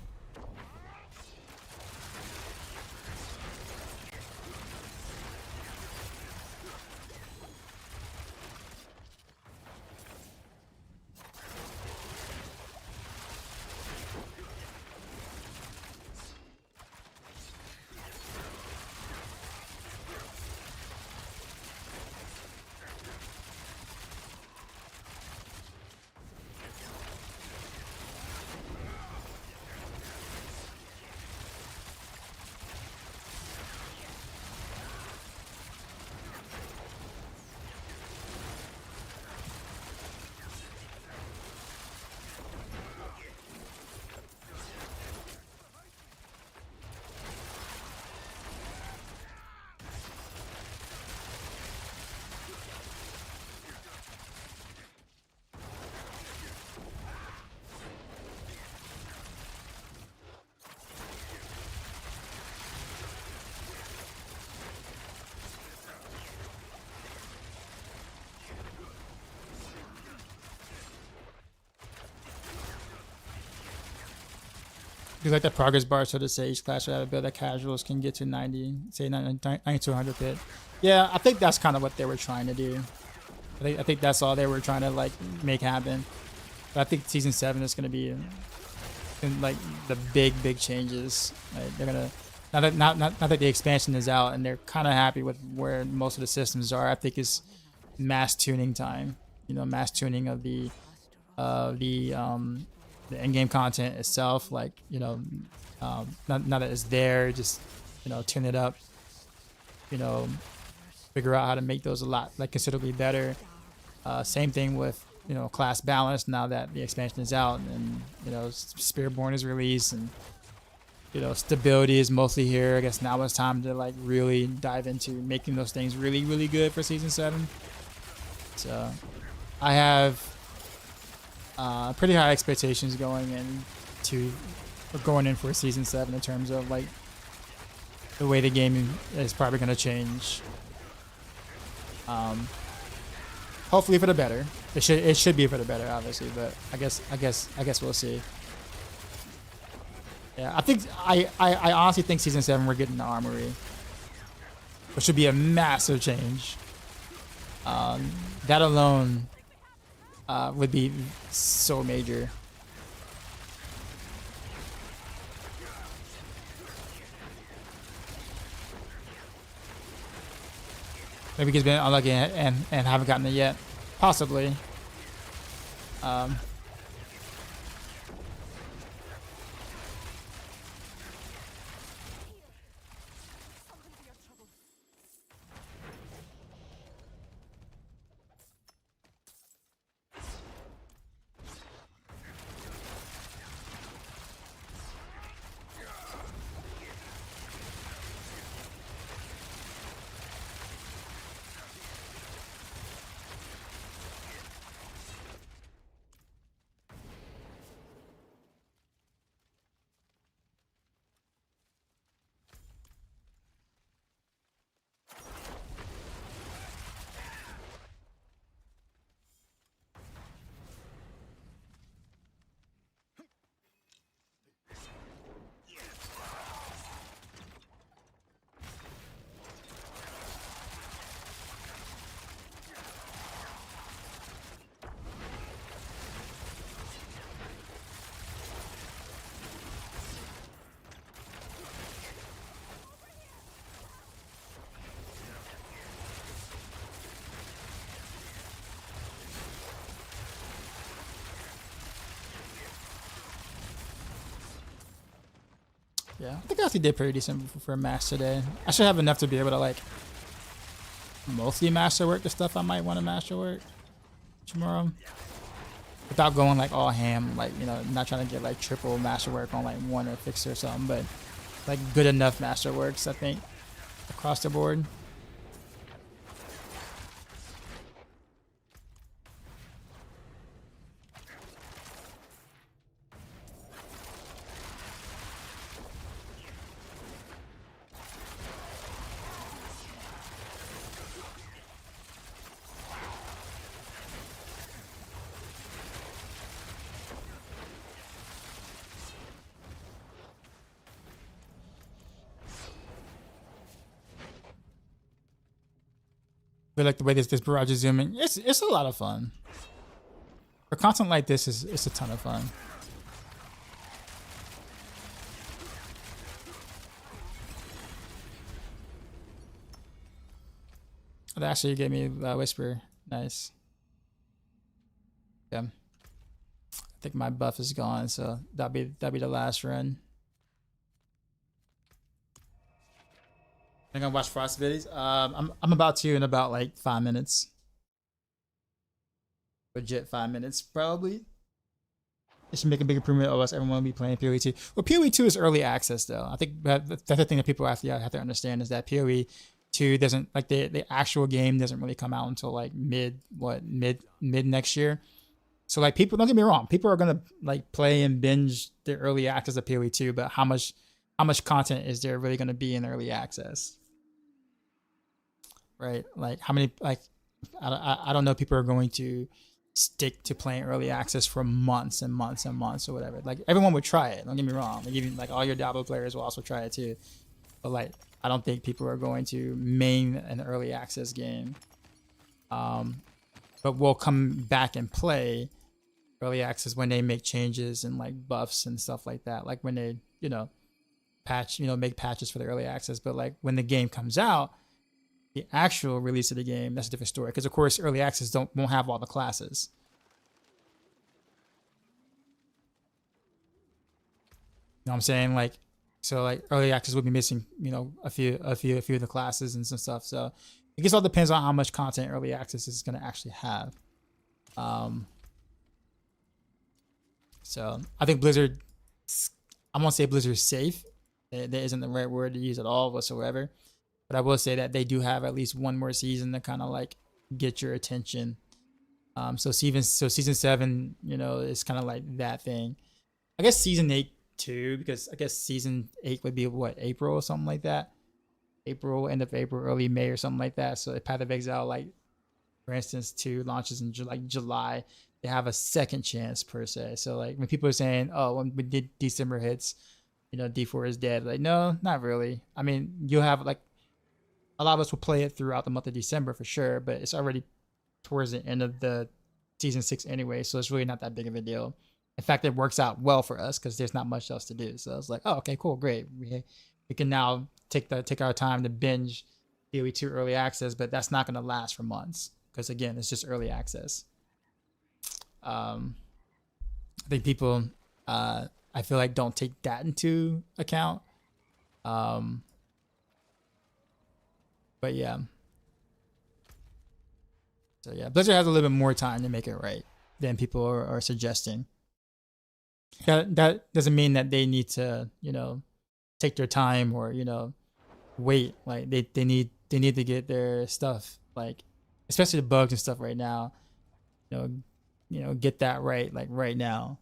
Do you like the progress bar so the Sage class should have a build that casuals can get to 90, say 90 to 100 pit? Yeah, I think that's kind of what they were trying to do. I think that's all they were trying to like make happen. But I think season 7 is going to be like the big changes. Like, they're gonna not that the expansion is out and they're kind of happy with where most of the systems are. I think it's mass tuning time. You know, mass tuning of the in-game content itself, like, you know, now that it's there, just, you know, tune it up, you know, figure out how to make those a lot, like, considerably better. Same thing with, you know, class balance now that the expansion is out and, you know, Spiritborn is released and, you know, stability is mostly here. I guess now it's time to, like, really dive into making those things really good for season 7. So I have pretty high expectations going in for season 7 in terms of like the way the game is probably going to change. Hopefully for the better. It should be for the better, obviously, but I guess we'll see. Yeah, I honestly think season 7 we're getting the armory, which should be a massive change. That alone would be so major. Maybe he's been unlucky and haven't gotten it yet. Possibly. Yeah, I think I actually did pretty decent for a match today. I should have enough to be able to, like, mostly masterwork the stuff I might want to masterwork tomorrow. without going like all ham, like, you know, not trying to get like triple masterwork on like one or fixer or something, but like good enough masterworks, I think, across the board. I like the way this barrage is zooming. It's a lot of fun. For content like this, it's a ton of fun. It actually gave me a whisper. Nice. Yeah. I think my buff is gone, so that'll be the last run. I'm gonna watch Frost videos. I'm about to in about like 5 minutes. Legit 5 minutes, probably. It should make a big improvement of us. Everyone will be playing PoE 2. Well, PoE 2 is early access, though. I think that's the thing that people have to understand is that PoE 2 doesn't, like, the actual game doesn't really come out until like mid next year. So like, people, don't get me wrong, people are gonna like play and binge the early access of PoE 2, but how much content is there really gonna be in early access? Right? Like, how many, like, I don't know, people are going to stick to playing early access for months and months and months or whatever. Like, everyone would try it, don't get me wrong. Like, even like all your Diablo players will also try it too. But like, I don't think people are going to main an early access game. But we'll come back and play early access when they make changes and like buffs and stuff like that. Like when they, you know, make patches for the early access. But like when the game comes out, the actual release of the game, that's a different story. Because of course, early access won't have all the classes. You know what I'm saying? Like, so like early access will be missing, you know, a few of the classes and some stuff. So I guess it all depends on how much content early access is going to actually have. So I think Blizzard, I won't say Blizzard's safe. There isn't the right word to use at all whatsoever. But I will say that they do have at least one more season to kind of like get your attention. So season 7, you know, is kind of like that thing. I guess season 8 too, because I guess season 8 would be what, April or something like that. April, end of April, early May or something like that. So Path of Exile, like for instance, 2 launches in July. They have a second chance per se. So like when people are saying, "Oh, when we did December hits, you know, D4 is dead," like, no, not really. I mean, you'll have like, a lot of us will play it throughout the month of December for sure, but it's already towards the end of the season 6 anyway, so it's really not that big of a deal. In fact, it works out well for us because there's not much else to do. So I was like, oh, okay, cool, great. We can now take our time to binge PoE 2 early access, but that's not going to last for months because again, it's just early access. I think people, I feel like, don't take that into account. But yeah. So yeah, Blizzard has a little bit more time to make it right than people are suggesting. That doesn't mean that they need to, you know, take their time or, you know, wait. Like they need to get their stuff, like especially the bugs and stuff right now. You know, get that right, like right now.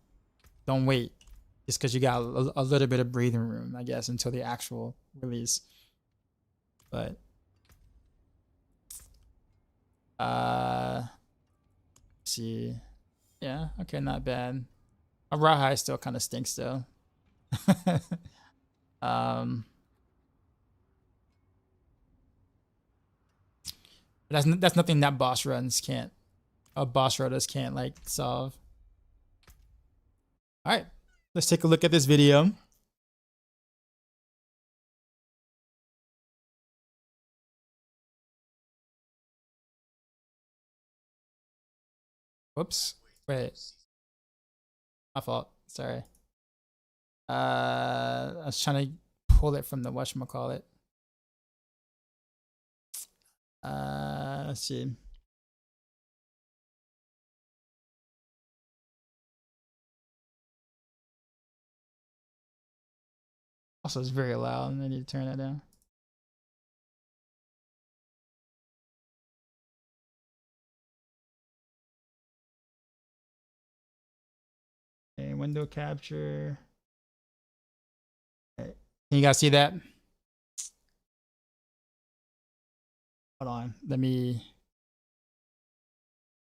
Don't wait just because you got a little bit of breathing room, I guess, until the actual release. But let's see, yeah, okay, not bad. A raw high still kind of stinks though. That's nothing that boss runners can't like solve. All right, let's take a look at this video. Whoops, wait, my fault, sorry. I was trying to pull it from the whatchamacallit. Let's see. Also, it's very loud, and I need to turn that down. Okay, window capture. Okay. Can you guys see that? Hold on. Let me.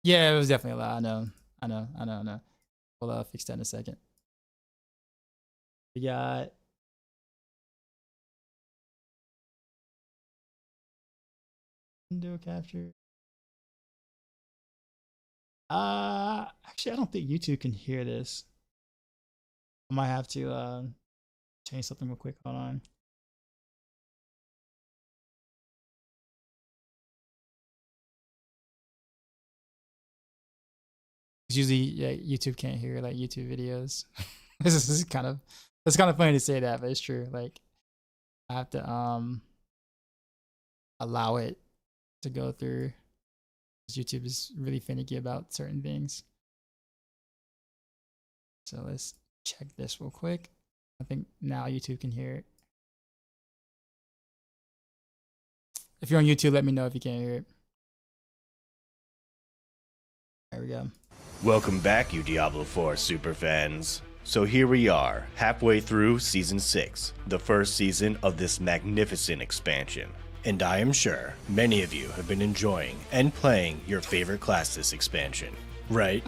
Yeah, it was definitely loud. I know. We'll fix that in a second. We got. Window capture. Actually, I don't think YouTube can hear this. I might have to change something real quick. Hold on. Usually, yeah, YouTube can't hear like YouTube videos. This is kind of, it's kind of funny to say that, but it's true. Like, I have to allow it to go through. YouTube is really finicky about certain things. So let's check this real quick. I think now YouTube can hear it. If you're on YouTube, let me know if you can't hear it. There we go. Welcome back, you Diablo 4 superfans. So here we are, halfway through Season 6, the first season of this magnificent expansion. And I am sure many of you have been enjoying and playing your favorite class this expansion, right?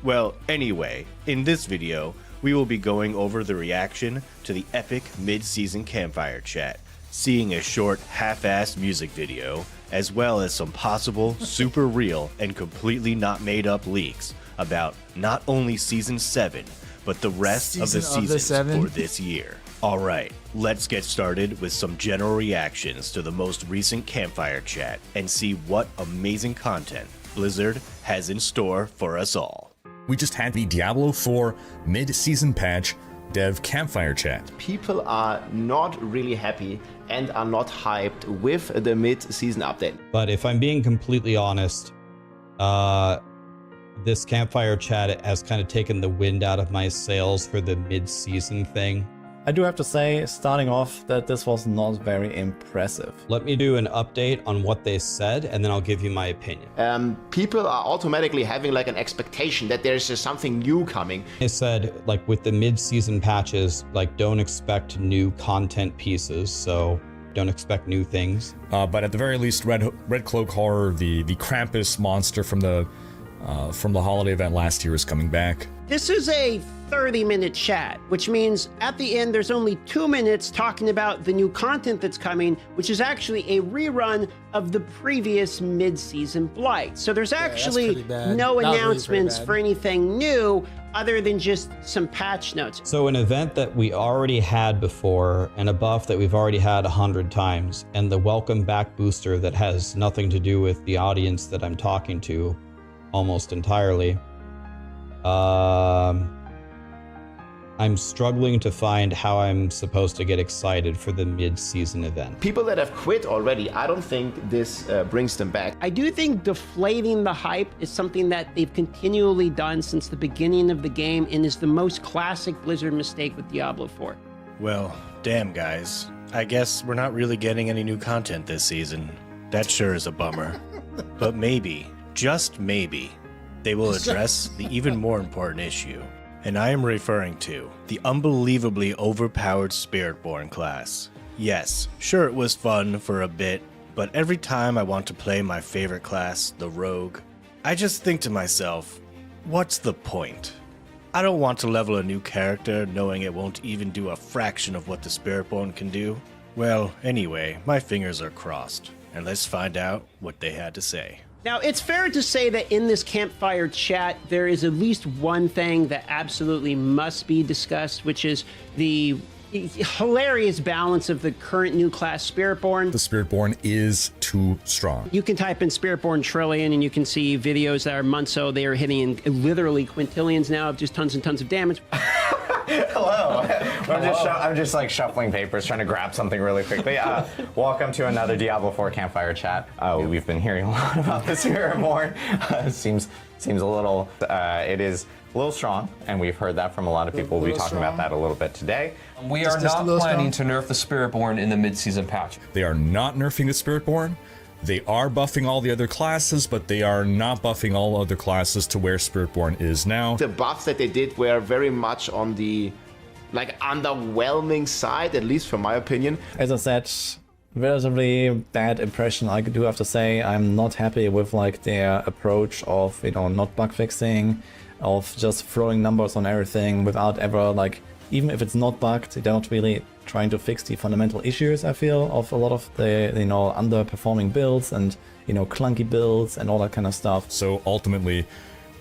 Well, anyway, in this video, we will be going over the reaction to the epic mid-season campfire chat, seeing a short half-assed music video, as well as some possible super real and completely not made up leaks about not only Season 7, but the rest of the seasons for this year. Alright, let's get started with some general reactions to the most recent campfire chat and see what amazing content Blizzard has in store for us all. We just had the Diablo 4 mid-season patch dev campfire chat. People are not really happy and are not hyped with the mid-season update. But if I'm being completely honest, this campfire chat has kind of taken the wind out of my sails for the mid-season thing. I do have to say, starting off, that this was not very impressive. Let me do an update on what they said, and then I'll give you my opinion. People are automatically having like an expectation that there's just something new coming. They said, like, with the mid-season patches, like, don't expect new content pieces, so don't expect new things. But at the very least, Red Cloak Horror, the Krampus monster from the holiday event last year, is coming back. This is a 30-minute chat, which means at the end there's only 2 minutes talking about the new content that's coming, which is actually a rerun of the previous mid-season Blight. So there's actually no announcements for anything new other than just some patch notes. So an event that we already had before, and a buff that we've already had 100 times, and the welcome back booster that has nothing to do with the audience that I'm talking to almost entirely. I'm struggling to find how I'm supposed to get excited for the mid-season event. People that have quit already, I don't think this brings them back. I do think deflating the hype is something that they've continually done since the beginning of the game and is the most classic Blizzard mistake with Diablo 4. Well, damn guys, I guess we're not really getting any new content this season. That sure is a bummer. But maybe, just maybe, they will address the even more important issue. And I am referring to the unbelievably overpowered Spiritborn class. Yes, sure it was fun for a bit, but every time I want to play my favorite class, the Rogue, I just think to myself, what's the point? I don't want to level a new character knowing it won't even do a fraction of what the Spiritborn can do. Well, anyway, my fingers are crossed, and let's find out what they had to say. Now, it's fair to say that in this campfire chat, there is at least one thing that absolutely must be discussed, which is the hilarious balance of the current new class Spiritborn. The Spiritborn is too strong. You can type in Spiritborn Trillion and you can see videos that are months old. They are hitting in literally quintillions now of just tons and tons of damage. Hello. I'm just like shuffling papers, trying to grab something really quickly. Welcome to another Diablo 4 campfire chat. We've been hearing a lot about the Spiritborn. Seems a little. It is a little strong, and we've heard that from a lot of people. We'll be talking about that a little bit today. We are not planning to nerf the Spiritborn in the mid-season patch. They are not nerfing the Spiritborn. They are buffing all the other classes, but they are not buffing all other classes to where Spiritborn is now. The buffs that they did were very much on the underwhelming side, at least from my opinion. As I said, relatively bad impression, I do have to say. I'm not happy with like their approach of, not bug fixing, of just throwing numbers on everything without ever, like, even if it's not bugged, they don't really trying to fix the fundamental issues, I feel, of a lot of the, underperforming builds and, clunky builds and all that kind of stuff. So ultimately,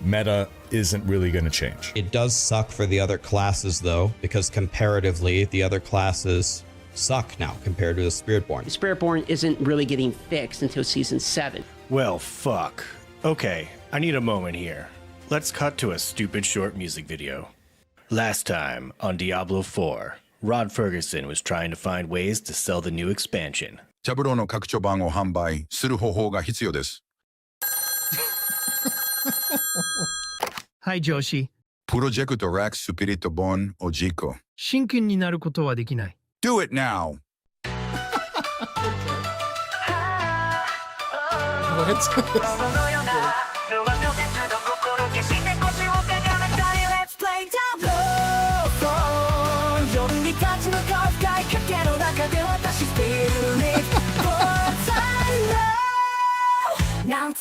meta isn't really going to change. It does suck for the other classes, though, because comparatively, the other classes suck now compared to the Spiritborn. The Spiritborn isn't really getting fixed until Season 7. Well, fuck. Okay, I need a moment here. Let's cut to a stupid short music video. Last time on Diablo 4, Rod Ferguson was trying to find ways to sell the new expansion. ジャブローの拡張版を販売する方法が必要です。はい、上司。プロジェクトラックスピリットボーンを実行。真剣になることはできない。Do it now!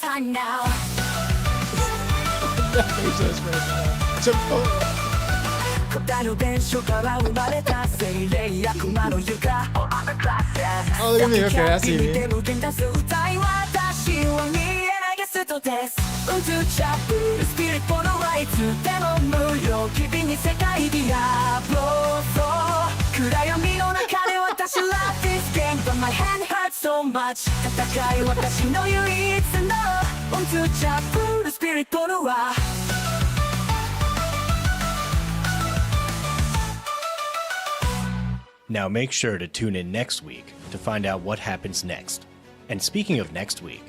Time now. 答えの伝書から生まれた精霊悪魔の床 Oh, look at me. Okay, I see me. 歌い私は見えないゲストです宇宙チャップスピリットのはいつでも無料君に世界ディアブロそう暗闇の中で私 Love this game but my hand hurts so much 戦い私の唯一の宇宙チャップスピリットのはNow make sure to tune in next week to find out what happens next. And speaking of next week,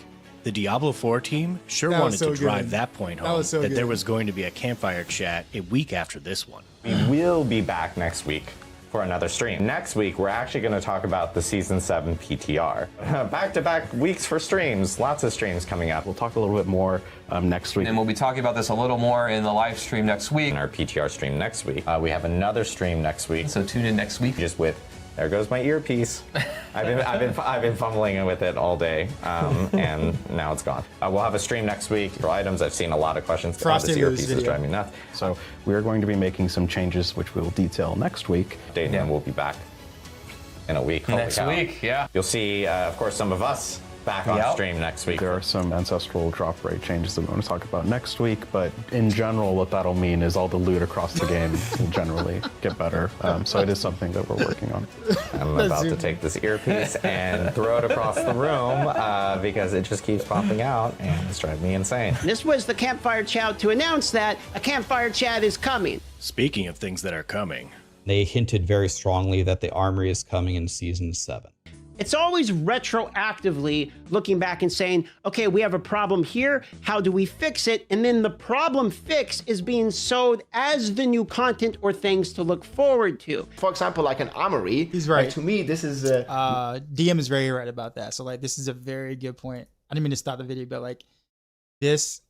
the Diablo 4 team sure wanted to drive that point home that there was going to be a campfire chat a week after this one. We will be back next week for another stream. Next week, we're actually going to talk about the Season 7 PTR. Back-to-back weeks for streams. Lots of streams coming up. We'll talk a little bit more next week. And we'll be talking about this a little more in the live stream next week. In our PTR stream next week. We have another stream next week. So tune in next week. Just with, there goes my earpiece. I've been fumbling with it all day, and now it's gone. We'll have a stream next week for items. I've seen a lot of questions. This earpiece is driving me nuts. So we're going to be making some changes, which we'll detail next week. And we'll be back in a week. Next week, yeah. You'll see, of course, some of us back on stream next week. There are some ancestral drop rate changes that we want to talk about next week, but in general, what that'll mean is all the loot across the game will generally get better. So it is something that we're working on. I'm about to take this earpiece and throw it across the room because it just keeps popping out and it's driving me insane. This was the Campfire Chat to announce that a Campfire Chat is coming. Speaking of things that are coming, they hinted very strongly that the armory is coming in Season 7. It's always retroactively looking back and saying, okay, we have a problem here. How do we fix it? And then the problem fix is being sold as the new content or things to look forward to. For example, like an armory. He's right. To me, this is DM is very right about that. So like, this is a very good point. I didn't mean to stop the video, but like this,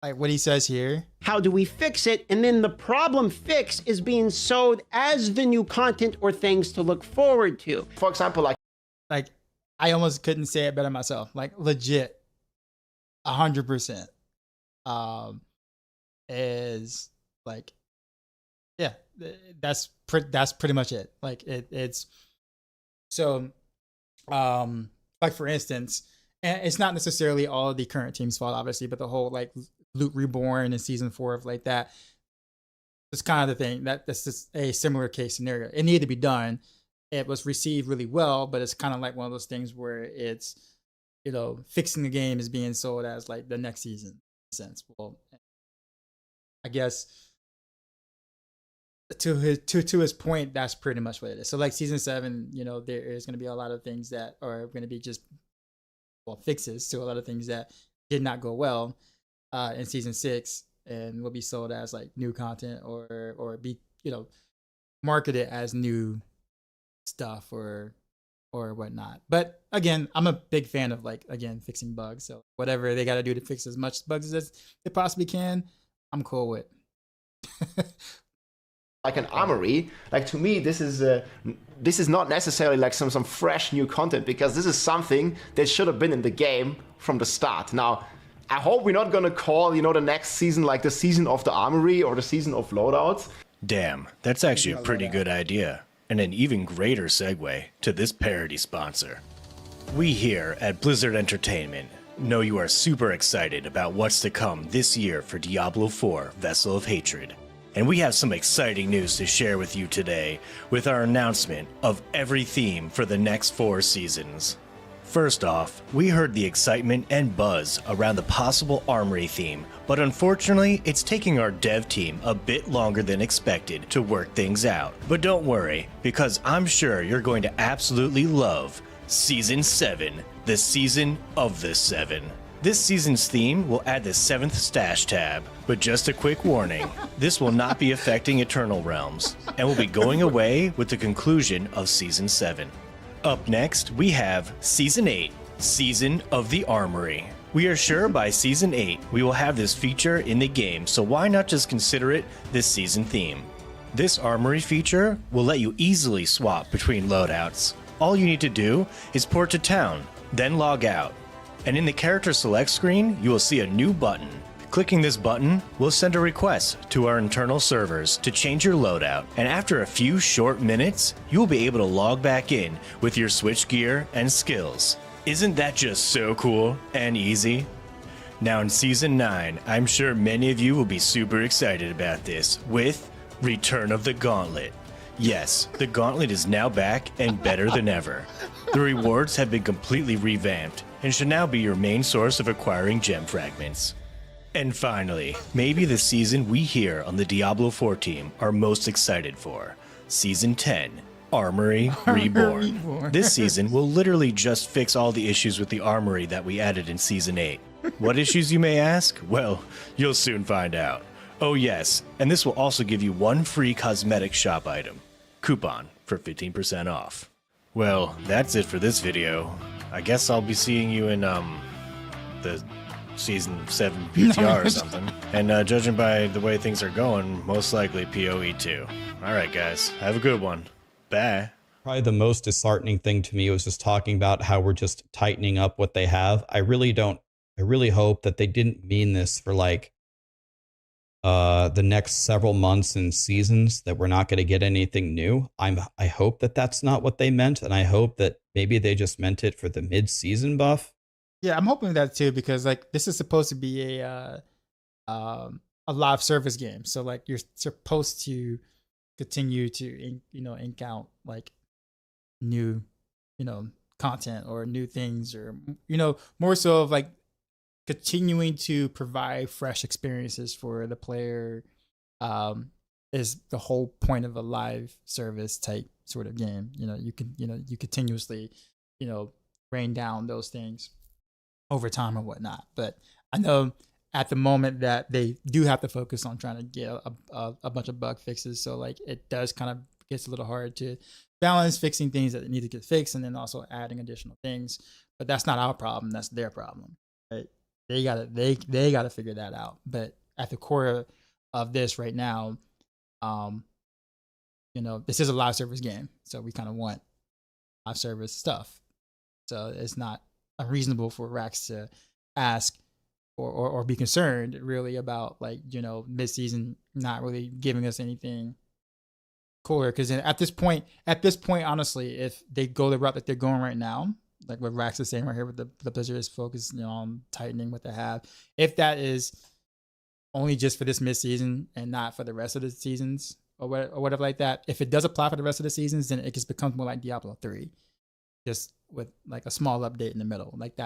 like what he says here. How do we fix it? And then the problem fix is being sold as the new content or things to look forward to. For example, like I almost couldn't say it better myself. Like legit, 100%. Is like, yeah, that's pretty much it. Like it's so, like for instance, and it's not necessarily all the current team's fault, obviously, but the whole like Loot Reborn in Season 4 of like that. It's kind of the thing that's just a similar case scenario. It needed to be done. It was received really well, but it's kind of like one of those things where it's, fixing the game is being sold as like the next season in a sense. Well, I guess to his point, that's pretty much what it is. So like season 7, you know, there is going to be a lot of things that are going to be just fixes to a lot of things that did not go well in season 6, and will be sold as like new content or be, you know, marketed as new stuff or whatnot. But again, I'm a big fan of like, again, fixing bugs. So whatever they got to do to fix as much bugs as they possibly can, I'm cool with. Like an armory, like to me, this is not necessarily like some fresh new content, because this is something that should have been in the game from the start. Now, I hope we're not gonna call, you know, the next season like the season of the armory or the season of loadouts. Damn, that's actually a pretty good idea, and an even greater segue to this parody sponsor. We here at Blizzard Entertainment know you are super excited about what's to come this year for Diablo 4 Vessel of Hatred. And we have some exciting news to share with you today with our announcement of every theme for the next 4 seasons. First off, we heard the excitement and buzz around the possible armory theme, but unfortunately, it's taking our dev team a bit longer than expected to work things out. But don't worry, because I'm sure you're going to absolutely love Season 7, the Season of the 7. This season's theme will add the 7th stash tab, but just a quick warning, this will not be affecting Eternal Realms, and will be going away with the conclusion of Season 7. Up next, we have Season 8, Season of the Armory. We are sure by Season 8 we will have this feature in the game, so why not just consider it this season theme? This Armory feature will let you easily swap between loadouts. All you need to do is port to town, then log out. And in the character select screen, you will see a new button. Clicking this button will send a request to our internal servers to change your loadout, and after a few short minutes, you will be able to log back in with your switch gear and skills. Isn't that just so cool and easy? Now in Season 9, I'm sure many of you will be super excited about this with Return of the Gauntlet. Yes, the Gauntlet is now back and better than ever. The rewards have been completely revamped and should now be your main source of acquiring gem fragments. And finally, maybe the season we here on the Diablo 4 team are most excited for, Season 10, Armory Reborn. This season will literally just fix all the issues with the Armory that we added in Season 8. What issues, you may ask? Well, you'll soon find out. Oh yes, and this will also give you 1 free cosmetic shop item. Coupon for 15% off. Well, that's it for this video. I guess I'll be seeing you in, the Season 7 PTR or something. And judging by the way things are going, most likely PoE 2. Alright guys, have a good one. Bye. Probably the most disheartening thing to me was just talking about how we're just tightening up what they have. I really hope that they didn't mean this for like the next several months and seasons, that we're not going to get anything new. I hope that that's not what they meant, and I hope that maybe they just meant it for the mid-season buff. Yeah, I'm hoping that too, because like this is supposed to be a live service game, so like you're supposed to continue to ink out like new content or new things, or more so of like continuing to provide fresh experiences for the player is the whole point of a live service type sort of game. You continuously rain down those things over time or whatnot. But I know at the moment that they do have to focus on trying to get a bunch of bug fixes. So like it does kind of gets a little hard to balance fixing things that need to get fixed and then also adding additional things. But that's not our problem. That's their problem. Right? They gotta figure that out. But at the core of this right now, this is a live service game. So we kind of want live service stuff. So it's not unreasonable for Rax to ask or be concerned really about like mid-season not really giving us anything cooler, because at this point honestly, if they go the route that they're going right now, like what Rax is saying right here with the Blizzard is focused on tightening what they have, if that is only just for this mid-season and not for the rest of the seasons or whatever like that, if it does apply for the rest of the seasons, then it just becomes more like Diablo 3, just with like a small update in the middle. Like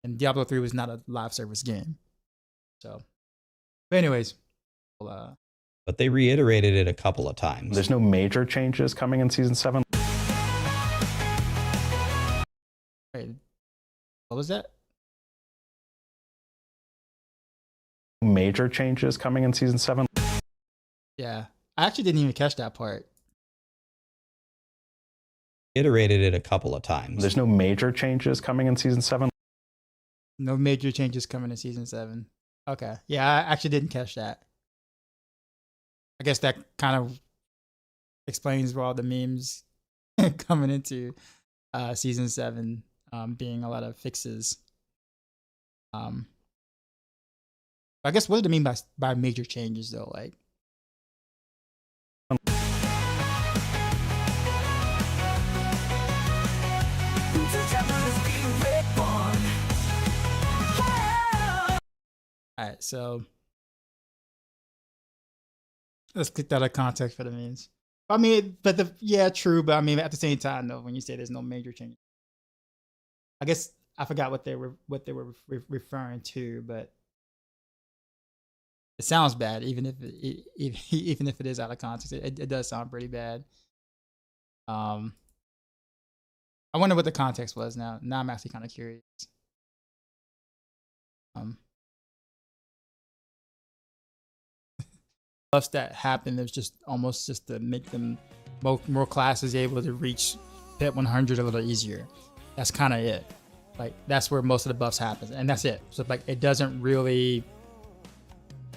and Diablo 3 was not a live service game. So, but anyways, we'll but they reiterated it a couple of times. There's no major changes coming in Season 7. Wait, what was that? Major changes coming in Season 7. Yeah, I actually didn't even catch that part. Iterated it a couple of times. There's no major changes coming in Season 7. No major changes coming in Season 7. Okay, yeah, I actually didn't catch that. I guess that kind of explains where all the memes coming into Season 7 being a lot of fixes. I guess what do they mean by major changes though? Like, all right, so let's get that out of context for the memes. I mean, but yeah, true. But I mean, at the same time, though, when you say there's no major change, I guess I forgot what they were referring to, but it sounds bad, even if it is out of context. It does sound pretty bad. I wonder what the context was. Now I'm actually kind of curious. Buffs that happen, there's just almost just to make them more classes able to reach pit 100 a little easier. That's kind of it. Like that's where most of the buffs happen, and that's it. So like it doesn't really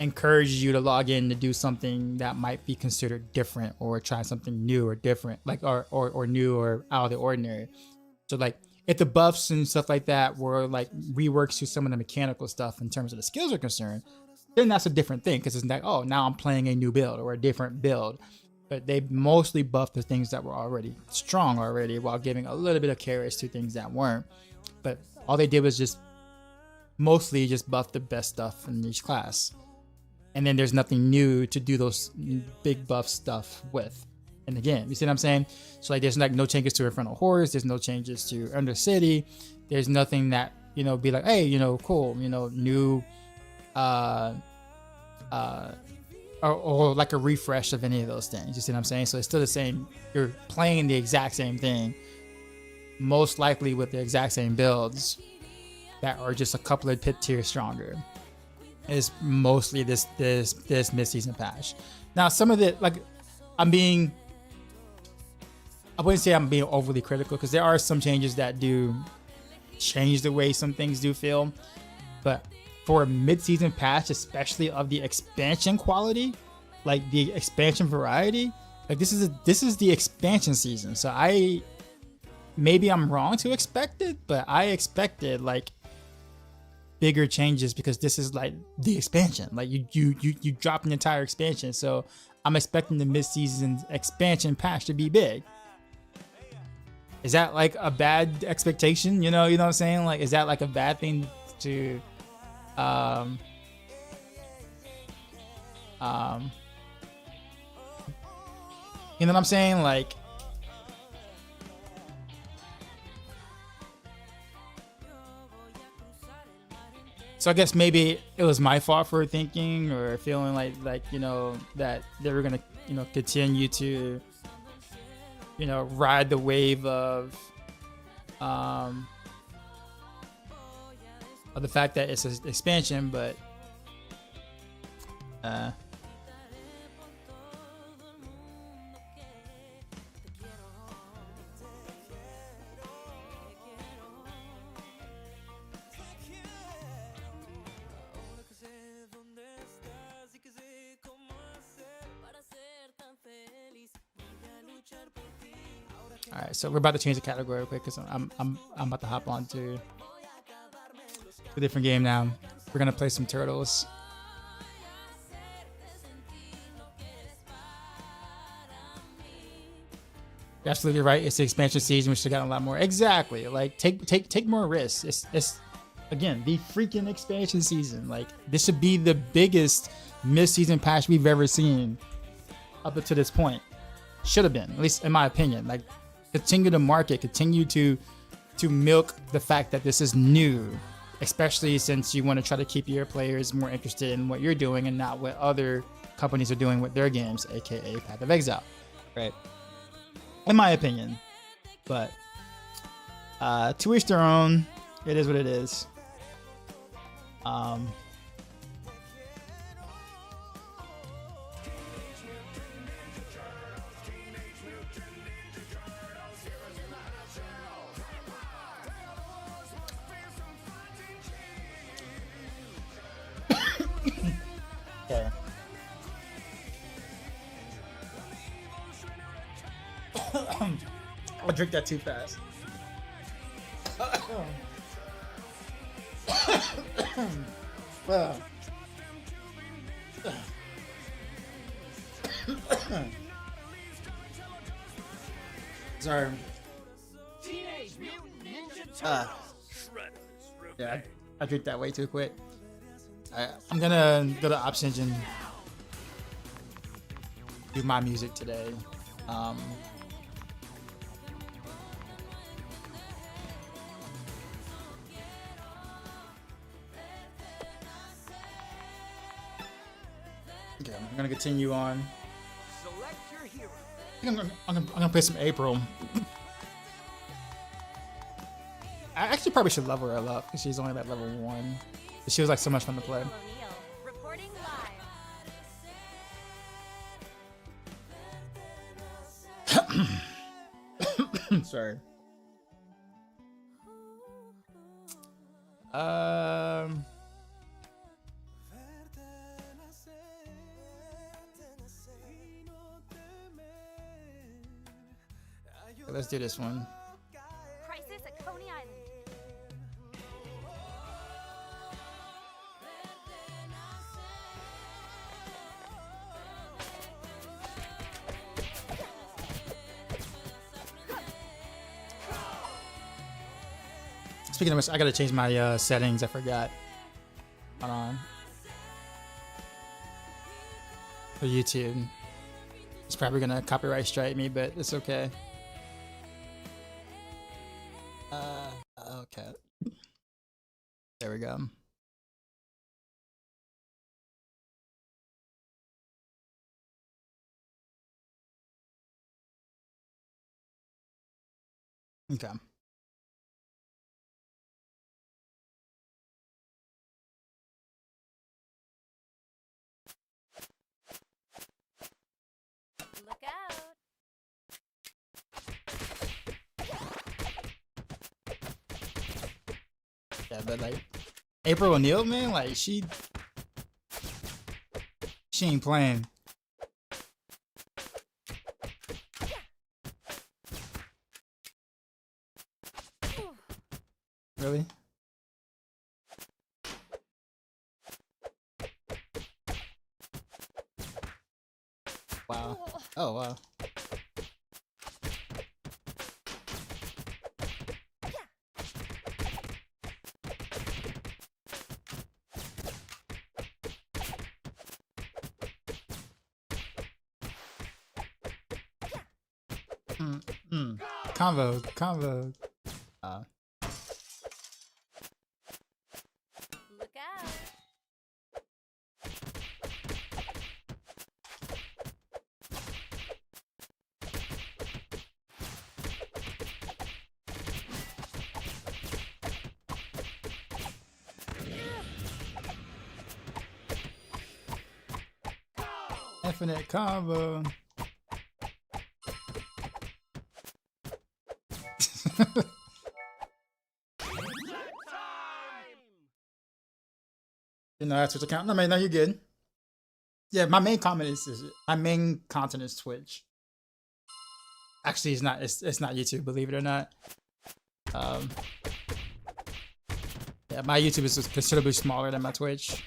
encourage you to log in to do something that might be considered different or try something new or different, like or new or out of the ordinary. So like if the buffs and stuff like that were like reworks to some of the mechanical stuff in terms of the skills are concerned, then that's a different thing, because it's like, oh, now I'm playing a new build or a different build. But they mostly buffed the things that were already strong already, while giving a little bit of carrots to things that weren't. But all they did was just mostly just buff the best stuff in each class. And then there's nothing new to do those big buff stuff with. And again, you see what I'm saying? So like there's like no changes to Infernal Hordes, there's no changes to Undercity, there's nothing that, you know, be like, hey, you know, cool, you know, new or like a refresh of any of those things. You see what I'm saying? So it's still the same, you're playing the exact same thing, most likely with the exact same builds that are just a couple of pit tiers stronger. Is mostly this mid-season patch. Now some of it, like I wouldn't say I'm being overly critical, because there are some changes that do change the way some things do feel, but for a mid-season patch, especially of the expansion quality, like the expansion variety, like this is the expansion season. So maybe I'm wrong to expect it, but I expected like bigger changes, because this is like the expansion. Like you drop an entire expansion, so I'm expecting the mid-season expansion patch to be big. Is that like a bad expectation? You know what I'm saying? Like, is that like a bad thing to you know what I'm saying? Like, so I guess maybe it was my fault for thinking or feeling like you know that they were gonna, you know, continue to, you know, ride the wave of the fact that it's an expansion, but all right, so we're about to change the category real quick, because I'm about to hop on to a different game now. We're gonna play some Turtles. You're absolutely right. It's the expansion season. We should have gotten a lot more. Exactly. Like take more risks. It's again the freaking expansion season. Like this should be the biggest mid-season patch we've ever seen up to this point. Should have been, at least in my opinion. Like continue to market, continue to milk the fact that this is new, especially since you want to try to keep your players more interested in what you're doing and not what other companies are doing with their games, aka Path of Exile, right? In my opinion, but to each their own. It is what it is. Okay. I'll drink that too fast. Sorry. Yeah, I drink that way too quick. I'm gonna go to Ops Engine, do my music today. Okay, I'm gonna continue on. I think I'm gonna play some April. I actually probably should level her up because she's only like level 1. But she was like so much fun to play. Sorry. Let's do this one. Crisis at Coney Island. Speaking of which, I gotta change my settings. I forgot. Hold on. For YouTube, it's probably gonna copyright strike me, but it's okay. Okay. There we go. Okay. Look out. Yeah, but like April O'Neil, man, like she ain't playing. Really? Wow. Oh wow. Convo. Look out. Infinite combo. You know, that's what account. No, man, no, you're good. Yeah, my main comment is my main content is Twitch. Actually, it's not. It's not YouTube. Believe it or not. Yeah, my YouTube is considerably smaller than my Twitch.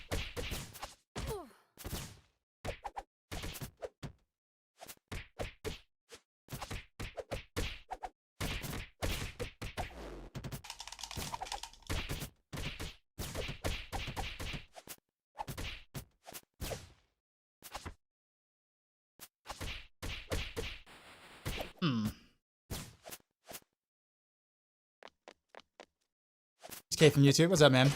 K from YouTube. What's up, man?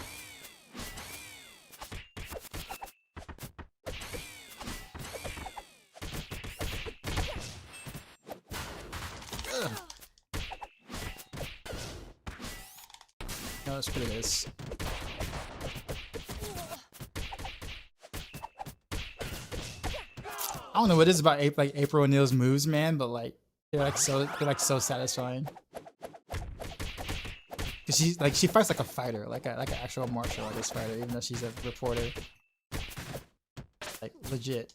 let's put this. I don't know what it is about April O'Neil's moves, man, but like they're so satisfying. Cause she fights like a fighter, like an actual martial artist fighter, even though she's a reporter. Like legit.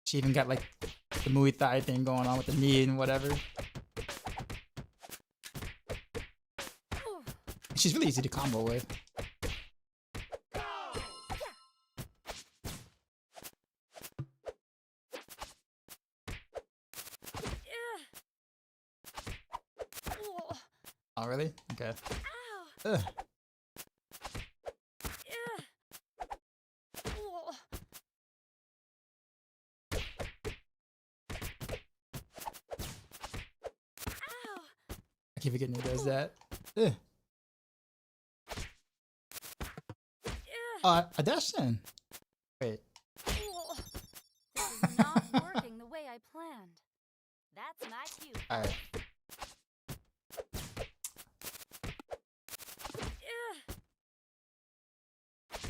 She even got like the Muay Thai thing going on with the knee and whatever. She's really easy to combo with. Oh, really? Okay. Ugh. I keep forgetting who does that. Ugh. I dashed in. Wait. This is not working the way I planned. That's my cue. Alright.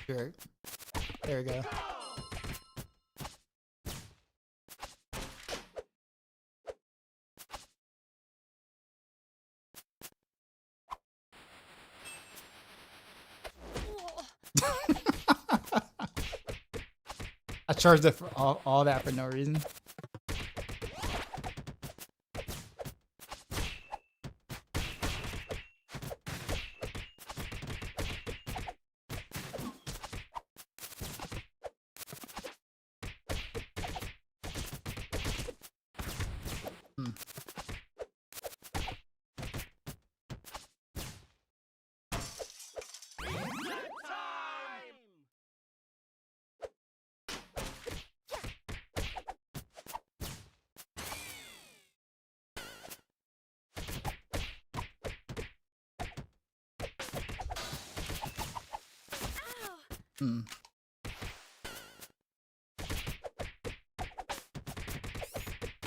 Sure. There we go. I charged it for all that for no reason.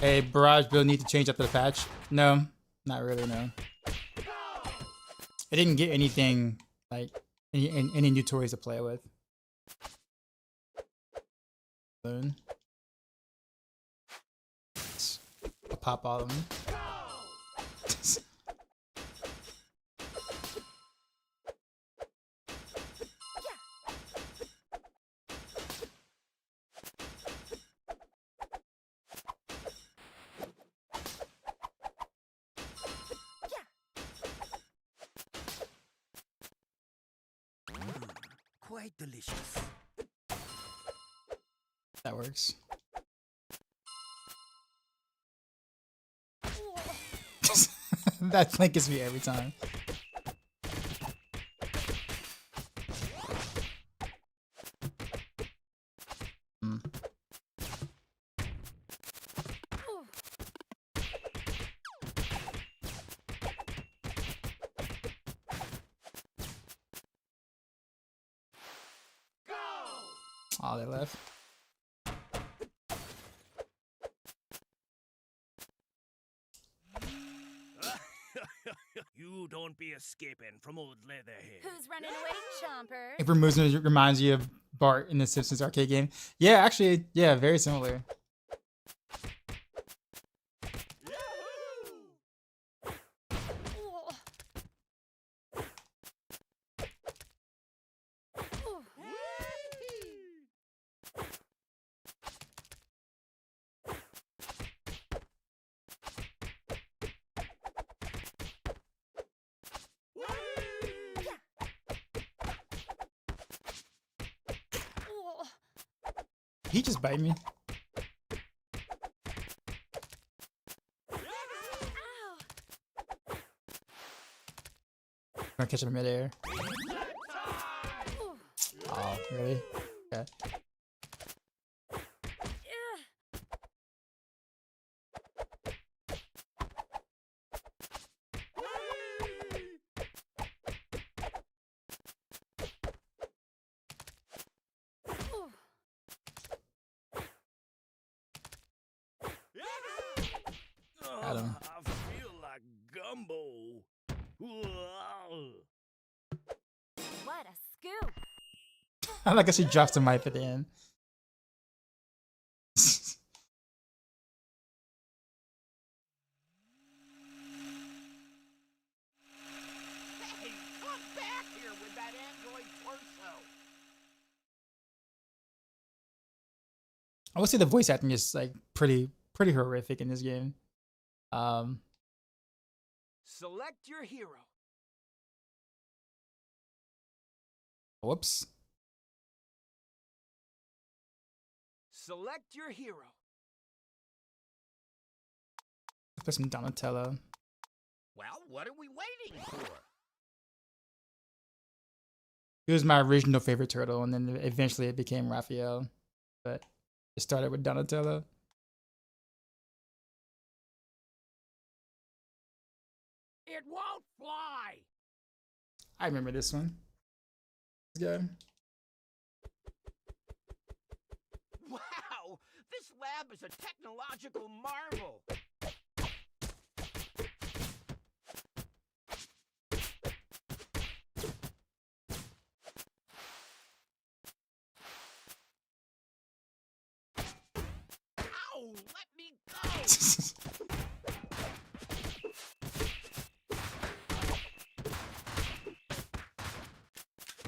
Hey, Barrage build need to change after the patch? No, not really, no. I didn't get anything, like, any new toys to play with. Balloon. I'll pop all of them. Quite delicious. That works. That flank gets me every time. Oh, they left. You don't be escaping from old Leatherhead. Who's running away, Chomper? It reminds you of Bart in the Simpsons arcade game. Yeah, actually, yeah, very similar. He just bite me. I'm gonna catch him in midair. Oh, really? Okay. Got him. I feel like gumbo. I like I she drops the mic at the end. I would say the voice acting is like pretty horrific in this game. Select your hero. Whoops. Select your hero. Let's put some Donatello. Well, what are we waiting for? He was my original favorite turtle, and then eventually it became Raphael. But it started with Donatello. It won't fly. I remember this one. It's good. Wow, this lab is a technological marvel. Ow, let me go.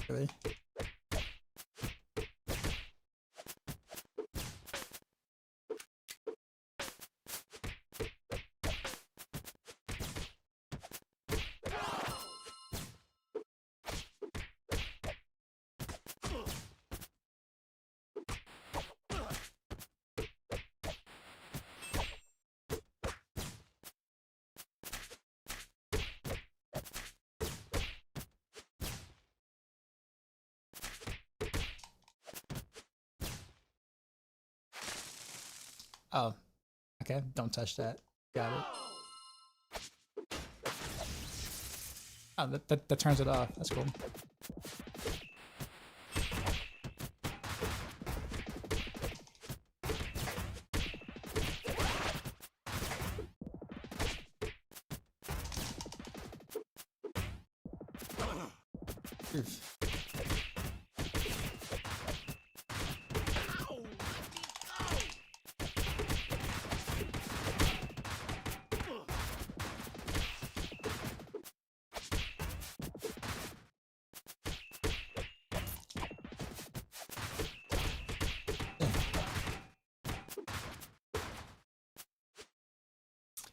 Really? Oh, okay. Don't touch that. Got it. Oh, that turns it off. That's cool. Oof.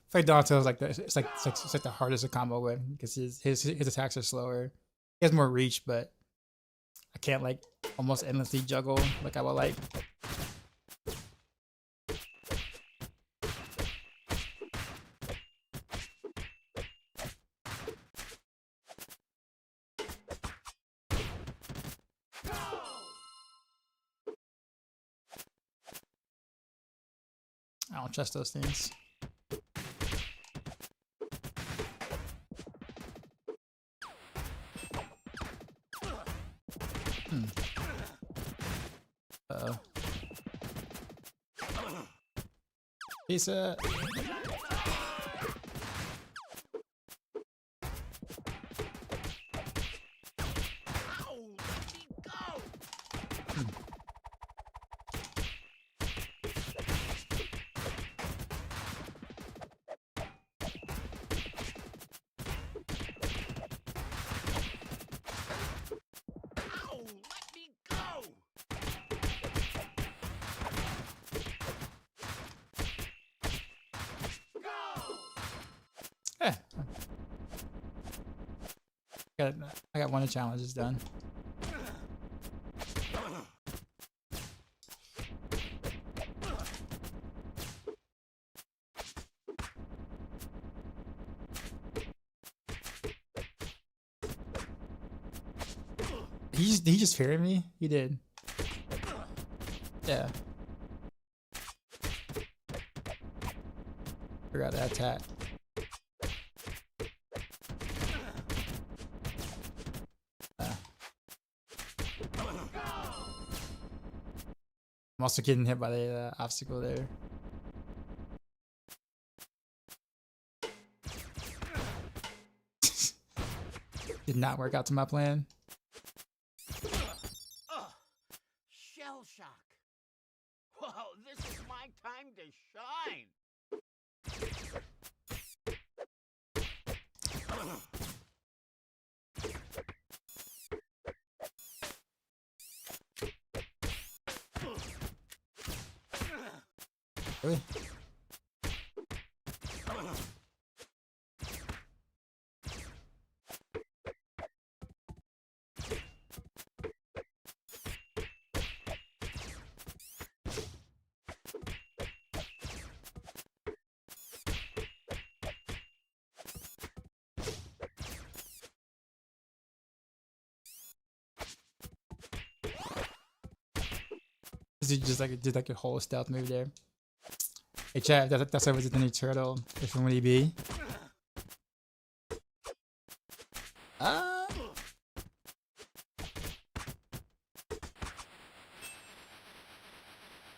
I feel like Donatello's like it's like the hardest to combo with because his attacks are slower. He has more reach, but I can't like almost endlessly juggle like I would like. I don't trust those things. Uh-oh. Pizza. I got one of the challenges done. He just feared me? He did. Yeah. Forgot that attack. I'm also getting hit by the obstacle there. Did not work out to my plan. Shell shock. Whoa, this is my time to shine. Really? He just like did like a whole stealth move there. Hey chat, that's over the new turtle. If from would be?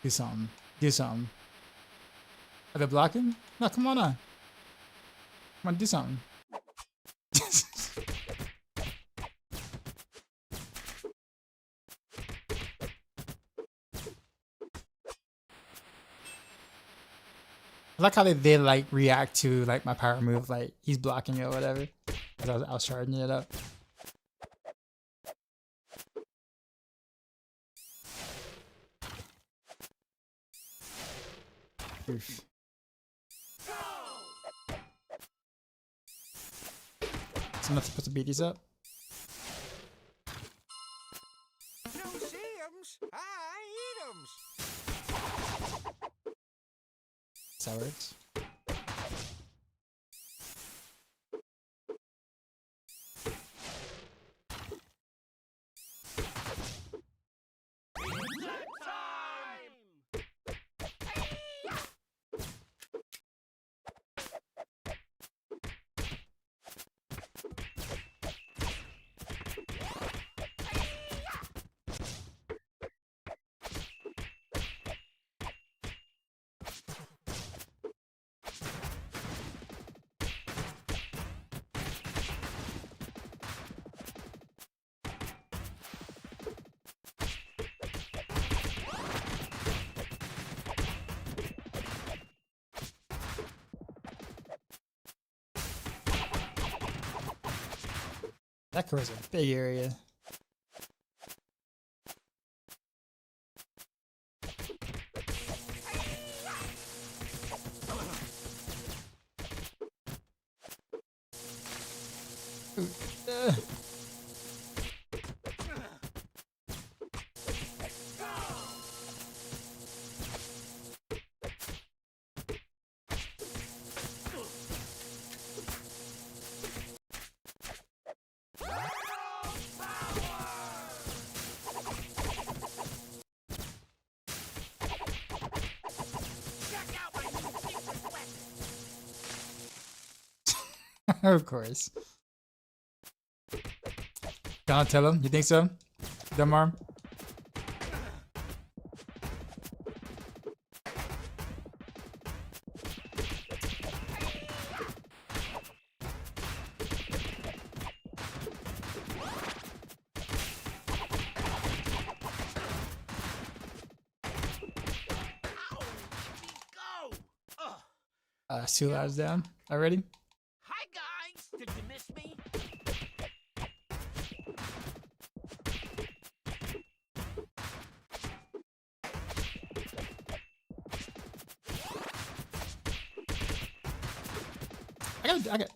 Do something. Do something. Are they blocking? No, come on. Come on, do something. I like how they like react to like my power move, like he's blocking it or whatever. 'Cause I was charging it up. Oof. So I'm not supposed to beat these up. No see 'ems, I eat 'ems. That's how it works. That covers a big area. Of course. Gonna tell him? You think so? Dumb arm? Two lives down already. Hi guys, did you miss me?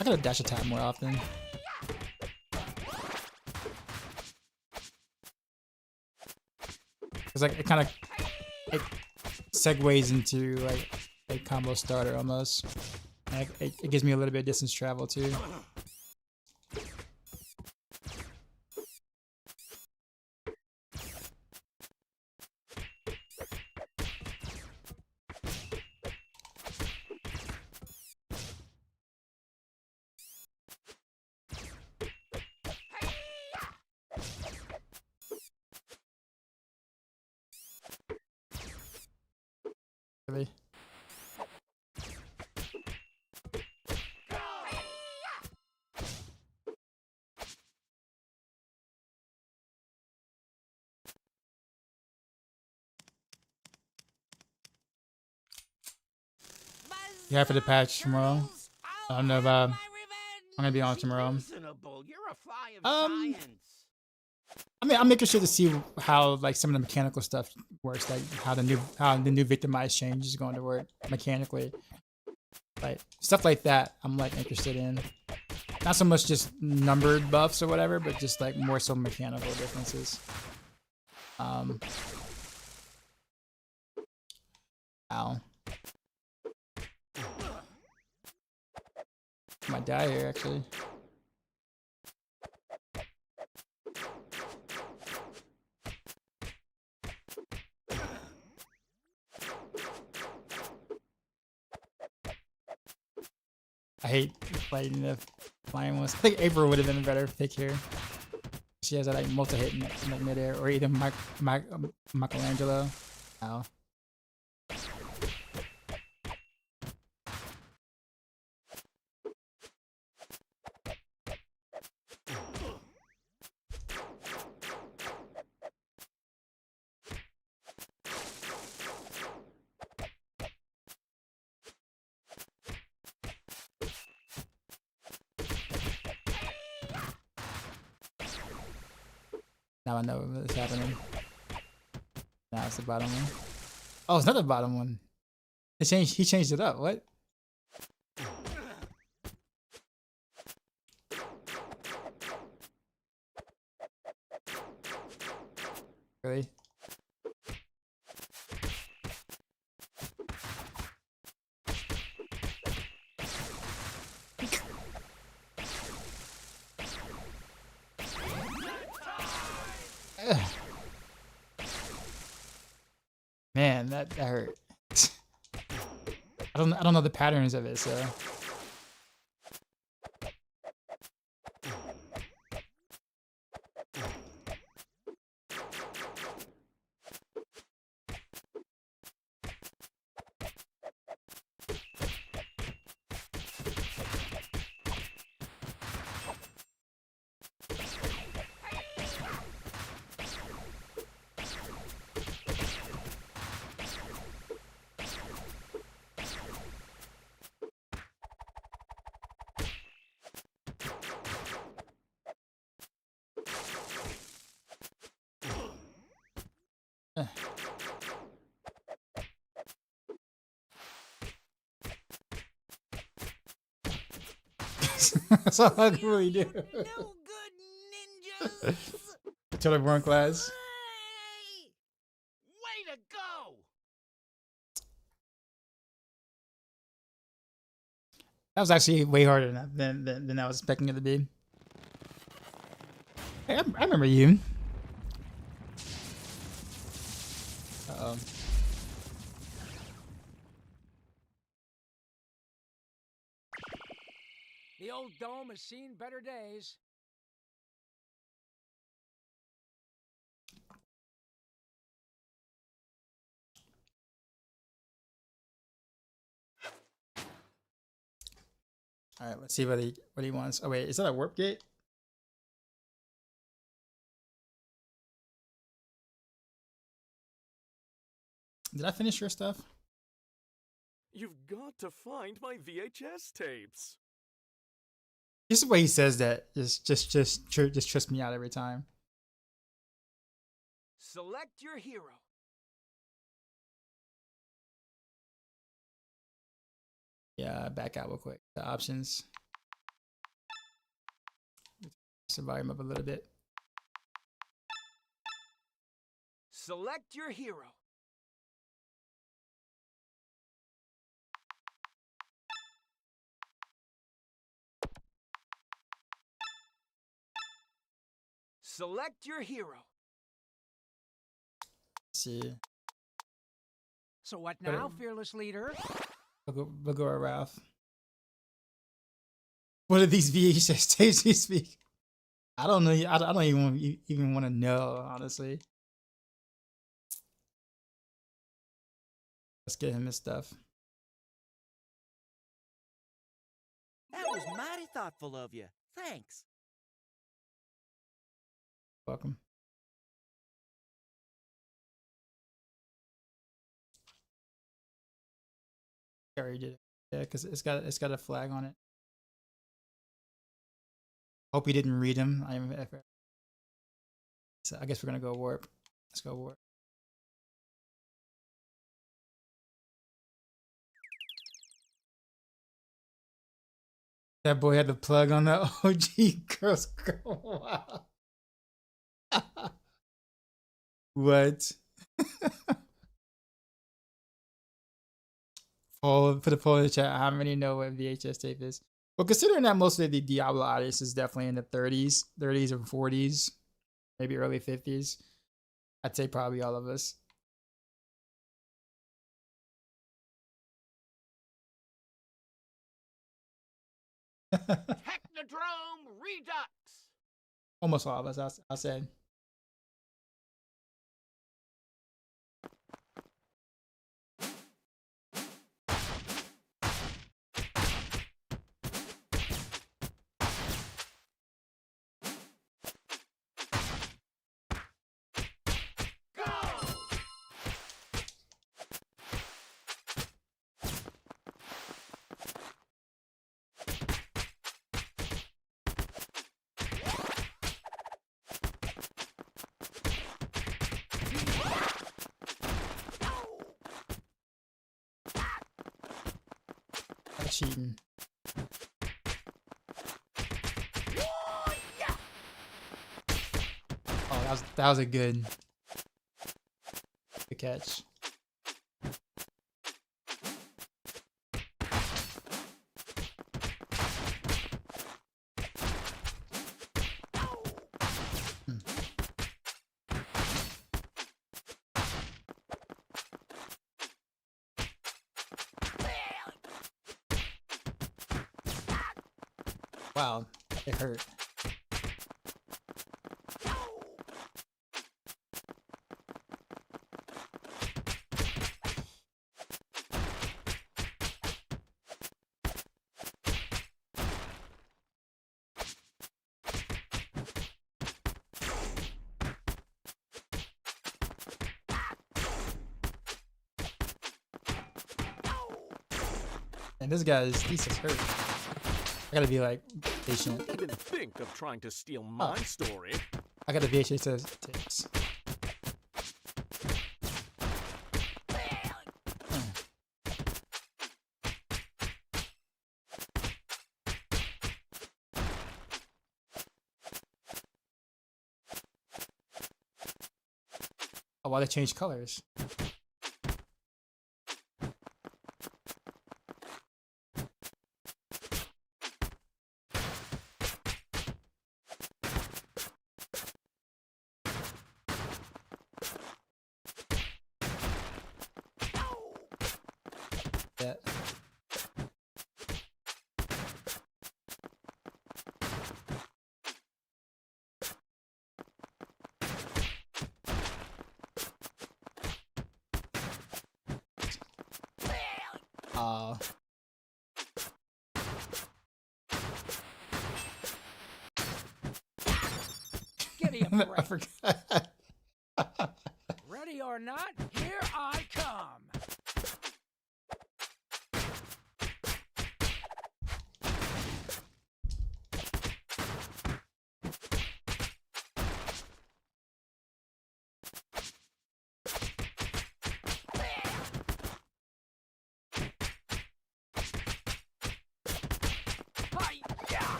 I gotta dash attack more often. Cause like it kind of segues into like a combo starter almost. And it gives me a little bit of distance travel too. Really? Yeah, for the patch tomorrow. I don't know about. I'm gonna be on tomorrow. I mean, I'm interested to see how like some of the mechanical stuff works, like how the new Victimize change is going to work mechanically. Like stuff like that, I'm like interested in. Not so much just numbered buffs or whatever, but just like more so mechanical differences. Ow. Might die here actually. I hate fighting the flying ones. I think April would have been a better pick here. She has a like multi-hit in like midair, or either Michelangelo. Ow. Now I know what's happening. Now it's the bottom one. Oh, it's not the bottom one. He changed it up. What? Really? Man, that hurt. I don't know the patterns of it, so. That's all I can really do. No good ninjas. Until everyone class. Way to go! That was actually way harder than I was expecting it to be. Hey, I remember you. Uh-oh. The old dome has seen better days. All right, let's see what he wants. Oh wait, is that a warp gate? Did I finish your stuff? You've got to find my VHS tapes. This is the way he says that. Just trust me out every time. Select your hero. Yeah, back out real quick. The options. So volume up a little bit. Select your hero. Select your hero. Let's see. So what now, fearless leader? We'll go Ralph. What are these VHS tapes you speak? I don't know. I don't even want to know, honestly. Let's get him his stuff. That was mighty thoughtful of you. Thanks. Welcome. I already did it. Yeah, because it's got a flag on it. Hope he didn't read him. So I guess we're gonna go warp. Let's go warp. That boy had the plug on the OG girls. Wow. What? Put a poll in the chat. How many know what VHS tape is? Well, considering that most of the Diablo audience is definitely in the 30s or 40s, maybe early 50s, I'd say probably all of us. Technodrome Redux. Almost all of us, I'll say. Cheating. Oh, that was a good catch. Wow, it hurt. And this guy's hurt. I gotta be like patient. Don't even think of trying to steal my story. I got a VHS tapes. Oh, why they change colors? Give me a break. I forgot. Ready or not, here I come.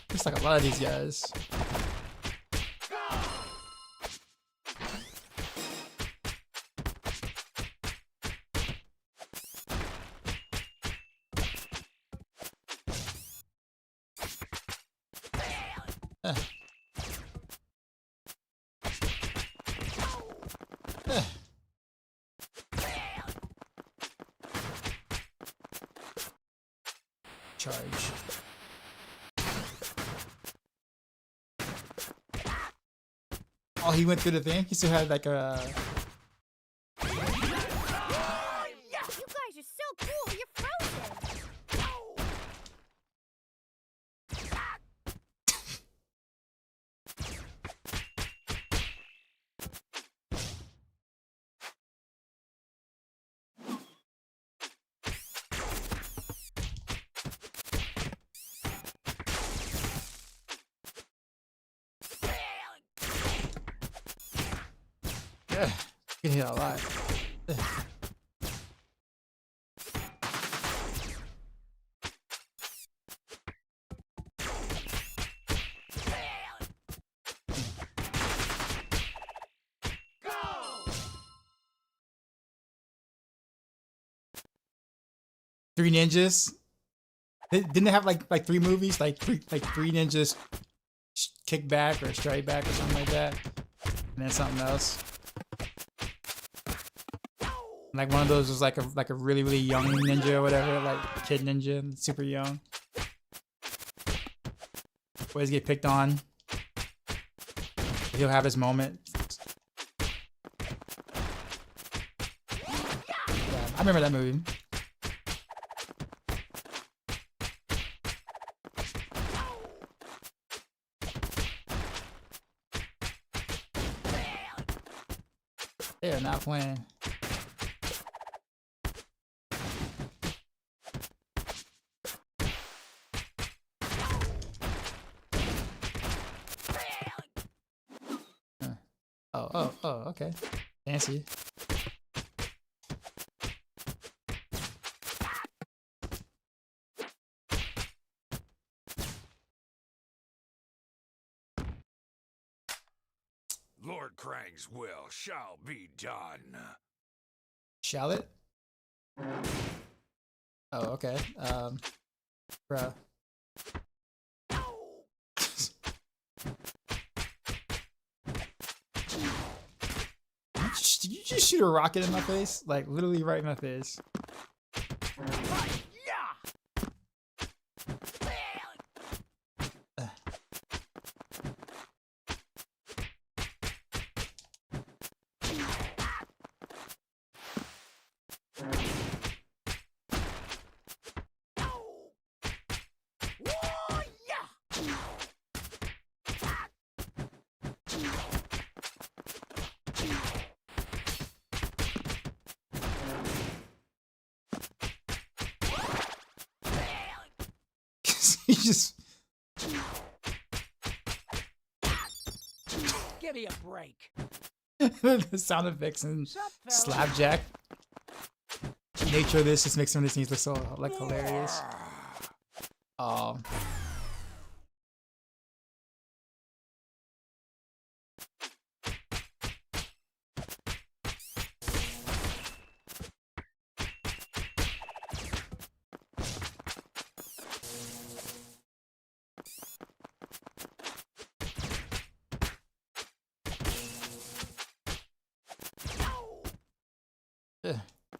It's like a lot of these guys. Charge. Oh, he went through the thing? He still had like a... You guys are so cool, you're frozen! Get hit a lot. Three Ninjas. Didn't they have like 3 movies? Like three ninjas kick back or strike back or something like that. And then something else. Like one of those was like a really, really young ninja or whatever, like kid ninja, super young. Always get picked on. He'll have his moment. Yeah, I remember that movie. They are not playing. Oh, okay. Fancy. Lord Krang's will shall be done. Shall it? Oh, okay. Bruh. Did you just shoot a rocket in my face? Like, literally right in my face. He just Give me a break. the sound effects and slapjack. Nature of this just makes some of these things look so like hilarious.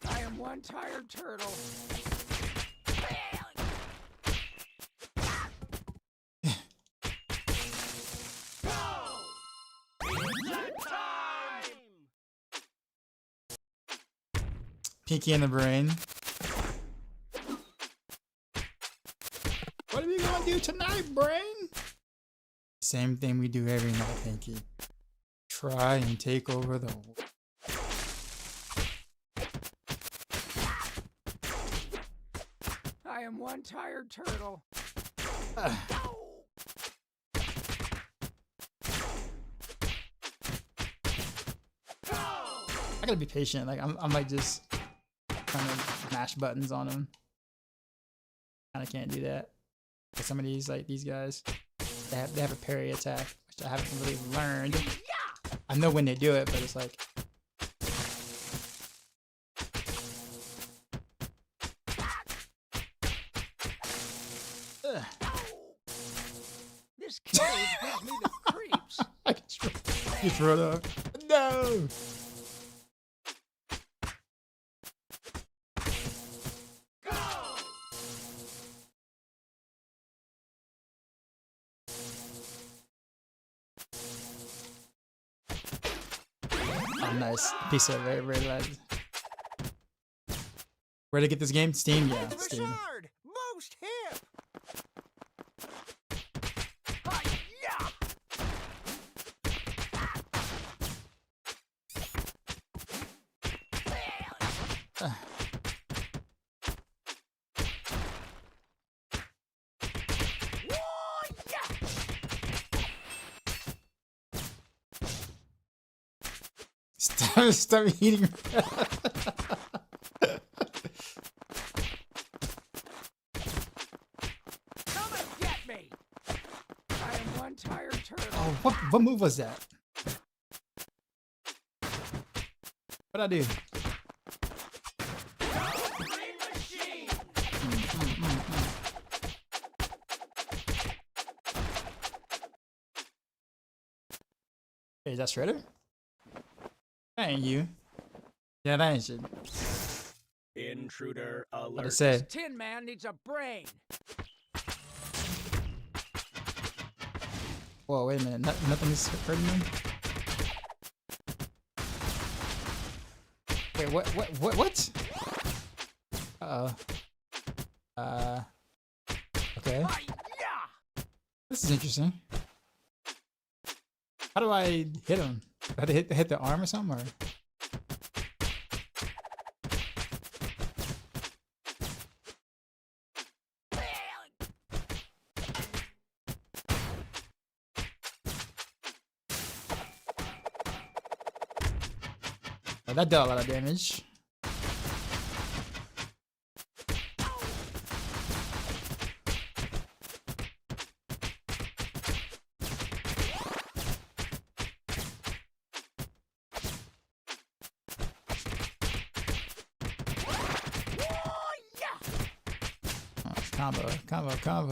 I am one tired turtle. Pinky in the brain. What are we gonna do tonight, brain? Same thing we do every night, Pinky. Try and take over the world. I am one tired turtle. I gotta be patient. Like I'm like just trying to mash buttons on them. Kinda can't do that. But some of these, like these guys, they have a parry attack, which I haven't really learned. I know when they do it, but it's like This cave gives me the creeps. I can you throw it up. No. Oh, nice. Piece of very, very light. Where to get this game? Steam? Yeah, Steam. Most hip. Stop eating. Come and get me! I am one tired turtle. Oh, what move was that? What'd I do? Hey, is that Shredder? That ain't you. Yeah, that ain't shit. Intruder What'd alert. it say? This Tin Man needs a brain. Whoa, wait a minute. Nothing is hurting me? Wait, what? Uh-oh. Okay. This is interesting. How do I hit him? Do I have to hit the arm or something? Or? Oh, that dealt a lot of damage. Combo.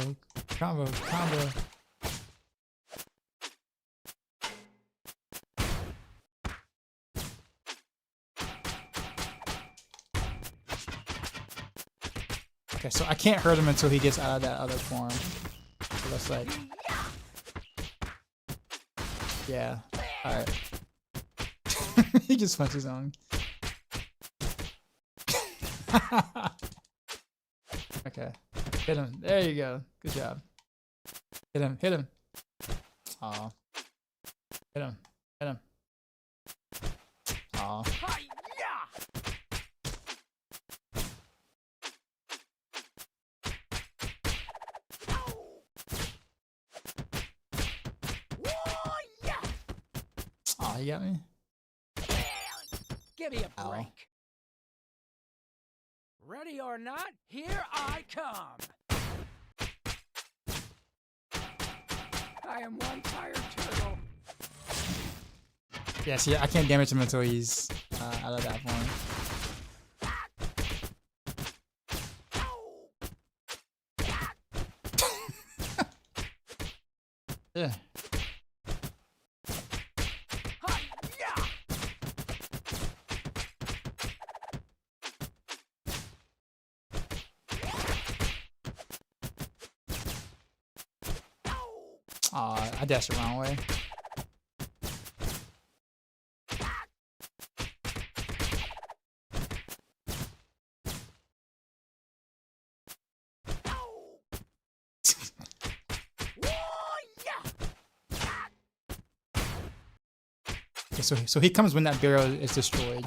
Okay, so I can't hurt him until he gets out of that other form. So that's like... Yeah. Alright. He just punched his own. Okay. Hit him. There you go. Good job. Hit him. Aw. Hit him. Aw. Aw, you got me? Give me a break. Ready or not, here I come. I am one tired turtle. Yeah, see, I can't damage him until he's out of that form. Yeah. Aw, I dashed the wrong way. Okay, so he comes when that barrel is destroyed.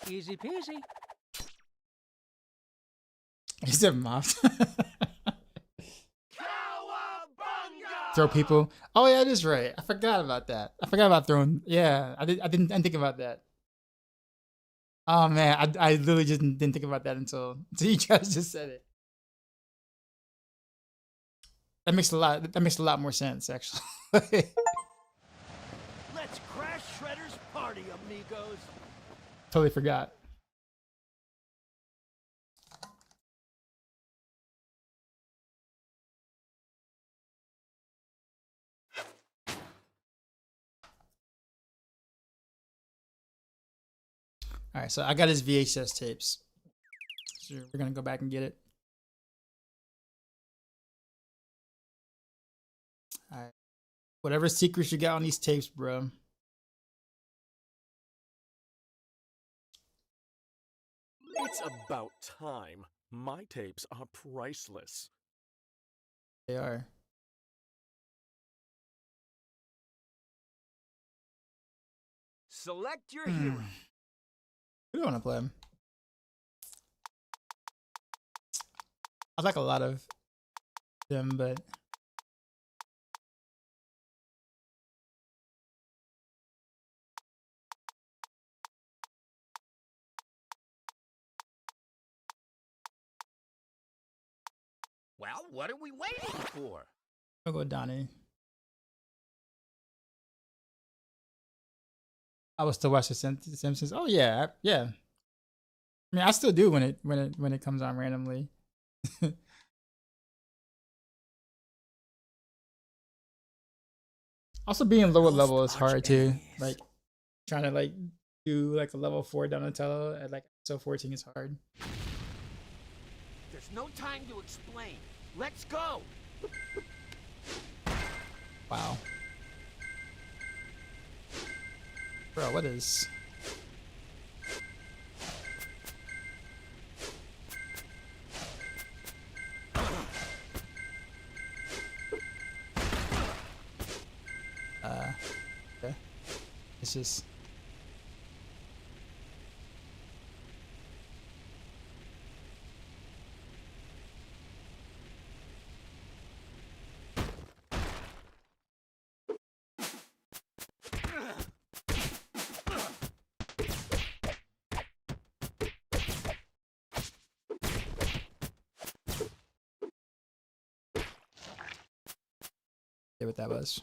Easy peasy. He said mops. Throw people. Oh yeah, that is right. I forgot about that. I forgot about throwing. Yeah, I didn't think about that. Oh man, I literally just didn't think about that until you guys just said it. That makes a lot more sense actually. Let's crash Shredder's party, amigos. Totally forgot. All right, so I got his VHS tapes. So we're gonna go back and get it. All right, whatever secrets you got on these tapes, bro. It's about time. My tapes are priceless. They are. Select your hero. Who do I want to play him? I like a lot of them, but Well, what are we waiting for? I'll go Donnie. I was still watching The Simpsons. Oh yeah, yeah. I mean, I still do when it comes on randomly. Also, being lower level is hard too. Like trying to like do like a level 4 Donatello at like episode 14 is hard. There's no time to explain. Let's go. Wow. Bro, what is... okay. It's just... what that was.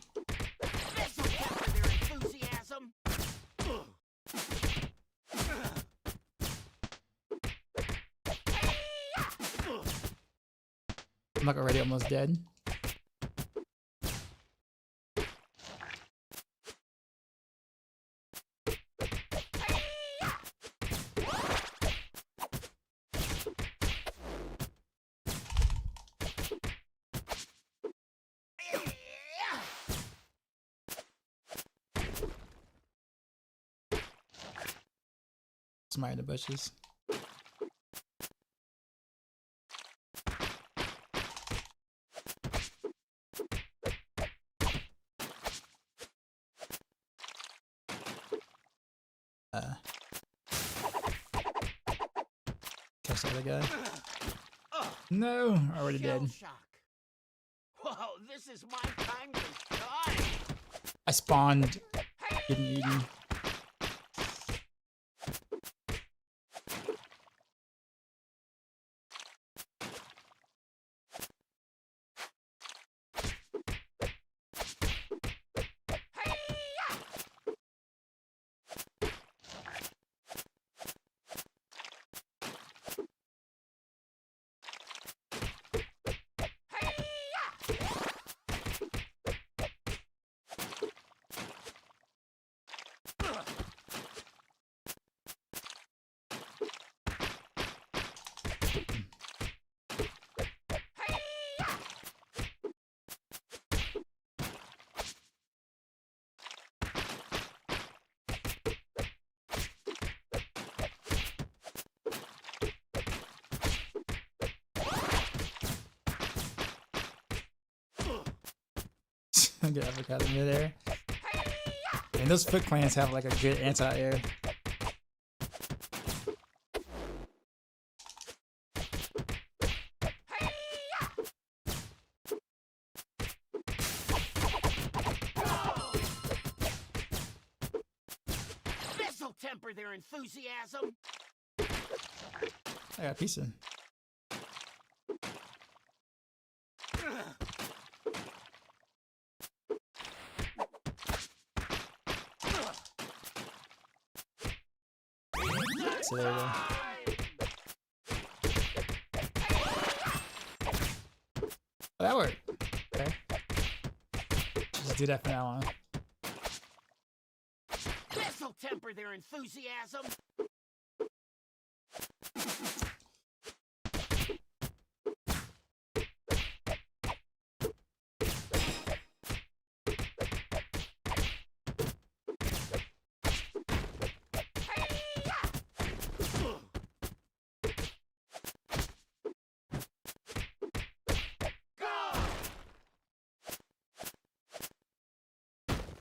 I'm like already almost dead. Somebody in the bushes. Catch the other guy. No, already dead. Whoa, this is my time to shine. I spawned getting eaten. Get avocado in midair. And those Foot Clans have like a good anti-air. This'll temper their enthusiasm. I got a pizza. So there we go. Oh, that worked. Okay. Just do that from now on. This'll temper their enthusiasm.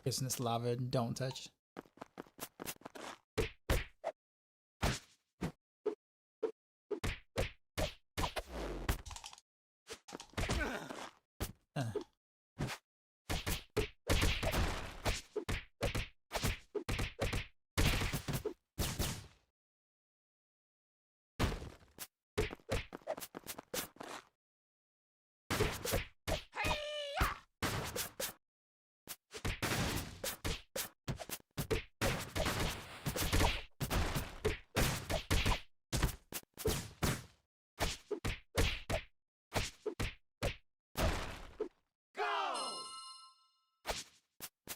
Kissing this lava, don't touch.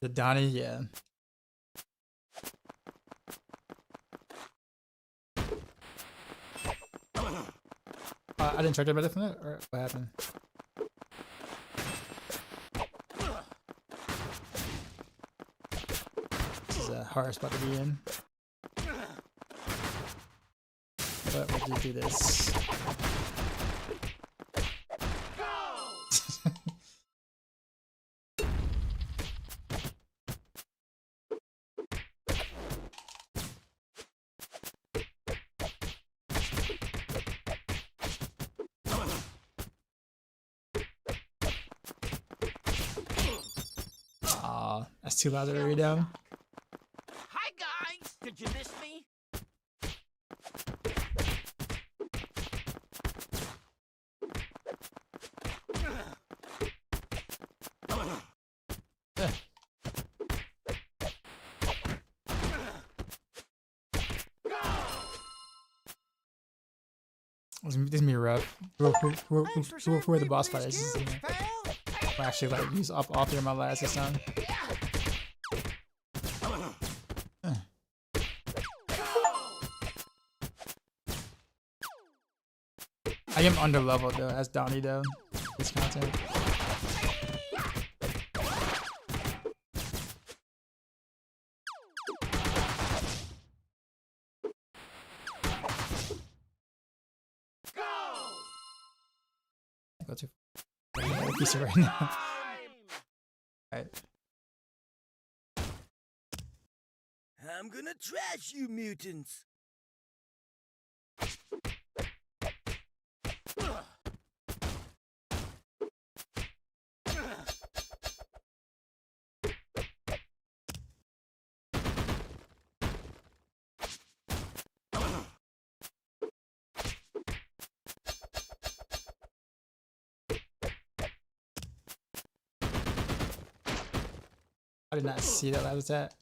The Donnie, yeah. I didn't check the meta from it, or what happened? This is a hard spot to be in. But we'll just do this. Aw, that's too loud to read down. Hi guys! Did you miss me? This is gonna be rough. Who are the boss fight is? I'm actually like use up off here my last this time. I am under leveled though as Donnie though. This content. Go too far. Piece right now. Alright. I'm gonna trash you mutants. I did not see that was that.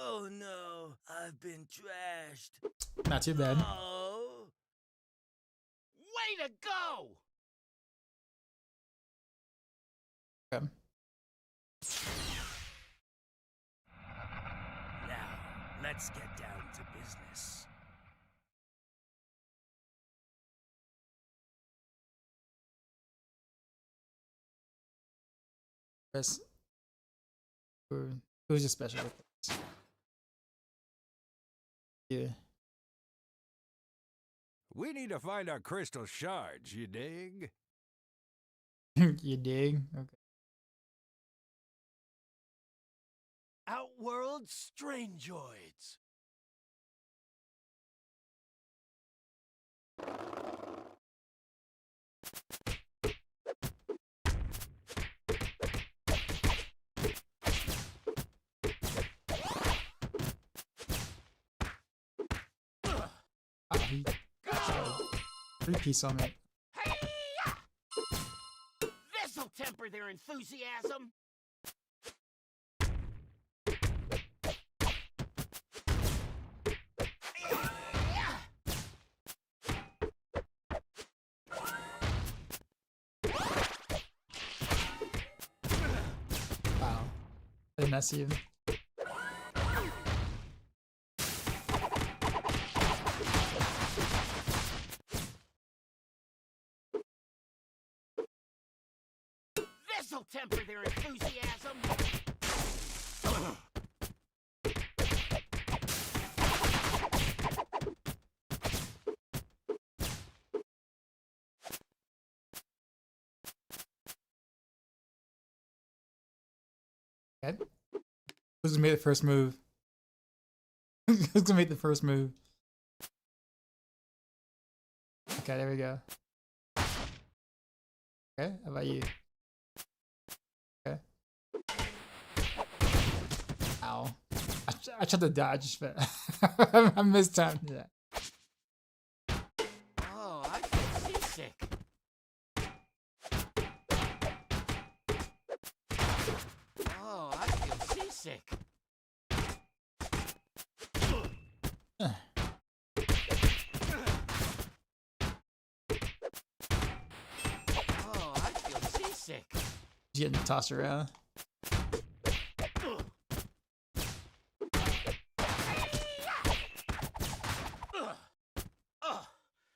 Oh no, I've been trashed. Not too bad. Oh. Way to go! Okay. Now, let's get down to business. Yes. Who's your special? Yeah. We need to find our crystal shards, you dig? You dig? Okay. Outworld Strangeoids. He 3-piece on it. This'll temper their enthusiasm. Wow. I did not see him. This'll temper their enthusiasm. Okay. Who's gonna make the first move? Who's gonna make the first move? Okay, there we go. Okay, how about you? Okay. I tried to dodge, but I missed time. Yeah. Oh, I get seasick. Oh, I feel seasick. Oh, I feel seasick. Getting tossed around.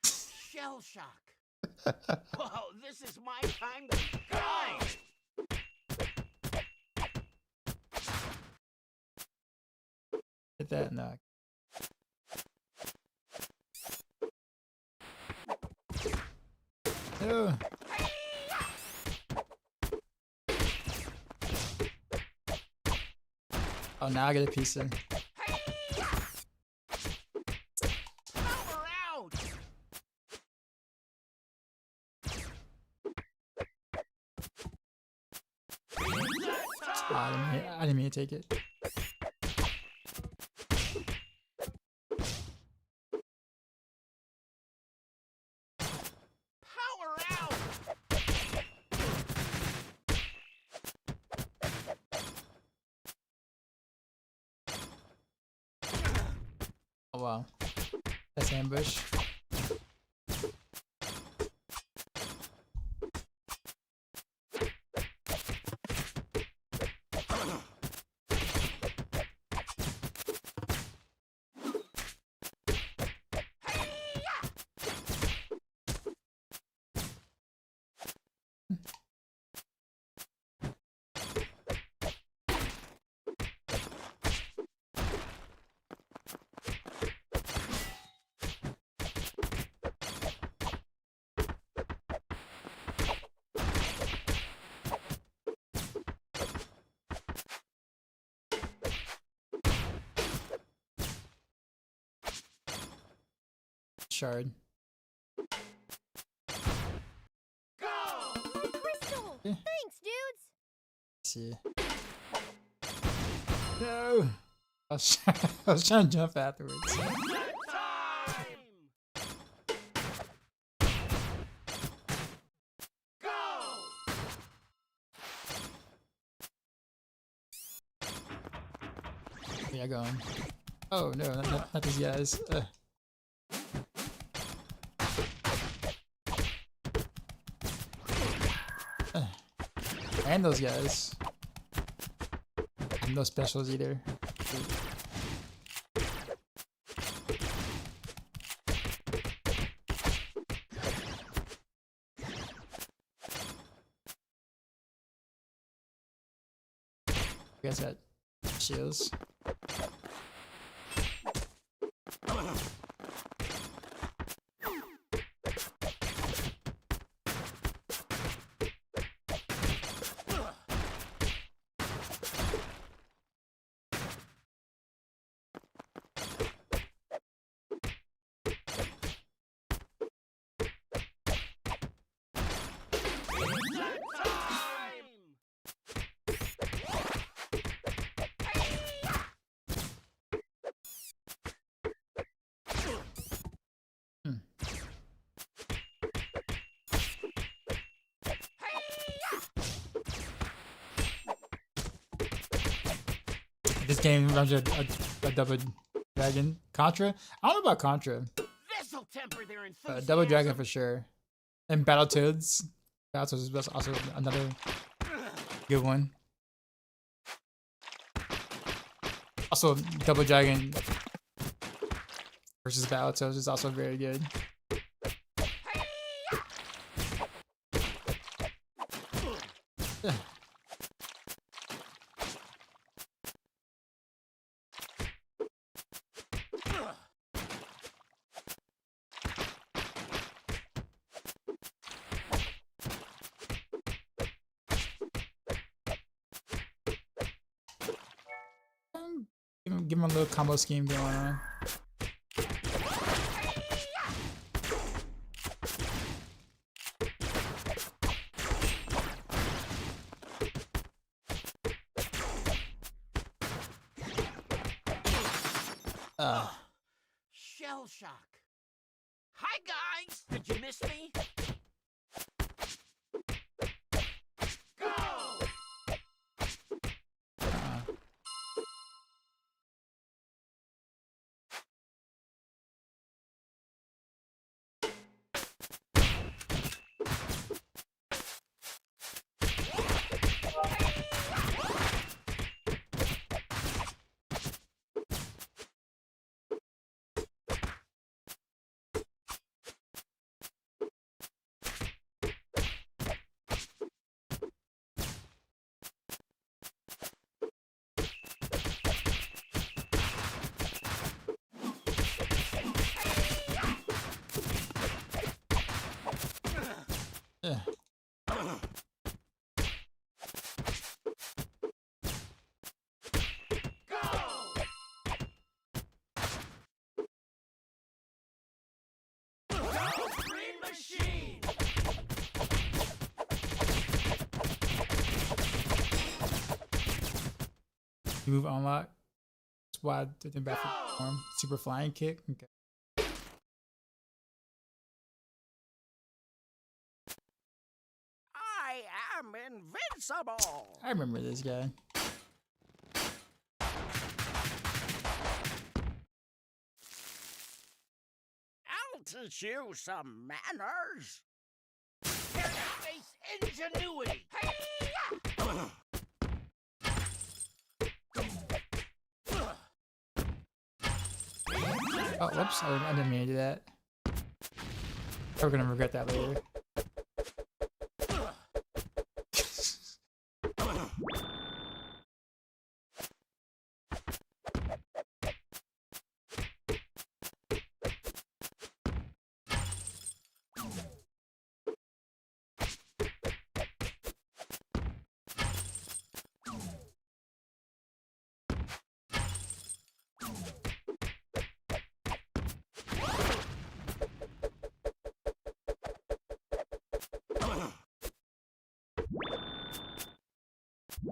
Shell shock. Oh, this is my time to shine. Hit that knock. Oh. Oh, now I get a piece in. Power out. Oh, I didn't mean to take it. Power out. Oh wow, that's ambush. Shard. Crystal! Thanks, dudes! See. No! I was trying to jump afterwards. Yeah, going. Oh no, not these guys. And those guys. And no specials either. You guys got shields. This game runs a double dragon. Contra? I don't know about Contra. This'll temper their enthusiasm. Double dragon for sure. And Battletoads. That's also another good one. Also, Double Dragon versus Battletoads is also very good. Give him a little combo scheme going on. shock. Hi, guys! Did you miss me? Go! Yeah. Green machine! Move unlock. Squad to the back form. Super flying kick. Okay. I am invincible! I remember this guy. I'll teach you some manners. Face ingenuity. Hey-ya! Oh, whoops. I didn't mean to do that. We're gonna regret that later.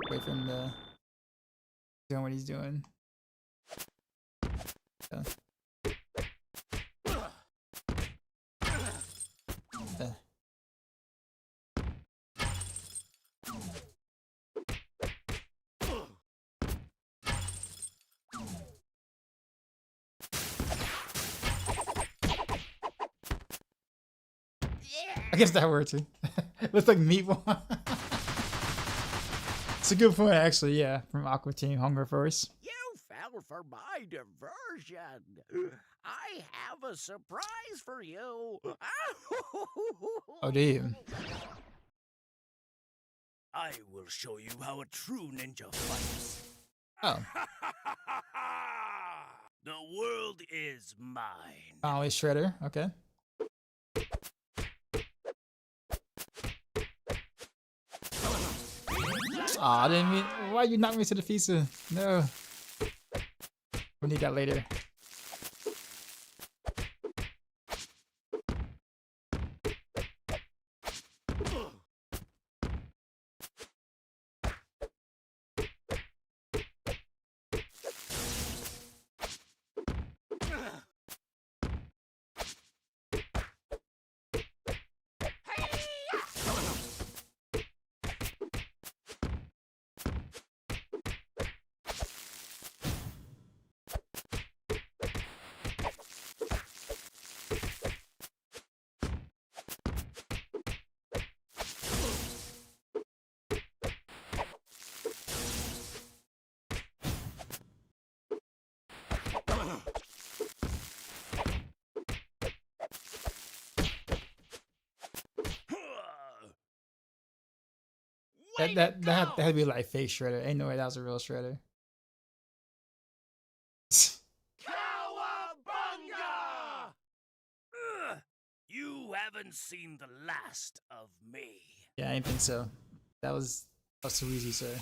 Wait for him to doing what he's doing. Yeah. Yeah. I guess that worked too. Looks like meatball. It's a good point, actually. Yeah, from Aqua Team Hunger Force. You fell for my diversion. I have a surprise for you. Oh, do you? I will show you how a true ninja fights. Oh. The world is mine. Finally, Shredder. Okay. Aw, I didn't mean. Why you knock me to the Fisa? No. We'll need that later. That had to be like fake Shredder. Ain't no way that was a real Shredder. Cowabunga! You haven't seen the last of me. Yeah, I didn't think so. That was too easy, sir.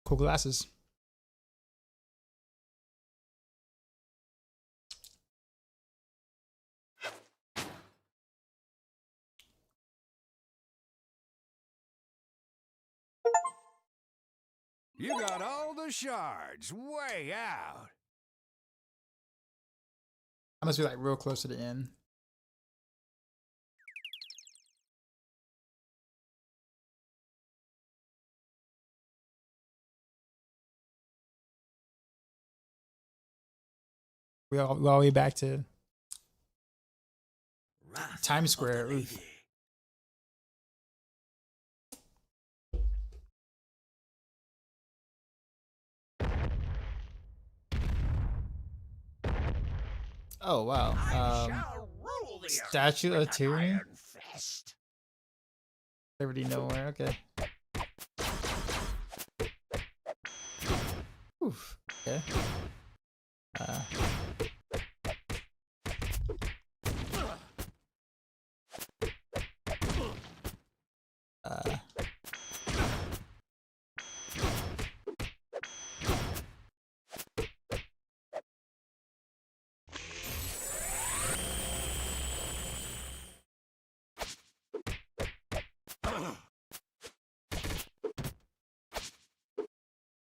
Cool glasses. You got all the shards way out. I must be like real close to the end. We're all the way back to Times Square. Oof. Oh wow. Statue of Tyranny? Liberty nowhere, okay. Oof. Okay.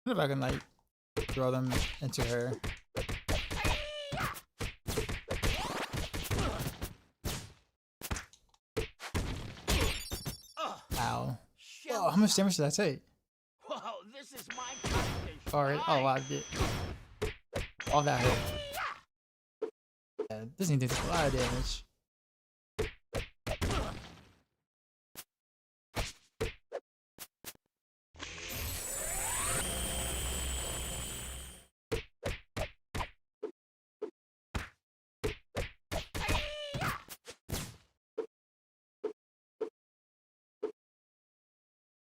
What if I can like throw them into her? Ow. Oh, how much damage did that take? Whoa, this is my kind of Alright, oh wow, I did. All that hurt. Yeah, this needs to take a lot of damage.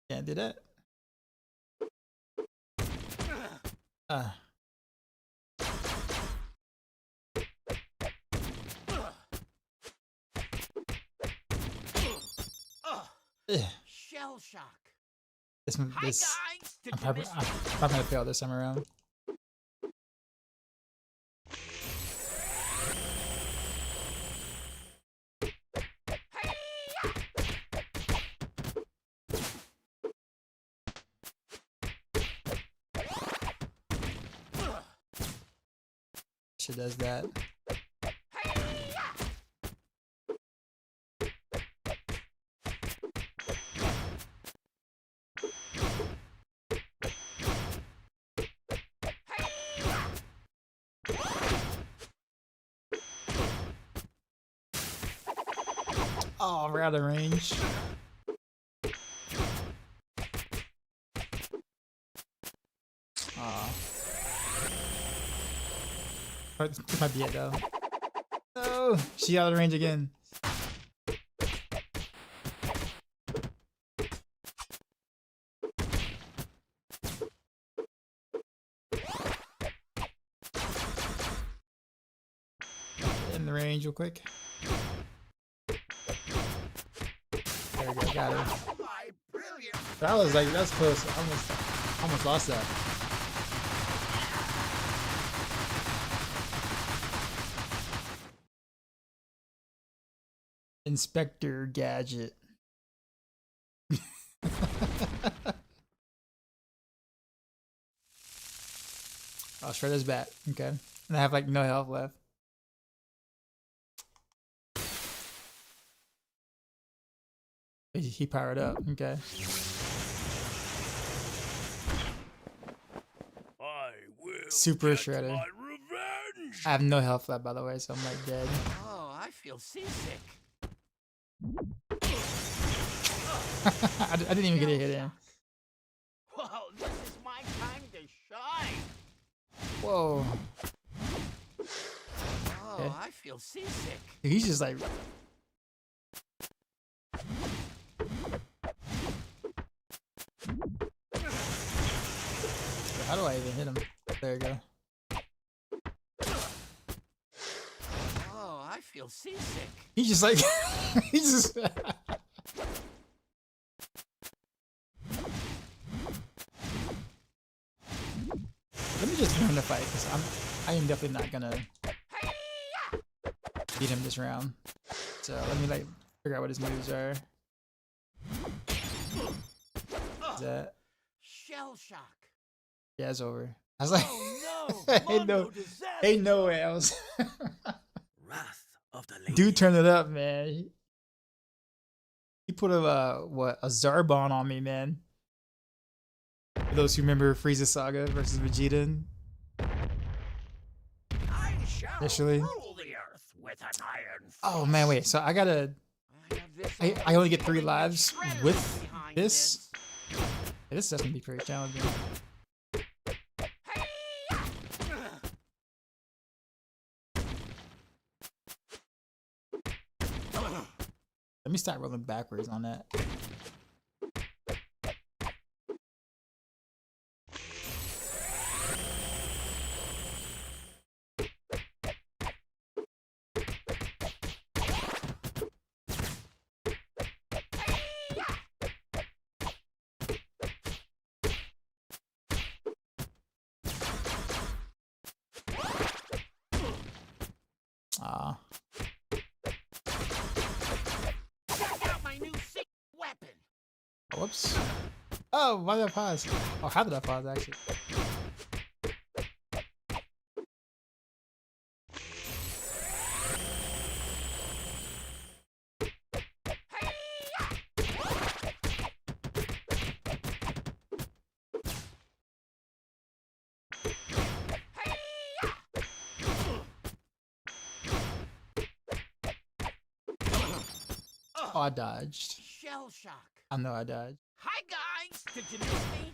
Can't do that. Shell shock. I'm probably gonna fail this time around. She does that. Oh, we're out of range. Aw. This might be it though. No, she out of range again. In the range real quick. There we go, got her. That was like, that's close. I almost lost that. Inspector Gadget. Oh, Shredder's back. Okay. And I have like no health left. He powered up. Okay. Super Shredder. I have no health left, by the way, so I'm like dead. Oh, I feel seasick. I didn't even get a hit in. Whoa, this is my time to shine. Whoa. Oh, Okay. I feel seasick. Dude, he's just like. How do I even hit him? There you go. Oh, I feel seasick. He's just like. He's just. Let me just learn to fight, because I am definitely not gonna beat him this round. So let me like figure out what his moves are. Is that Shell shock. Yeah, it's over. I was like, Oh ain't no way. I was. Wrath of the lady. Dude, turn it up, man. He put a Zarbon on me, man. For those who remember Frieza Saga versus Vegeta. Initially. Rule the earth with an iron fist. Oh man, wait. So I gotta. I only get 3 lives with this. Yeah, this is gonna be pretty challenging. Let me start rolling backwards on that. Ah. Whoops. Oh, why did I pause? Oh, how did I pause, actually? Oh, I dodged. Shell shock. I know I dodged. Hi guys, did you miss me?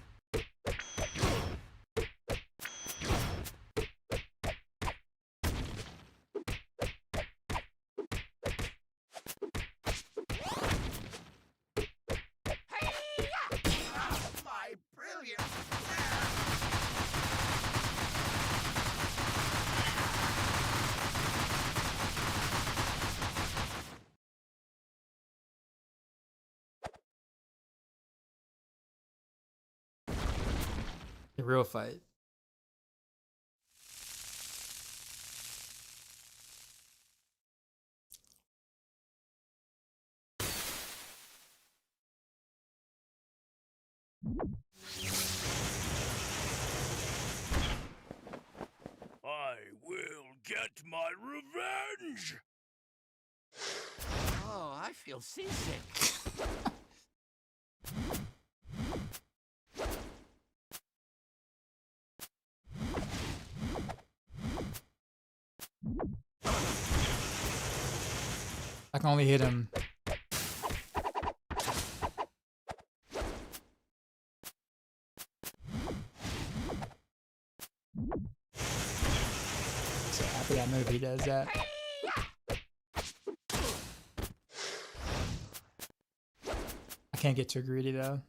My brilliant. A real fight. I will get my revenge. Oh, I feel seasick. I can only hit him. So happy that movie does that. I can't get too greedy though.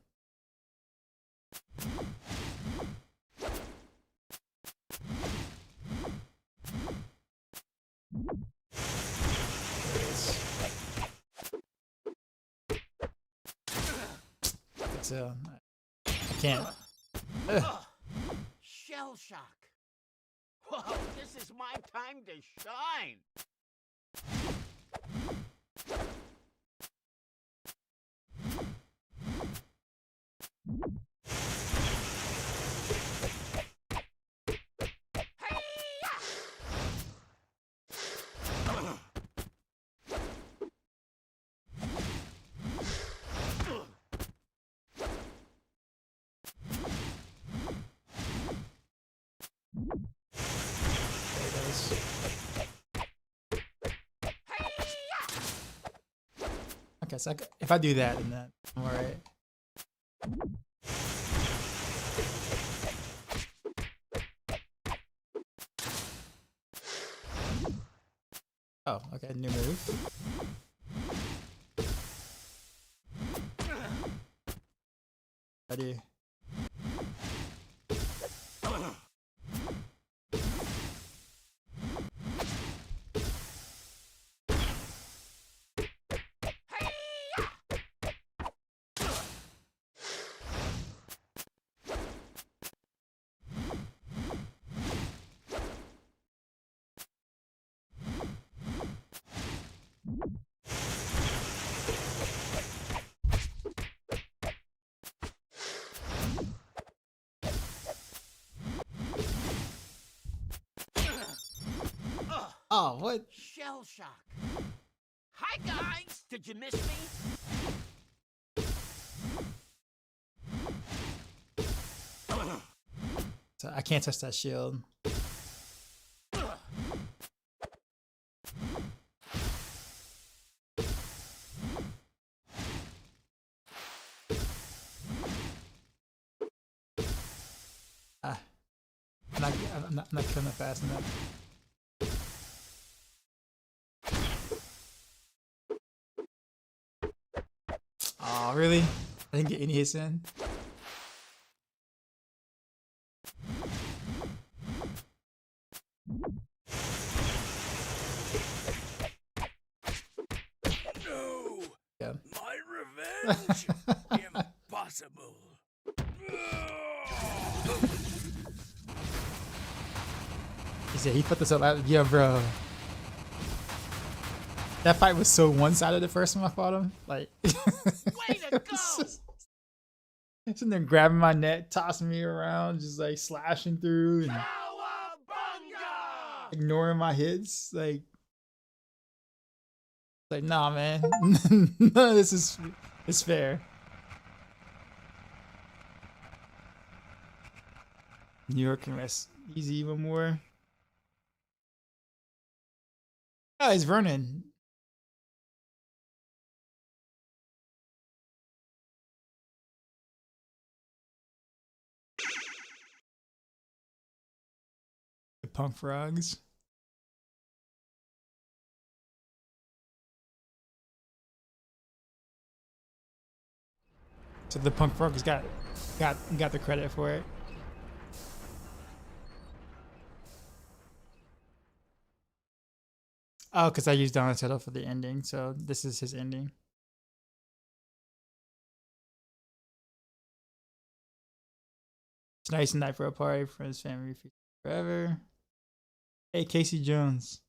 So I can't. Shell shock. Whoa, this is my time to shine. Okay, so if I do that, then that, I'm alright. Oh, okay, new move. Ready. Oh, what? Shell shock. Hi guys, did you miss me? So I can't touch that shield. I'm not killing it fast enough. Oh, really? I didn't get any hits in. No! Yeah. My revenge? Impossible. He said he put this up. Yeah, bro. That fight was so one-sided the first time I fought him. Like, Way to go! Sitting there grabbing my neck, tossing me around, just like slashing through and ignoring my hits. Like, nah, man. None of this is fair. New York can rest easy even more. Oh, it's Vernon. The punk frogs. So the punk frogs got the credit for it. Oh, because I used Donatello for the ending, so this is his ending. It's a nice night for a party for his family forever. Hey, Casey Jones.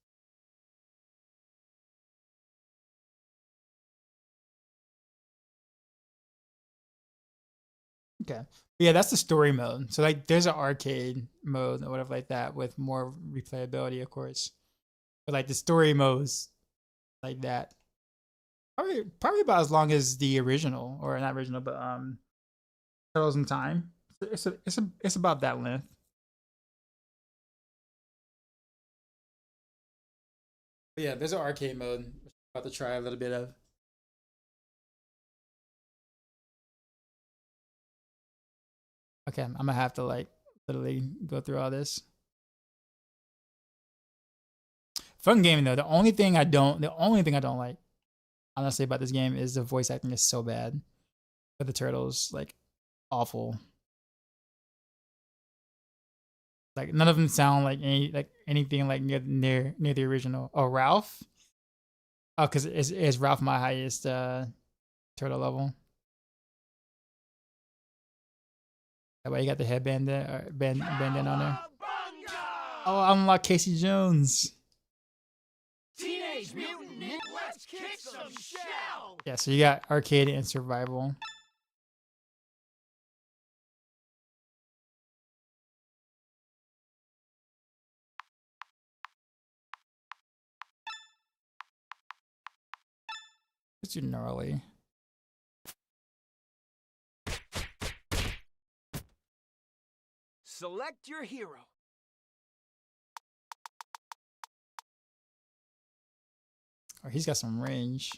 Okay. Yeah, that's the story mode. So like there's an arcade mode or whatever like that with more replayability, of course. But like the story modes like that. Probably about as long as the original, or not original, but Turtles in Time. It's about that length. But yeah, there's an arcade mode which I'm about to try a little bit of. Okay, I'm gonna have to like literally go through all this. Fun game though. The only thing I don't like, honestly, about this game is the voice acting is so bad for the turtles, like awful. Like none of them sound like anything like near the original. Oh, Ralph. Oh, because is Ralph my highest turtle level? That way you got the headband there, bandana on there. Oh, I unlocked Casey Jones. Teenage Mutant Ninja, let's kick some shell! Yeah, so you got arcade and survival. Let's do gnarly. Select your hero. Oh, he's got some range.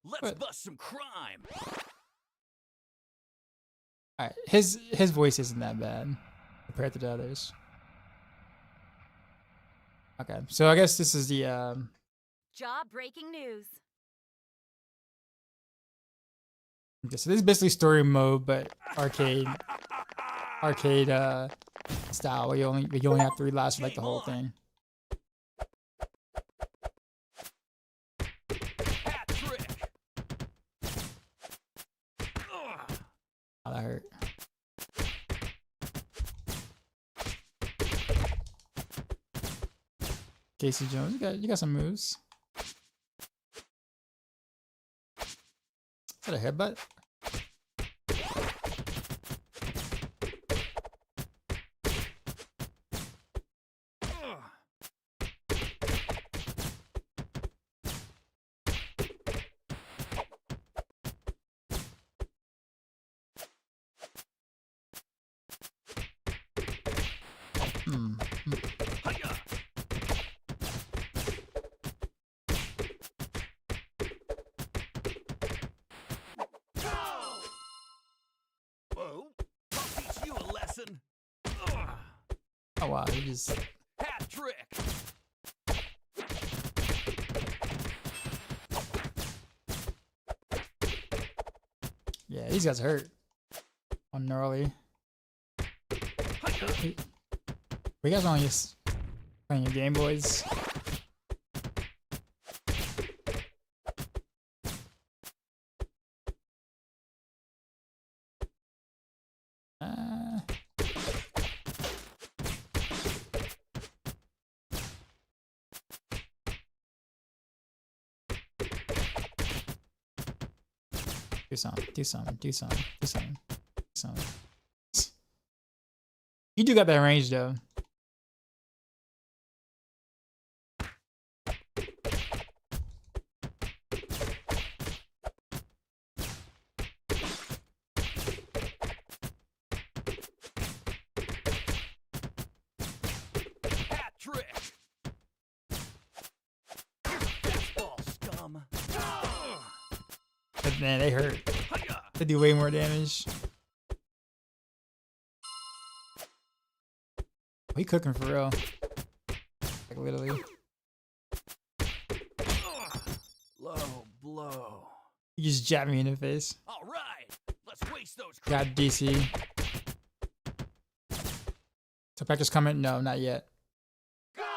Let's bust some crime. All right, his voice isn't that bad compared to the others. Okay, so I guess this is the Job breaking news. Okay, so this is basically story mode, but arcade style. Where you only have 3 lives for like the whole thing. Oh, that hurt. Casey Jones, you got some moves. Is that a headbutt? Whoa, I'll teach you a lesson. Oh wow, he just Hat trick. yeah, these guys hurt. On gnarly. We guys on just playing your Game Boys. Do something, do something, do something, do something, do something. You do got that range though. Hat trick. Fastball scum. But man, they hurt. They do way more damage. We cooking for real. Like literally. Low blow. You just jab me in the face. All right, let's waste those. Got DC. So patch is coming? No, not yet.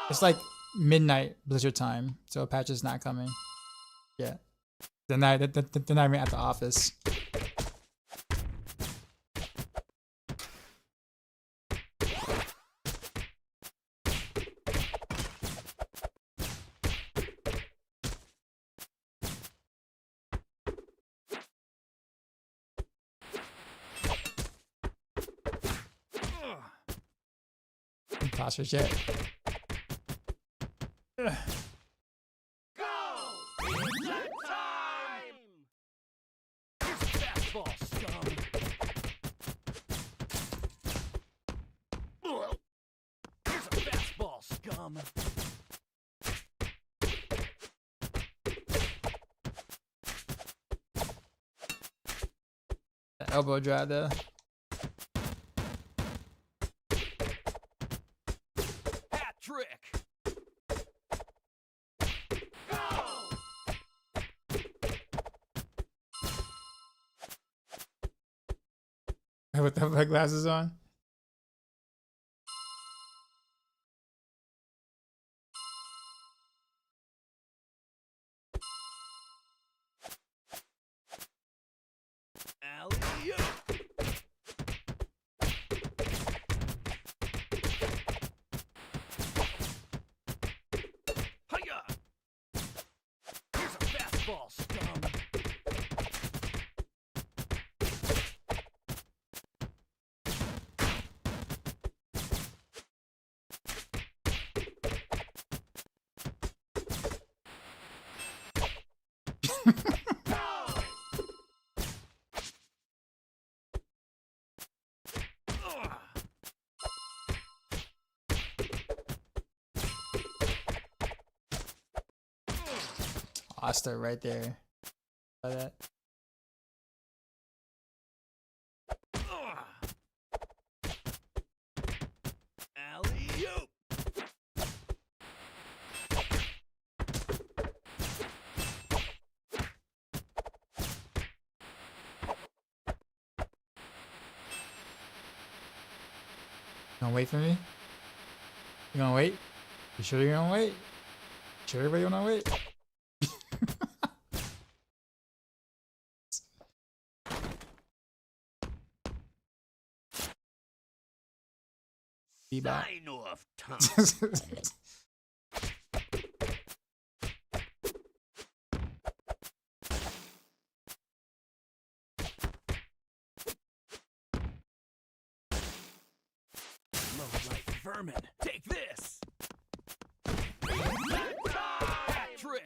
It's like midnight Blizzard time, so a patch is not coming yet. They're not even at the office. Imposter jet. Go! Reset time! Fastball scum. Here's a fastball scum. The elbow drive there. Hat trick. With the glasses on. Alley-oop. Hiya! Here's a fastball scum. Oster right there. By that. Alley-oop. Gonna wait for me? You gonna wait? You sure you're gonna wait? Sure everybody gonna wait? Sign off time. Low-life vermin, take this. Hat trick.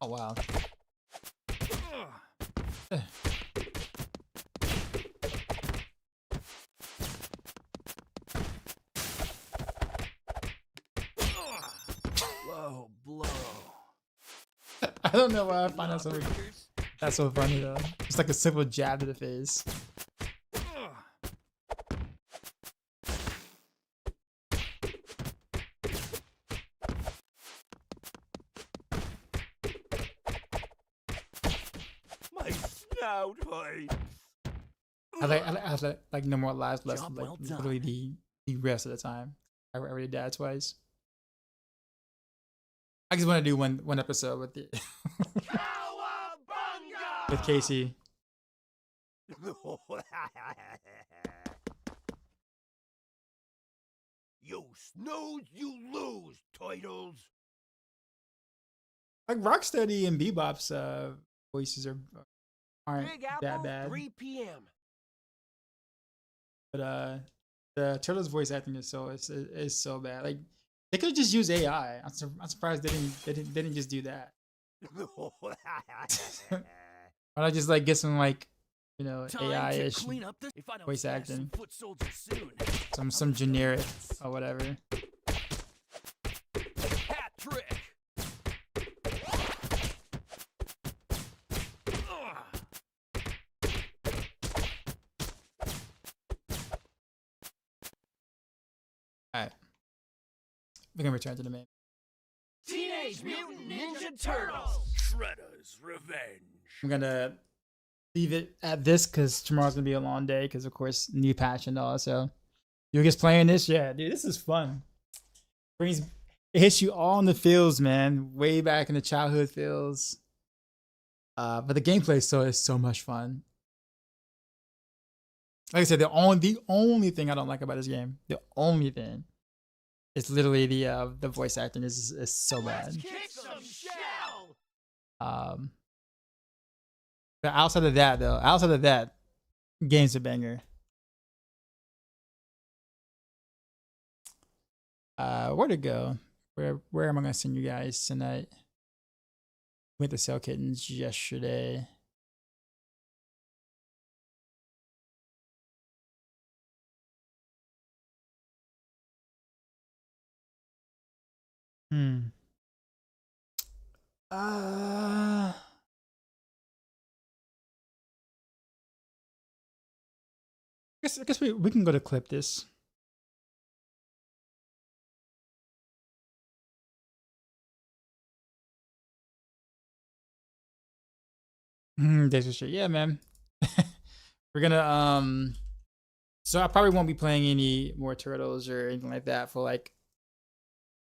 Oh wow. Low blow. I don't know why I find that's so funny though. It's like a simple jab to the face. My snout hurts. I like no more lives left. Like literally the rest of the time. I already died twice. I just want to do one episode with the with Casey. You snooze, you lose, turtles. Like Rocksteady and Bebop's voices aren't Big Apple, that bad. 3 p.m. But the Turtles voice acting is so bad. Like they could just use AI. I'm surprised they didn't just do that. Why not just like get some like AI-ish voice acting, some generic or whatever. Hat trick. Alright. We're gonna return to the main. Teenage Mutant Ninja Turtles. Shredder's Revenge. I'm gonna leave it at this because tomorrow's gonna be a long day because of course new patch and all. So you guys playing this? Yeah, dude, this is fun. It hits you all in the feels, man. Way back in the childhood feels. But the gameplay is so much fun. Like I said, the only thing I don't like about this game, the only thing, is literally the voice acting is so bad. But outside of that, game's a banger. Where to go? Where am I gonna send you guys tonight? Went to sell kittens yesterday. I guess we can go to clip this. Days for sure. Yeah, man. We're gonna so I probably won't be playing any more Turtles or anything like that for like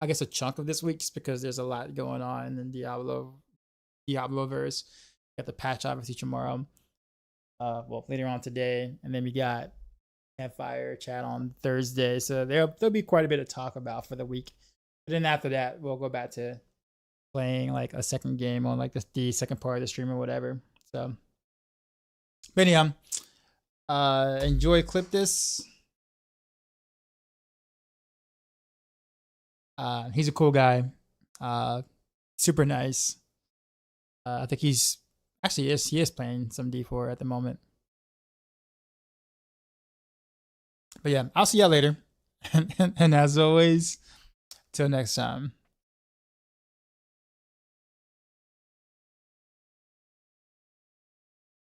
I guess a chunk of this week just because there's a lot going on in Diabloverse. Got the patch obviously tomorrow. Well, later on today, and then we got Campfire chat on Thursday. So there'll be quite a bit of talk about for the week. But then after that, we'll go back to playing like a second game on like the second part of the stream or whatever. So, but anyhow, enjoy clip this. He's a cool guy. Super nice. I think he is playing some D4 at the moment. But yeah, I'll see y'all later. And as always, till next time.